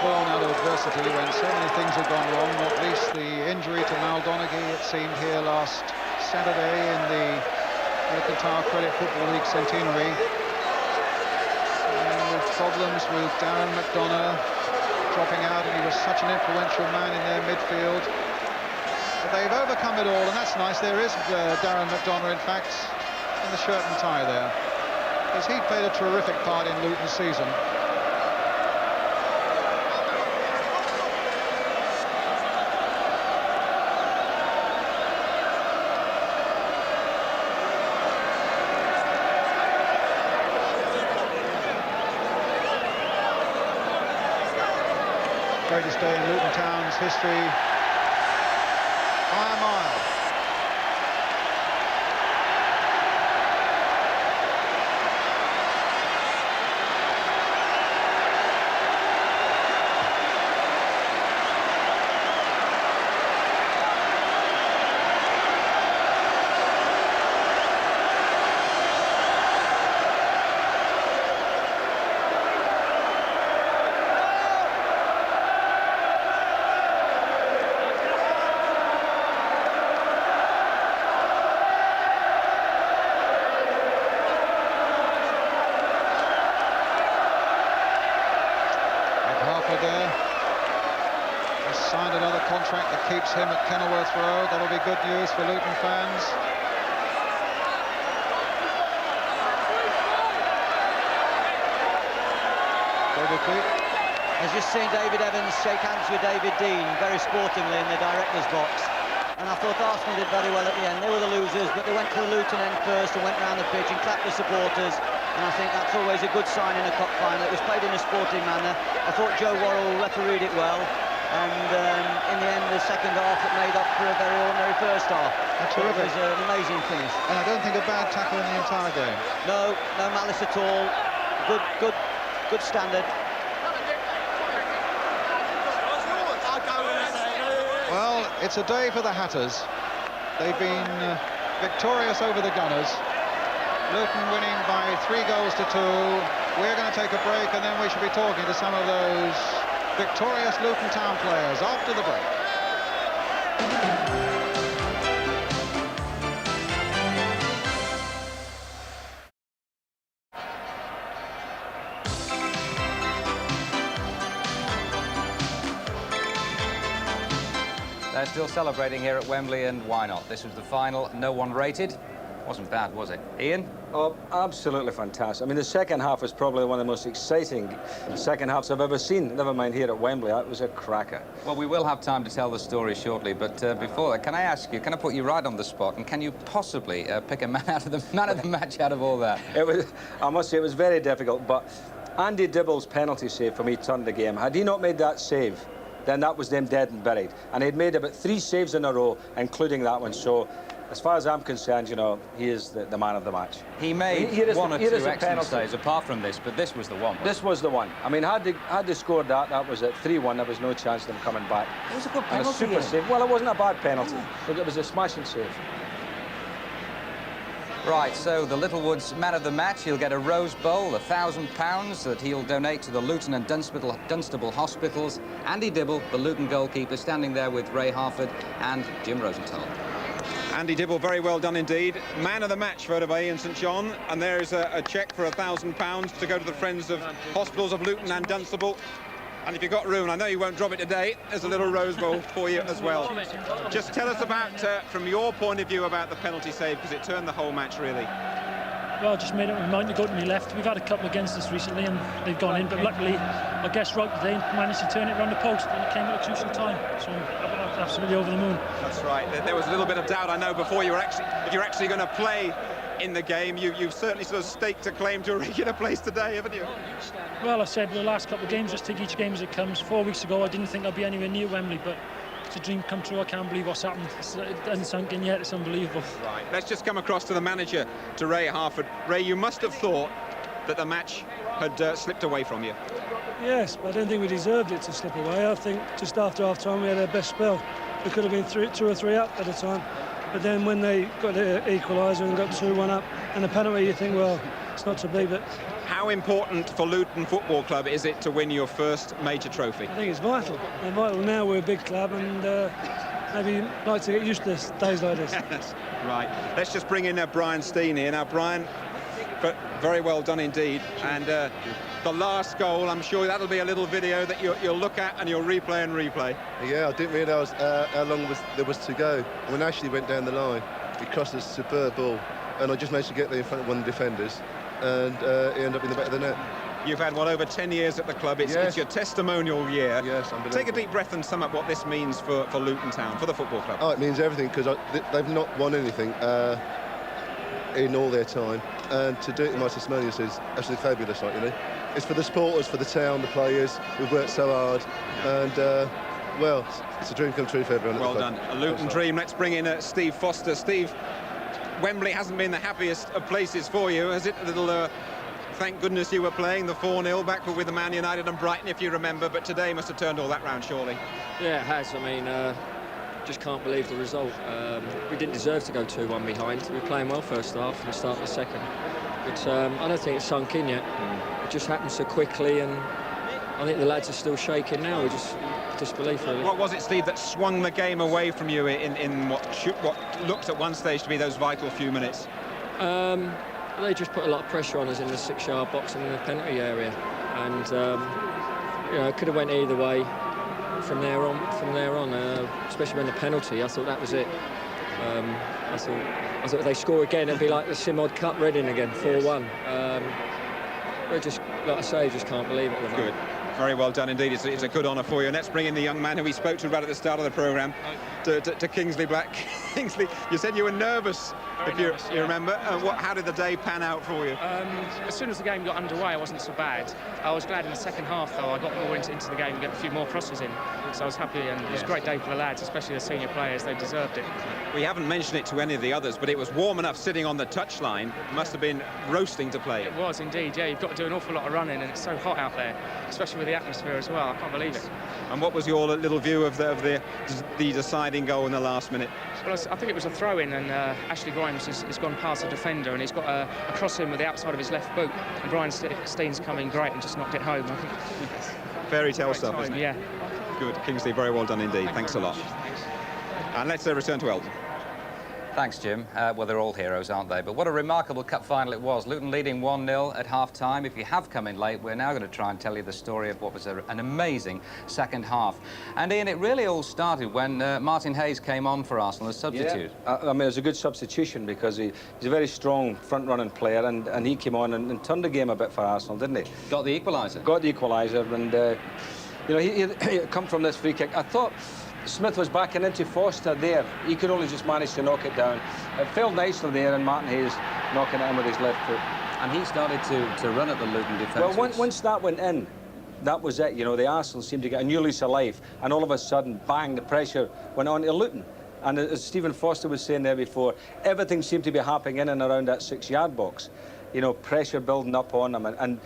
Born out of adversity when so many things have gone wrong, not least the injury to Al Donaghy, it seemed, here last Saturday in the Mercantile Credit Football League centenary. And with problems with Darren McDonough dropping out, and he was such an influential man in their midfield. But they've overcome it all, and that's nice. There is Darren McDonough, in fact, in the shirt and tie there, because he played a terrific part in Luton's season. Greatest day in Luton Town's history by a mile. He's signed another contract that keeps him at Kenilworth Road. That'll be good news for Luton fans. David Pleat. I've just seen David Evans shake hands with David Dean very sportingly in the director's box. And I thought Arsenal did very well at the end. They were the losers, but they went to the Luton end first and went round the pitch and clapped the supporters. And I think that's always a good sign in a cup final. It was played in a sporting manner. I thought Joe Worrell refereed it well. And in the end, the second half, it made up for a very ordinary first half. Terrific. It was an amazing finish. And I don't think a bad tackle in the entire game. No malice at all. Good standard. Well, it's a day for the Hatters. They've been victorious over the Gunners. Luton winning by 3 goals to 2. We're going to take a break, and then we should be talking to some of those victorious Luton Town players after the break. They're still celebrating here at Wembley, and why not? This was the final, no one rated. Wasn't bad, was it? Ian? Oh, absolutely fantastic. I mean, the second half was probably one of the most exciting second halves I've ever seen, never mind here at Wembley. That was a cracker. Well, we will have time to tell the story shortly, but before that, can I ask you, can I put you right on the spot, and can you possibly pick a man of the match out of all that? I must say, it was very difficult, but Andy Dibble's penalty save for me turned the game. Had he not made that save, then that was them dead and buried. And he'd made about 3 saves in a row, including that one. So, as far as I'm concerned, you know, he is the man of the match. He made one or two excellent saves apart from this, but this was the one. This was the one. I mean, had they scored that was at 3-1. There was no chance of them coming back. It was a good And penalty. a super save. Well, it wasn't a bad penalty. Look, it was a smashing save. Right, so the Littlewoods man of the match, he'll get a Rose Bowl, £1,000 that he'll donate to the Luton and Dunstable hospitals. Andy Dibble, the Luton goalkeeper, standing there with Ray Harford and Jim Rosenthal. Andy Dibble, very well done indeed. Man of the match voted by Ian St John, and there is a cheque for £1,000 to go to the Friends of Hospitals of Luton and Dunstable. And if you've got room, I know you won't drop it today, there's a little Rose Bowl for you as well. Just tell us about, from your point of view, about the penalty save, because it turned the whole match, really. Well, I just made up my mind to go to my left. We've had a couple against us recently and they've gone in, but luckily, I guess right today, managed to turn it around the post and it came at a crucial time. So I'm absolutely over the moon. That's right. There was a little bit of doubt, I know, before you were if you're actually going to play in the game. You've certainly sort of staked a claim to a regular place today, haven't you? Well, I said the last couple of games, just take each game as it comes. 4 weeks ago, I didn't think I'd be anywhere near Wembley, but it's a dream come true. I can't believe what's happened. It hasn't sunk in yet. It's unbelievable. Right. Let's just come across to the manager, to Ray Harford. Ray, you must have thought that the match had slipped away from you. Yes, but I don't think we deserved it to slip away. I think just after half-time, we had our best spell. We could have been 2 or 3 up at a time. But then when they got the equaliser and got 2-1 up and a penalty, you think, well, it's not to be, but... How important for Luton Football Club is it to win your first major trophy? I think it's vital. And vital now, we're a big club and maybe like to get used to days like this. Right. Let's just bring in Brian Steen here. Now, Brian, but very well done indeed. And the last goal, I'm sure that'll be a little video that you'll look at and you'll replay and replay. Yeah, I didn't realise how long there was to go. When Ashley went down the line, he crossed a superb ball, and I just managed to get there in front of one of the defenders, and he ended up in the back of the net. You've had, what, over 10 years at the club. It's your testimonial year. Yes, unbelievable. Take a deep breath and sum up what this means for Luton Town, for the football club. Oh, it means everything, because they've not won anything in all their time, and to do it in my testimonial is absolutely fabulous, like, you know. It's for the supporters, for the town, the players. We've worked so hard, and well, it's a dream come true for everyone. Well done, a Luton dream. Let's bring in Steve Foster. Steve, Wembley hasn't been the happiest of places for you, has it? A little, thank goodness you were playing the 4-0 back with the Man United and Brighton, if you remember, but today must have turned all that round, surely. Yeah, it has. I mean, just can't believe the result. We didn't deserve to go 2-1 behind. We were playing well first half and the start of the second. But I don't think it's sunk in yet. It just happened so quickly, and I think the lads are still shaking now. We just disbelief, really. What was it, Steve, that swung the game away from you in what looked at one stage to be those vital few minutes? They just put a lot of pressure on us in the 6-yard box and in the penalty area, and you know, it could have went either way. from there on, especially when the penalty. I thought that was it. I thought if they score again, it'll be like the Simod Cup Reading again, 4-1. We're just, like I say, just can't believe it. Good. Very well done indeed. It's a good honour for you. And let's bring in the young man who we spoke to right at the start of the programme, to Kingsley Black. Kingsley, you said you were nervous, you remember. How did the day pan out for you? As soon as the game got underway, I wasn't so bad. I was glad in the second half, though, I got more into the game and got a few more crosses in. So I was happy, and it was a great day for the lads, especially the senior players. They deserved it. We haven't mentioned it to any of the others, but it was warm enough sitting on the touchline. Must have been roasting to play. It was indeed, yeah. You've got to do an awful lot of running, and it's so hot out there, especially with the atmosphere as well. I can't believe it. And what was your little view of the deciding goal in the last minute? Well, I think it was a throw-in, and Ashley Grimes has gone past the defender, and he's got a cross in with the outside of his left boot. And Brian Steen's come in great and just knocked it home. I think. Fairy tale stuff, isn't it? Yeah. Good. Kingsley, very well done indeed. Thanks a lot. And let's return to Elton. Thanks, Jim. Well, they're all heroes, aren't they? But what a remarkable cup final it was. Luton leading 1-0 at half-time. If you have come in late, we're now going to try and tell you the story of what was an amazing second half. And, Ian, it really all started when Martin Hayes came on for Arsenal as substitute. Yeah. I mean, it was a good substitution because he's a very strong front-running player, and he came on and turned the game a bit for Arsenal, didn't he? Got the equaliser. Got the equaliser, and, you know, he come from this free kick. I thought Smith was backing into Foster there. He could only just manage to knock it down. It fell nicely there, and Martin Hayes knocking it in with his left foot. And he started to run at the Luton defence. Well, once that went in, that was it. You know, the Arsenal seemed to get a new lease of life, and all of a sudden, bang, the pressure went on to Luton. And as Stephen Foster was saying there before, everything seemed to be happening in and around that 6-yard box. You know, pressure building up on them, and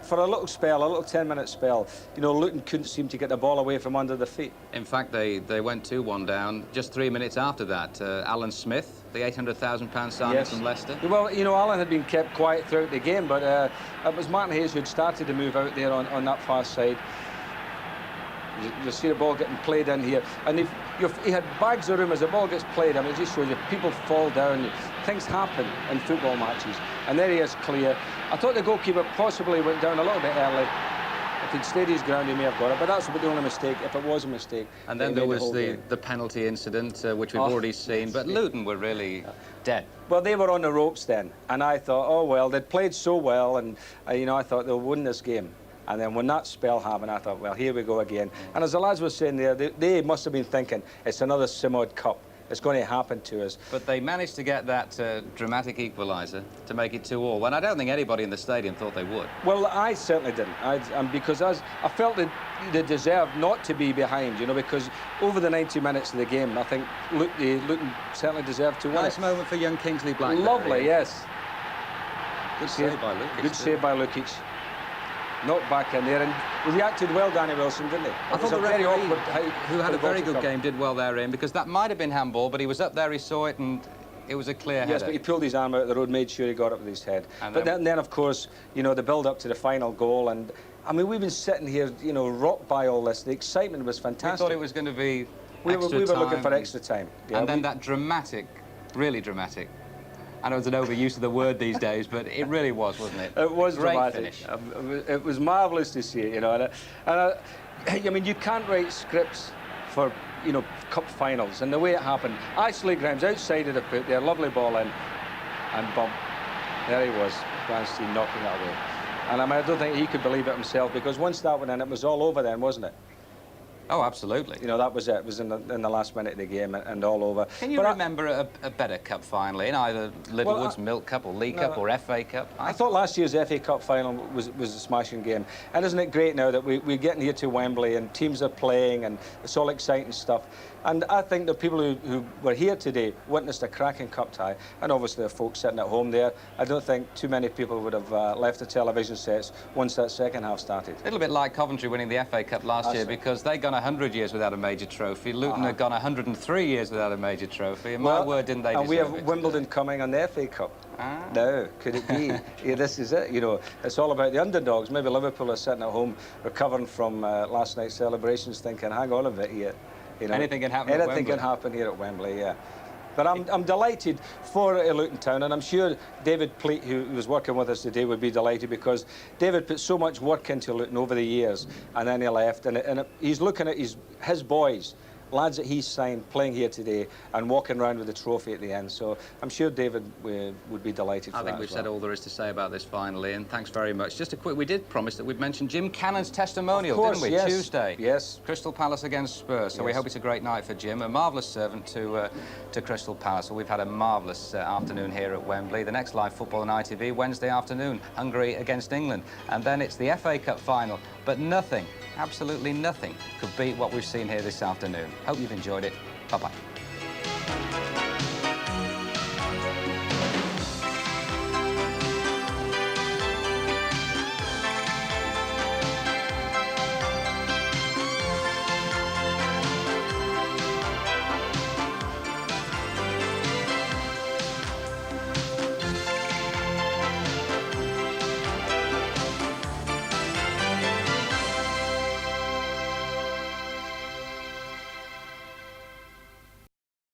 for a little spell, a little 10-minute spell, you know, Luton couldn't seem to get the ball away from under the feet. In fact, they went 2-1 down just 3 minutes after that. Alan Smith, the £800,000 signing from Leicester. Well, you know, Alan had been kept quiet throughout the game, but it was Martin Hayes who'd started to move out there on that far side. You see the ball getting played in here, and he had bags of room as the ball gets played. I mean, it just shows you people fall down. Things happen in football matches, and there he is clear. I thought the goalkeeper possibly went down a little bit early. If he'd stayed his ground, he may have got it, but that's the only mistake, if it was a mistake. And then there was the penalty incident, which we've already seen, but Luton were really dead. Well, they were on the ropes then, and I thought, oh, well, they'd played so well, and, you know, I thought they'll win this game. And then when that spell happened, I thought, well, here we go again. And as the lads were saying there, they must have been thinking, it's another Simod Cup. It's going to happen to us. But they managed to get that dramatic equaliser to make it 2-2, and I don't think anybody in the stadium thought they would. Well, I certainly didn't, because I felt that they deserved not to be behind, you know, because over the 90 minutes of the game, I think Luton certainly deserved to win. Nice moment for young Kingsley Black. Lovely, yes. Good save by Lukic. Good save by Lukic. Knocked back in there, and he reacted well, Danny Wilson, didn't he? I thought the referee, who had a very good game, did well therein, because that might have been handball, but he was up there, he saw it, and it was a clear header. Yes, but he pulled his arm out the road, made sure he got it with his head. But then, of course, you know, the build-up to the final goal, and, I mean, we've been sitting here, you know, rocked by all this. The excitement was fantastic. We thought it was going to be We were looking for extra time. Yeah, and then that dramatic, really dramatic, I know it's an overuse of the word these days, but it really was, wasn't it? It was great dramatic. Finish. It was marvellous to see it, you know. I mean, you can't write scripts for, you know, cup finals, and the way it happened. Ashley Grimes outside of the foot there, lovely ball in, and bump. There he was, Branstein knocking it away. And I mean, I don't think he could believe it himself, because once that went in, it was all over then, wasn't it? Oh, absolutely. You know, that was it. It was in the last minute of the game and all over. Can you remember a better cup final in either Littlewood's Milk Cup or League Cup or FA Cup? I thought last year's FA Cup final was a smashing game. And isn't it great now that we're getting here to Wembley and teams are playing and it's all exciting stuff. And I think the people who were here today witnessed a cracking cup tie, and obviously the folks sitting at home there. I don't think too many people would have left the television sets once that second half started. A little bit like Coventry winning the FA Cup last year, because they'd gone 100 years without a major trophy. Luton had gone 103 years without a major trophy. And my word, didn't they deserve it? And we have Wimbledon coming on the FA Cup. Now, could it be? Yeah, this is it, you know. It's all about the underdogs. Maybe Liverpool are sitting at home recovering from last night's celebrations thinking, hang on a bit here. You know, anything can happen Anything can happen here at Wembley, yeah. But I'm delighted for Luton Town, and I'm sure David Pleat, who was working with us today, would be delighted, because David put so much work into Luton over the years, and then he left, and he's looking at his boys, lads that he's signed, playing here today and walking around with the trophy at the end. So I'm sure David would be delighted for that. I think we've said all there is to say about this finally, and thanks very much. Just a quick, we did promise that we'd mention Jim Cannon's testimonial, of course, didn't we? Yes. Tuesday. Yes. Crystal Palace against Spurs. So we hope it's a great night for Jim, a marvellous servant to Crystal Palace. So we've had a marvellous afternoon here at Wembley. The next live football on ITV Wednesday afternoon, Hungary against England. And then it's the FA Cup final. But nothing, absolutely nothing, could beat what we've seen here this afternoon. Hope you've enjoyed it. Bye-bye.